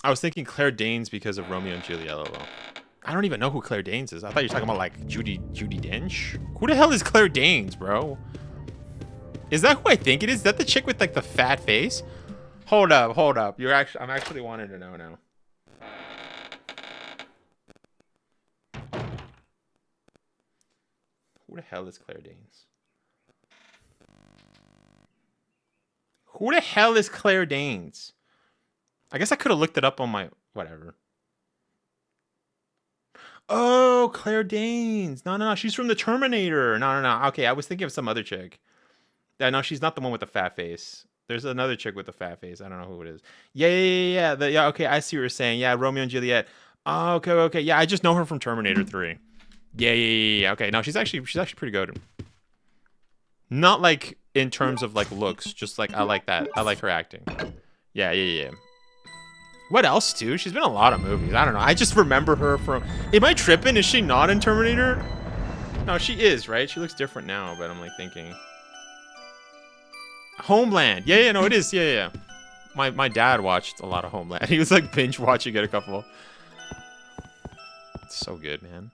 I was thinking Claire Danes because of Romeo and Juliet. LOL. I don't even know who Claire Danes is. I thought you were talking about like Judi Dench. Who the hell is Claire Danes, bro? Is that who I think it is? Is that the chick with like the fat face? Hold up. I'm actually wanting to know now. Who the hell is Claire Danes? I guess I could have looked it up on my whatever. Oh, Claire Danes. No. She's from the Terminator. No. Okay, I was thinking of some other chick. Yeah, no, she's not the one with the fat face. There's another chick with the fat face. I don't know who it is. Yeah. Yeah. Okay, I see what you're saying. Yeah, Romeo and Juliet. Oh, okay. Yeah, I just know her from Terminator 3. Yeah. Okay, no, she's actually pretty good. Not like in terms of like looks, just like I like that. I like her acting. Yeah. What else, too? She's been in a lot of movies. I don't know. I just remember her from. Am I tripping? Is she not in Terminator? No, she is, right? She looks different now, but I'm like thinking. Homeland. Yeah, no, it is. Yeah. My dad watched a lot of Homeland. He was like binge watching it a couple. It's so good, man.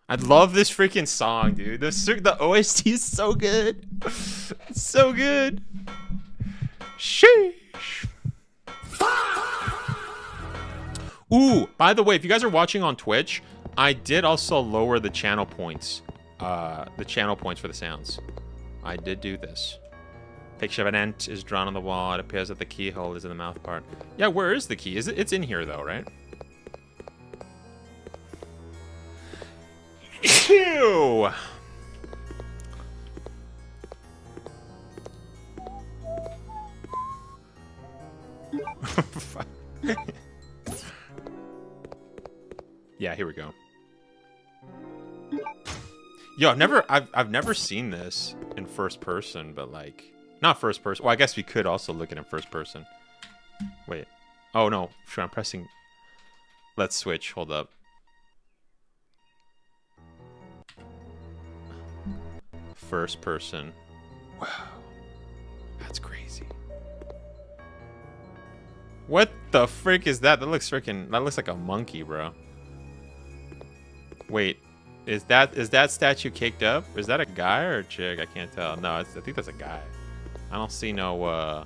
I love this freaking song, dude. The OST is so good. It's so good. Sheesh. Ooh, by the way, if you guys are watching on Twitch, I did also lower the channel points. The channel points for the sounds. I did do this. Picture of an ant is drawn on the wall. It appears that the keyhole is in the mouth part. Yeah, where is the key? It's in here though, right? Ew. Yeah, here we go. Yo, I've never seen this in first person, but like not first person. Well, I guess we could also look at it in first person. Wait. Oh no, sure, I'm pressing. Let's switch. Hold up. First person. Wow. That's crazy. What the frick is that? That looks like a monkey, bro. Wait. Is that statue caked up? Is that a guy or a chick? I can't tell. No, I think that's a guy. I don't see no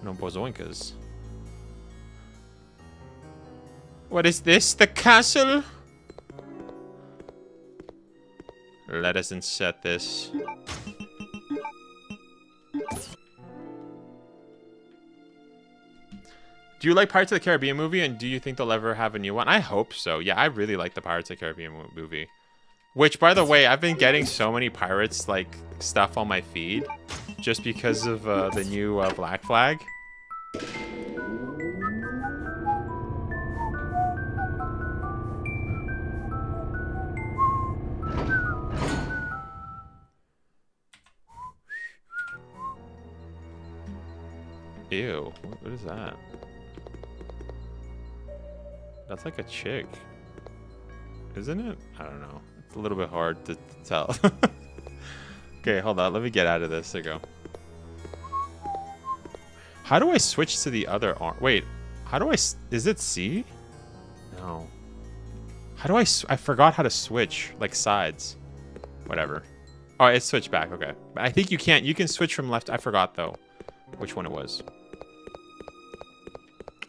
bozoinkas. What is this? The castle? Let us insert this. Do you like Pirates of the Caribbean movie, and do you think they'll ever have a new one? I hope so. Yeah, I really like the Pirates of the Caribbean movie. Which, by the way, I've been getting so many Pirates like stuff on my feed just because of the new Black Flag. Ew, what is that? That's like a chick. Isn't it? I don't know. It's a little bit hard to tell. Okay, hold on. Let me get out of this. There you go. How do I switch to the other arm? Wait, how do I... Is it C? No. How do I forgot how to switch, like, sides. Whatever. Oh, it switched back. Okay. I think you can't... You can switch from left... I forgot, though, which one it was.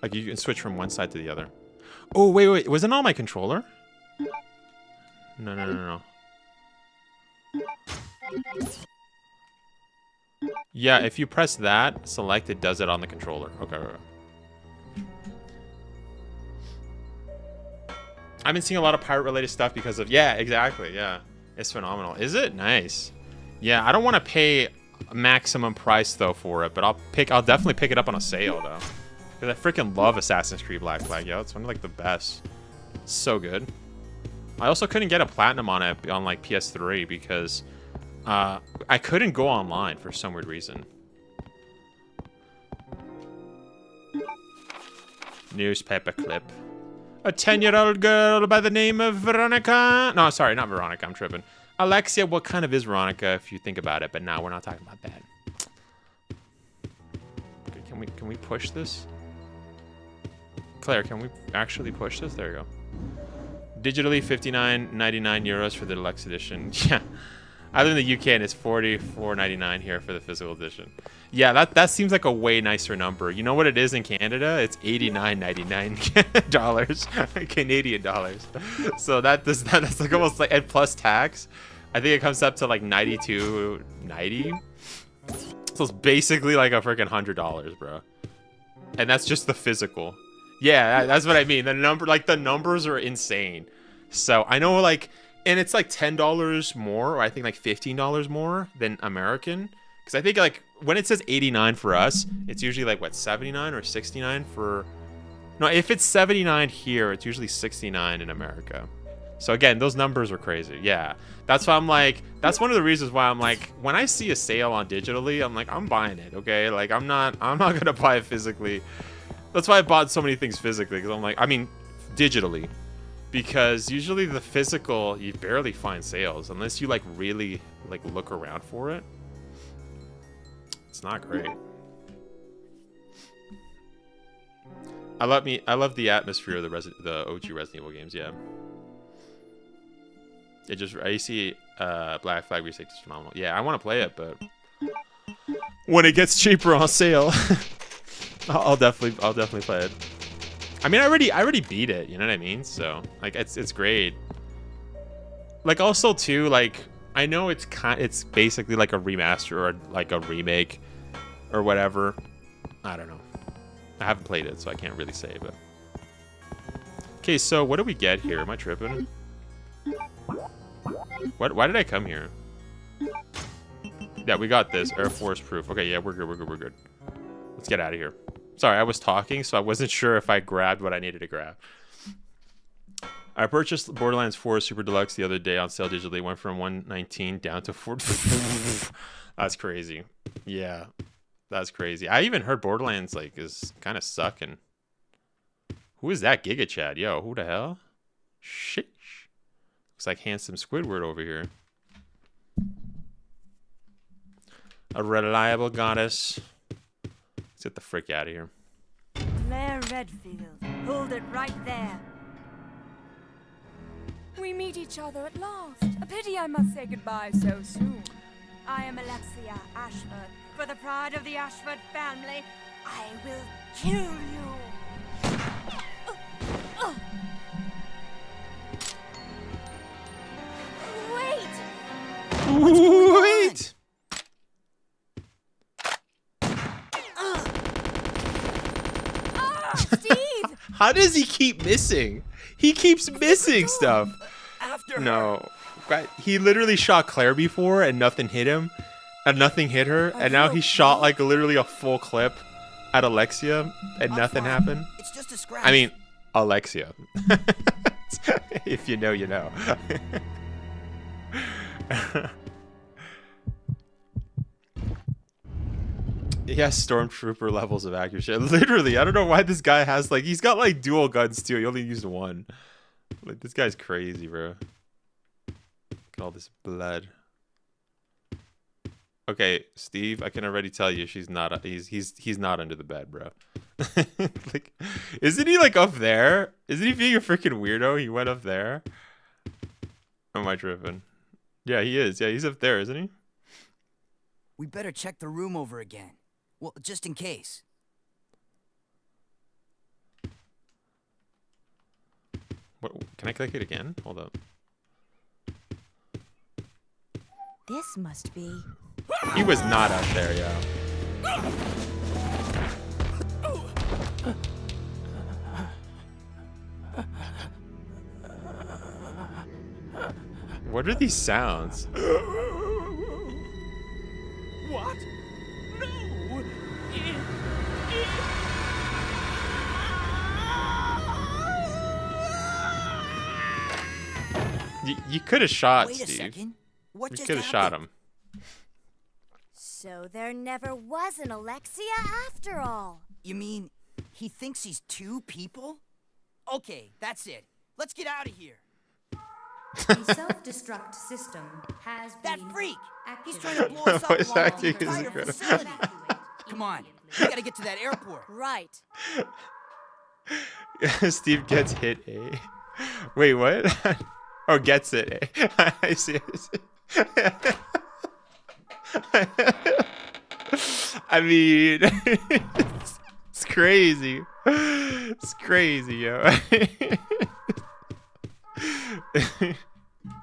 Like, you can switch from one side to the other. Oh, wait. Was it on my controller? No. Yeah, if you press that, select, it does it on the controller. Okay. I've been seeing a lot of pirate-related stuff because of... Yeah, exactly. Yeah. It's phenomenal. Is it? Nice. Yeah, I don't want to pay maximum price, though, for it, but I'll definitely pick it up on a sale, though. Because I freaking love Assassin's Creed Black Flag, yo. It's one of, like, the best. It's so good. I also couldn't get a platinum on it on, like, PS3 because I couldn't go online for some weird reason. Newspaper clip. A 10-year-old girl by the name of Veronica. No, sorry, not Veronica. I'm tripping. Alexia, what kind of is Veronica if you think about it? But now we're not talking about that. Okay, can we push this? Claire, can we actually push this? There you go. Digitally, €59.99 for the deluxe edition. Yeah, I live in the UK and it's $44.99 here for the physical edition. Yeah, that seems like a way nicer number. You know what it is in Canada? It's $89.99 Canadian dollars. So that's like almost like, and plus tax, I think it comes up to like $92.90. So it's basically like a freaking $100, bro. And that's just the physical. Yeah, that's what I mean. The numbers are insane. So I know, like, and it's like $10 more, or I think like $15 more than American, Because I think like when it says 89 for us, it's usually like what, 79 or 69 for. No, if it's 79 here, it's usually 69 in America. So again, those numbers are crazy. Yeah, that's why I'm like, that's one of the reasons why I'm like, when I see a sale on digitally, I'm like, I'm buying it. Okay, like I'm not gonna buy it physically. That's why I bought so many things physically, because I'm like, I mean, digitally, because usually the physical you barely find sales unless you like really like look around for it. It's not great. I love the atmosphere of the OG Resident Evil games. Yeah. It just I see Black Flag Re6 is phenomenal. Yeah, I want to play it, but when it gets cheaper on sale, I'll definitely play it. I mean, I already beat it. You know what I mean? So like, it's great. Like also too, like I know it's basically like a remaster or like a remake or whatever. I don't know. I haven't played it, so I can't really say. But okay, so what do we get here? Am I tripping? What? Why did I come here? Yeah, we got this Air Force proof. Okay, yeah, we're good. Let's get out of here. Sorry, I was talking, so I wasn't sure if I grabbed what I needed to grab. I purchased Borderlands 4 Super Deluxe the other day on sale digitally. Went from 119 down to 4. That's crazy. Yeah, that's crazy. I even heard Borderlands like is kind of sucking. Who is that Giga Chad? Yo, who the hell? Shit. Looks like handsome Squidward over here. A reliable goddess. Let's get the frick out of here. Claire Redfield, hold it right there. We meet each other at last. A pity I must say goodbye so soon. I am Alexia Ashford. For the pride of the Ashford family, I will kill you. Wait! Steve! How does he keep missing? He keeps missing stuff. No. He literally shot Claire before and nothing hit him. And nothing hit her. And now he shot like literally a full clip at Alexia and nothing happened. It's just a scratch. I mean, Alexia. If you know, you know. He has stormtrooper levels of accuracy. Literally, I don't know why this guy has like, he's got like dual guns too. He only used one. Like, this guy's crazy, bro. Look at all this blood. Okay, Steve, I can already tell you she's not. He's not under the bed, bro. Like, isn't he like up there? Isn't he being a freaking weirdo? He went up there. Or am I tripping? Yeah, he is. Yeah, he's up there, isn't he? We better check the room over again. Well, just in case. What? Can I click it again? Hold up. This must be. He was not up there, yeah. What are these sounds? What? No! You could have shot Wait a Steve. second. What You just could have shot happened? him. So there never was an Alexia after all. You mean he thinks he's two people? Okay, that's it. Let's get out of here. The self-destruct system has That been freak! He's activated. trying to blow us up Voice along acting the is entire incredible. facility. Evacuate Come on, immediately. we gotta get to that airport. Right. Steve gets hit A. Wait, what? Oh, gets it A. I see. I mean, it's crazy. It's crazy, yo.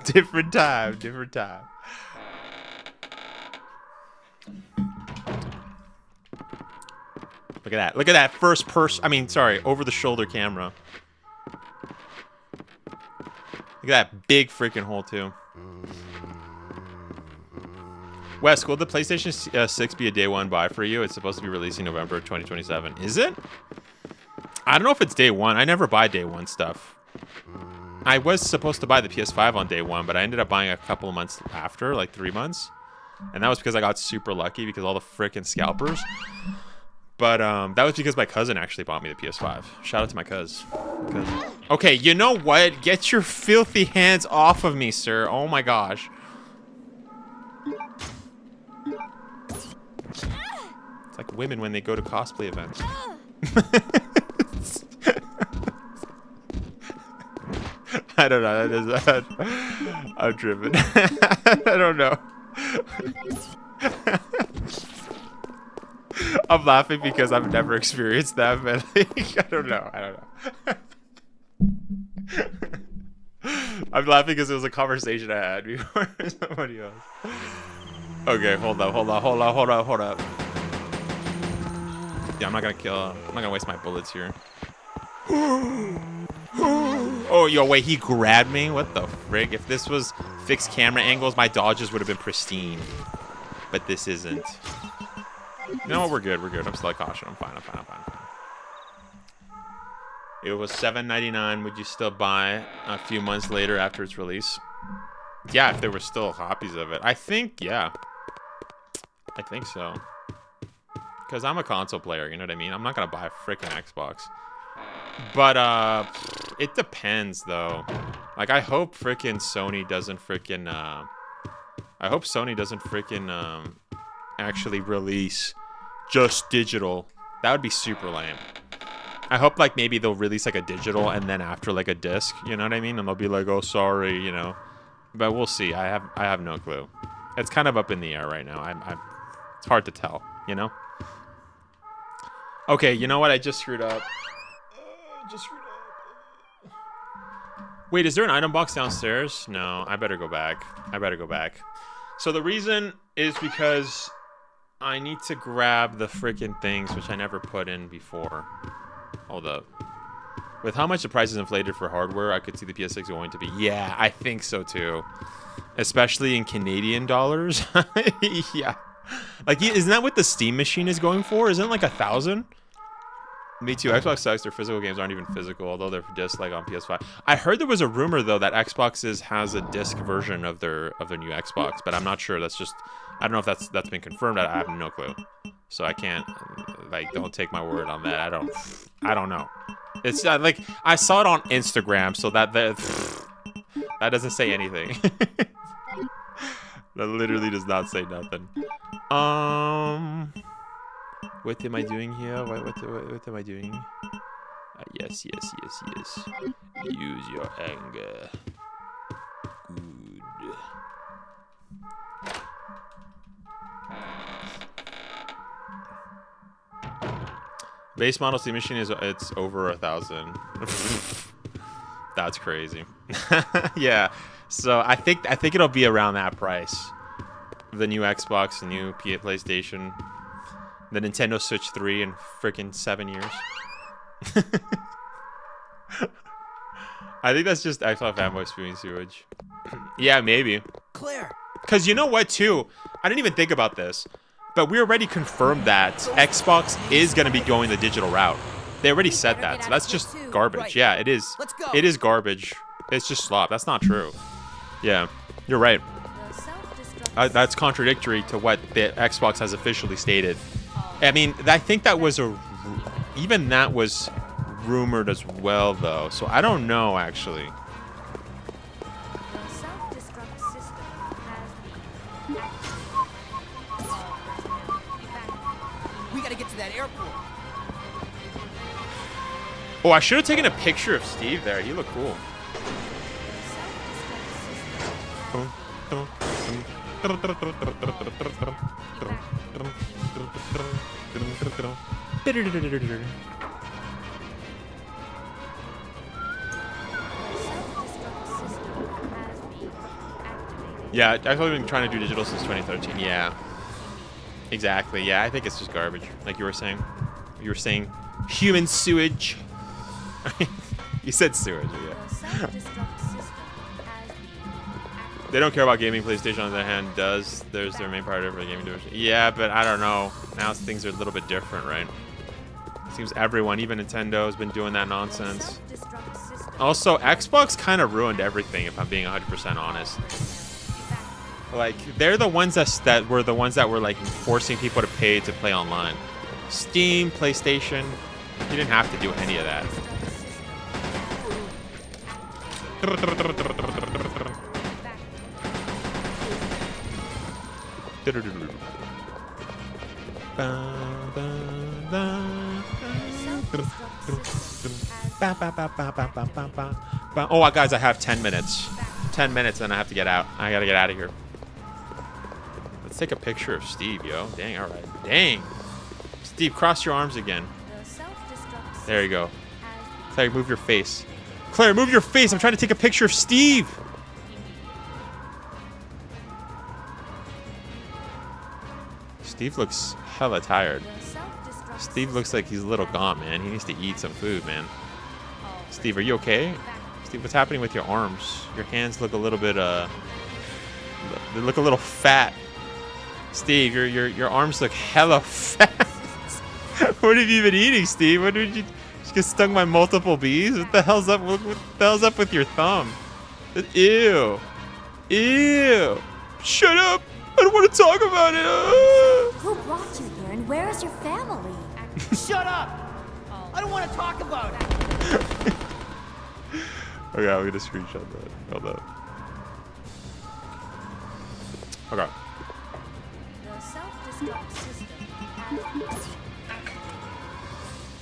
Different time. Look at that. Look at that first person. I mean, sorry, over the shoulder camera. Look at that big freaking hole, too. Wes, will the PlayStation 6 be a day one buy for you? It's supposed to be releasing November 2027. Is it? I don't know if it's day one. I never buy day one stuff. I was supposed to buy the PS5 on day one, but I ended up buying a couple of months after, like 3 months. And that was because I got super lucky because all the freaking scalpers. But that was because my cousin actually bought me the PS5. Shout out to my cousin. Okay, you know what? Get your filthy hands off of me, sir. Oh my gosh. It's like women when they go to cosplay events. I don't know. That is I'm driven. I don't know. I'm laughing because I've never experienced that, but like, I don't know. I'm laughing because it was a conversation I had before somebody else. Okay, hold up. Yeah, I'm not gonna waste my bullets here. Oh, yo, wait, he grabbed me? What the frig? If this was fixed camera angles, my dodges would have been pristine. But this isn't. You know what? We're good. I'm still at caution. I'm fine. It was $7.99. Would you still buy a few months later after its release? Yeah, if there were still copies of it. I think, yeah. I think so. Because I'm a console player, you know what I mean? I'm not going to buy a freaking Xbox. But, it depends, though. Like, I hope freaking Sony doesn't freaking, actually release just digital. That would be super lame. I hope, like, maybe they'll release, like, a digital and then after, like, a disc, you know what I mean? And they'll be like, oh, sorry, you know. But we'll see. I have no clue. It's kind of up in the air right now. It's hard to tell, you know? Okay, you know what? I just screwed up. Wait, is there an item box downstairs? No, I better go back. So the reason is because I need to grab the freaking things, which I never put in before. Hold up. With how much the price is inflated for hardware, I could see the PS6 going to be. Yeah, I think so too. Especially in Canadian dollars. Yeah. Like, isn't that what the Steam machine is going for? Isn't it like 1,000? Me too. Xbox sucks. Their physical games aren't even physical, although they're disc like on PS5. I heard there was a rumor though that Xbox has a disc version of their new Xbox, but I'm not sure. That's just, I don't know if that's been confirmed. I have no clue, so I can't, like, don't take my word on that. I don't know. It's like I saw it on Instagram, so that doesn't say anything. That literally does not say nothing. What am I doing here? What am I doing? Yes. Use your anger. Good. Base model Steam machine it's over 1,000. That's crazy. Yeah. So I think it'll be around that price. The new Xbox, the new PlayStation, the Nintendo Switch 3 in freaking 7 years. I think that's just Xbox fanboy spewing sewage. Yeah, maybe. Claire. Because you know what, too? I didn't even think about this, but we already confirmed that Xbox is going to be going the digital route. They already said that, so that's just garbage. Right. Yeah, it is. Let's go. It is garbage. It's just slop. That's not true. Yeah, you're right. That's contradictory to what the Xbox has officially stated. I mean, I think that was even that was rumored as well, though. So I don't know, actually. We gotta get to that airport. Oh, I should have taken a picture of Steve there. He looked cool. Yeah, I've only been trying to do digital since 2013. Yeah, exactly. Yeah, I think it's just garbage, like you were saying. You were saying human sewage. You said sewage, yeah. They don't care about gaming. PlayStation, on the other hand, does. There's their main priority for the gaming division. Yeah, but I don't know. Now things are a little bit different, right? Seems everyone, even Nintendo, has been doing that nonsense. Also, Xbox kind of ruined everything, if I'm being 100% honest. Like, they're the ones that were the ones that were like forcing people to pay to play online. Steam, PlayStation, you didn't have to do any of that. Oh, guys, I have 10 minutes. 10 minutes, and I have to get out. I gotta get out of here. Let's take a picture of Steve, yo. Dang, all right. Dang. Steve, cross your arms again. There you go. Claire, move your face. Claire, move your face. I'm trying to take a picture of Steve. Steve looks hella tired. Steve looks like he's a little gaunt, man. He needs to eat some food, man. Steve, are you okay? Steve, what's happening with your arms? Your hands look a little bit, they look a little fat. Steve, your arms look hella fat. What have you been eating, Steve? What did you just get stung by multiple bees? What the hell's up? What the hell's up with your thumb? Ew. Ew. Shut up. I don't want to talk about it. Who brought you here and where is your family? Shut up! I don't want to talk about it. Okay, I'm gonna screenshot that. Hold up. Okay. The self-destruct system has been activated.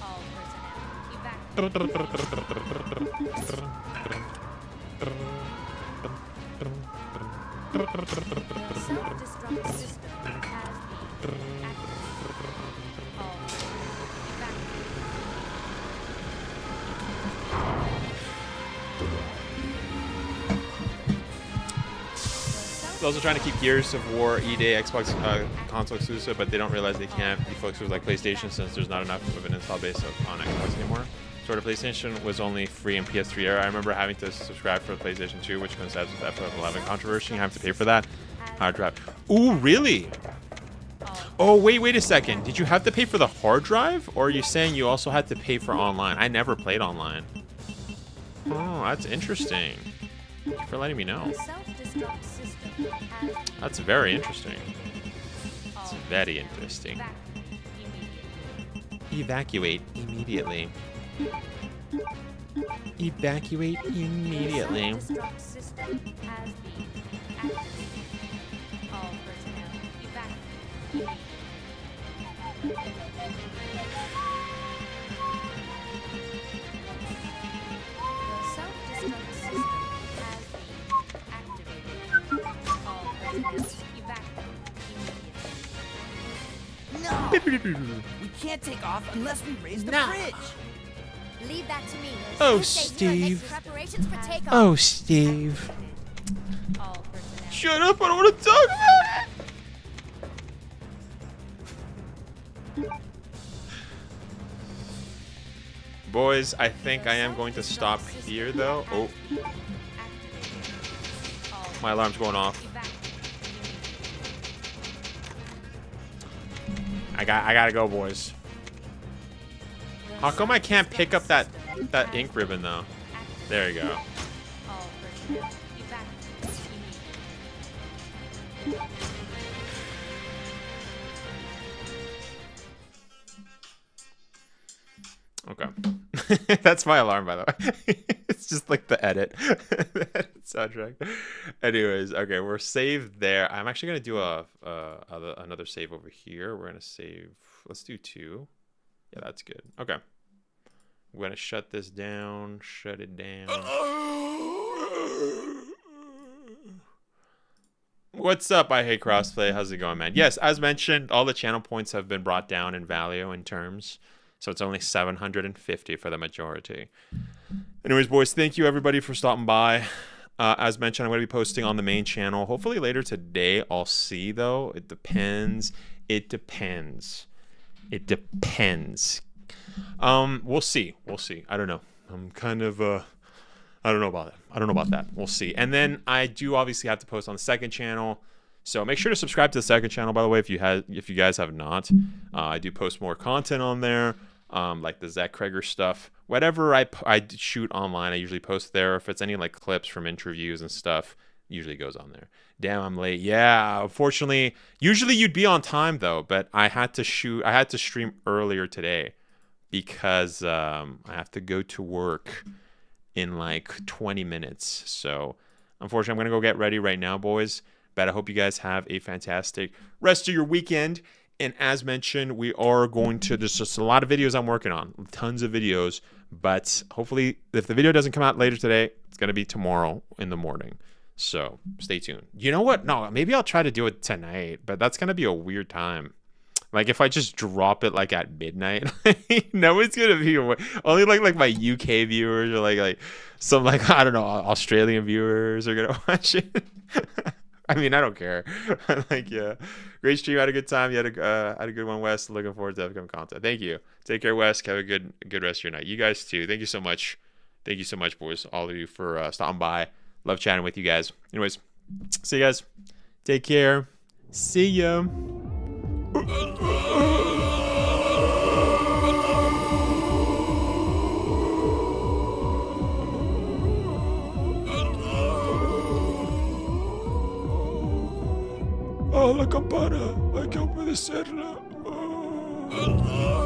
All personnel evacuated. The self-destruct system has been activated. All They're also trying to keep Gears of War E-Day Xbox console exclusive, but they don't realize they can't be focused with like PlayStation since there's not enough of an install base on Xbox anymore. Sort of PlayStation was only free in PS3 era. I remember having to subscribe for PlayStation 2, which coincides with the FF11 controversy. I have to pay for that. Hard drive. Ooh, really? Oh, wait a second. Did you have to pay for the hard drive? Or are you saying you also had to pay for online? I never played online. Oh, that's interesting. Thank you for letting me know. the self-destruct system has been That's very interesting. It's very interesting. evacuated immediately. Evacuate immediately. Evacuate immediately. The self-destruct system has been activated. All personnel evacuated. The self-destruct system has been activated. All personnel evacuated immediately. No! We can't take off unless we raise the bridge. Leave that to me. Oh, You stay here and make Steve. preparations for takeoff. Oh, Steve. All personnel. Shut up, I don't want to talk about it. Boys, I think I am going to stop here, though. Oh, my alarm's going off. I gotta go, boys. How come I can't pick up that ink ribbon, though? There you go. All personnel evacuated immediately. Okay. That's my alarm, by the way. It's just like the edit. The edit soundtrack. Anyways, okay, we're saved there. I'm actually gonna do another save over here. We're gonna save. Let's do 2. Yeah, that's good. Okay. We're gonna shut this down. Shut it down. What's up? I hate crossplay. How's it going, man? Yes, as mentioned, all the channel points have been brought down in value in terms. So it's only 750 for the majority. Anyways, boys, thank you everybody for stopping by. As mentioned, I'm going to be posting on the main channel. Hopefully later today. I'll see, though. It depends. It depends. It depends. We'll see. We'll see. I don't know. I'm kind of I don't know about that. I don't know about that. We'll see. And then I do obviously have to post on the second channel. So make sure to subscribe to the second channel, by the way, if you guys have not. I do post more content on there, like the Zach Kreger stuff. Whatever I shoot online, I usually post there. If it's any like clips from interviews and stuff, usually goes on there. Damn, I'm late. Yeah, unfortunately, usually you'd be on time though, but I had to stream earlier today because I have to go to work in like 20 minutes. So unfortunately, I'm going to go get ready right now, boys. But I hope you guys have a fantastic rest of your weekend. And as mentioned, we are going to, there's just a lot of videos I'm working on, tons of videos. But hopefully, if the video doesn't come out later today, it's going to be tomorrow in the morning. So stay tuned. You know what? No, maybe I'll try to do it tonight, but that's going to be a weird time. Like if I just drop it like at midnight, no, it's going to be only like my UK viewers or like some like, I don't know, Australian viewers are going to watch it. I mean, I don't care. Like, yeah, great stream. Had a good time. You had a good one, Wes. Looking forward to upcoming content. Thank you. Take care, Wes. Have a good rest of your night. You guys too. Thank you so much. Thank you so much, boys. All of you for stopping by. Love chatting with you guys. Anyways, see you guys. Take care. See ya. Oh, la campana. Hay que obedecerla. Oh.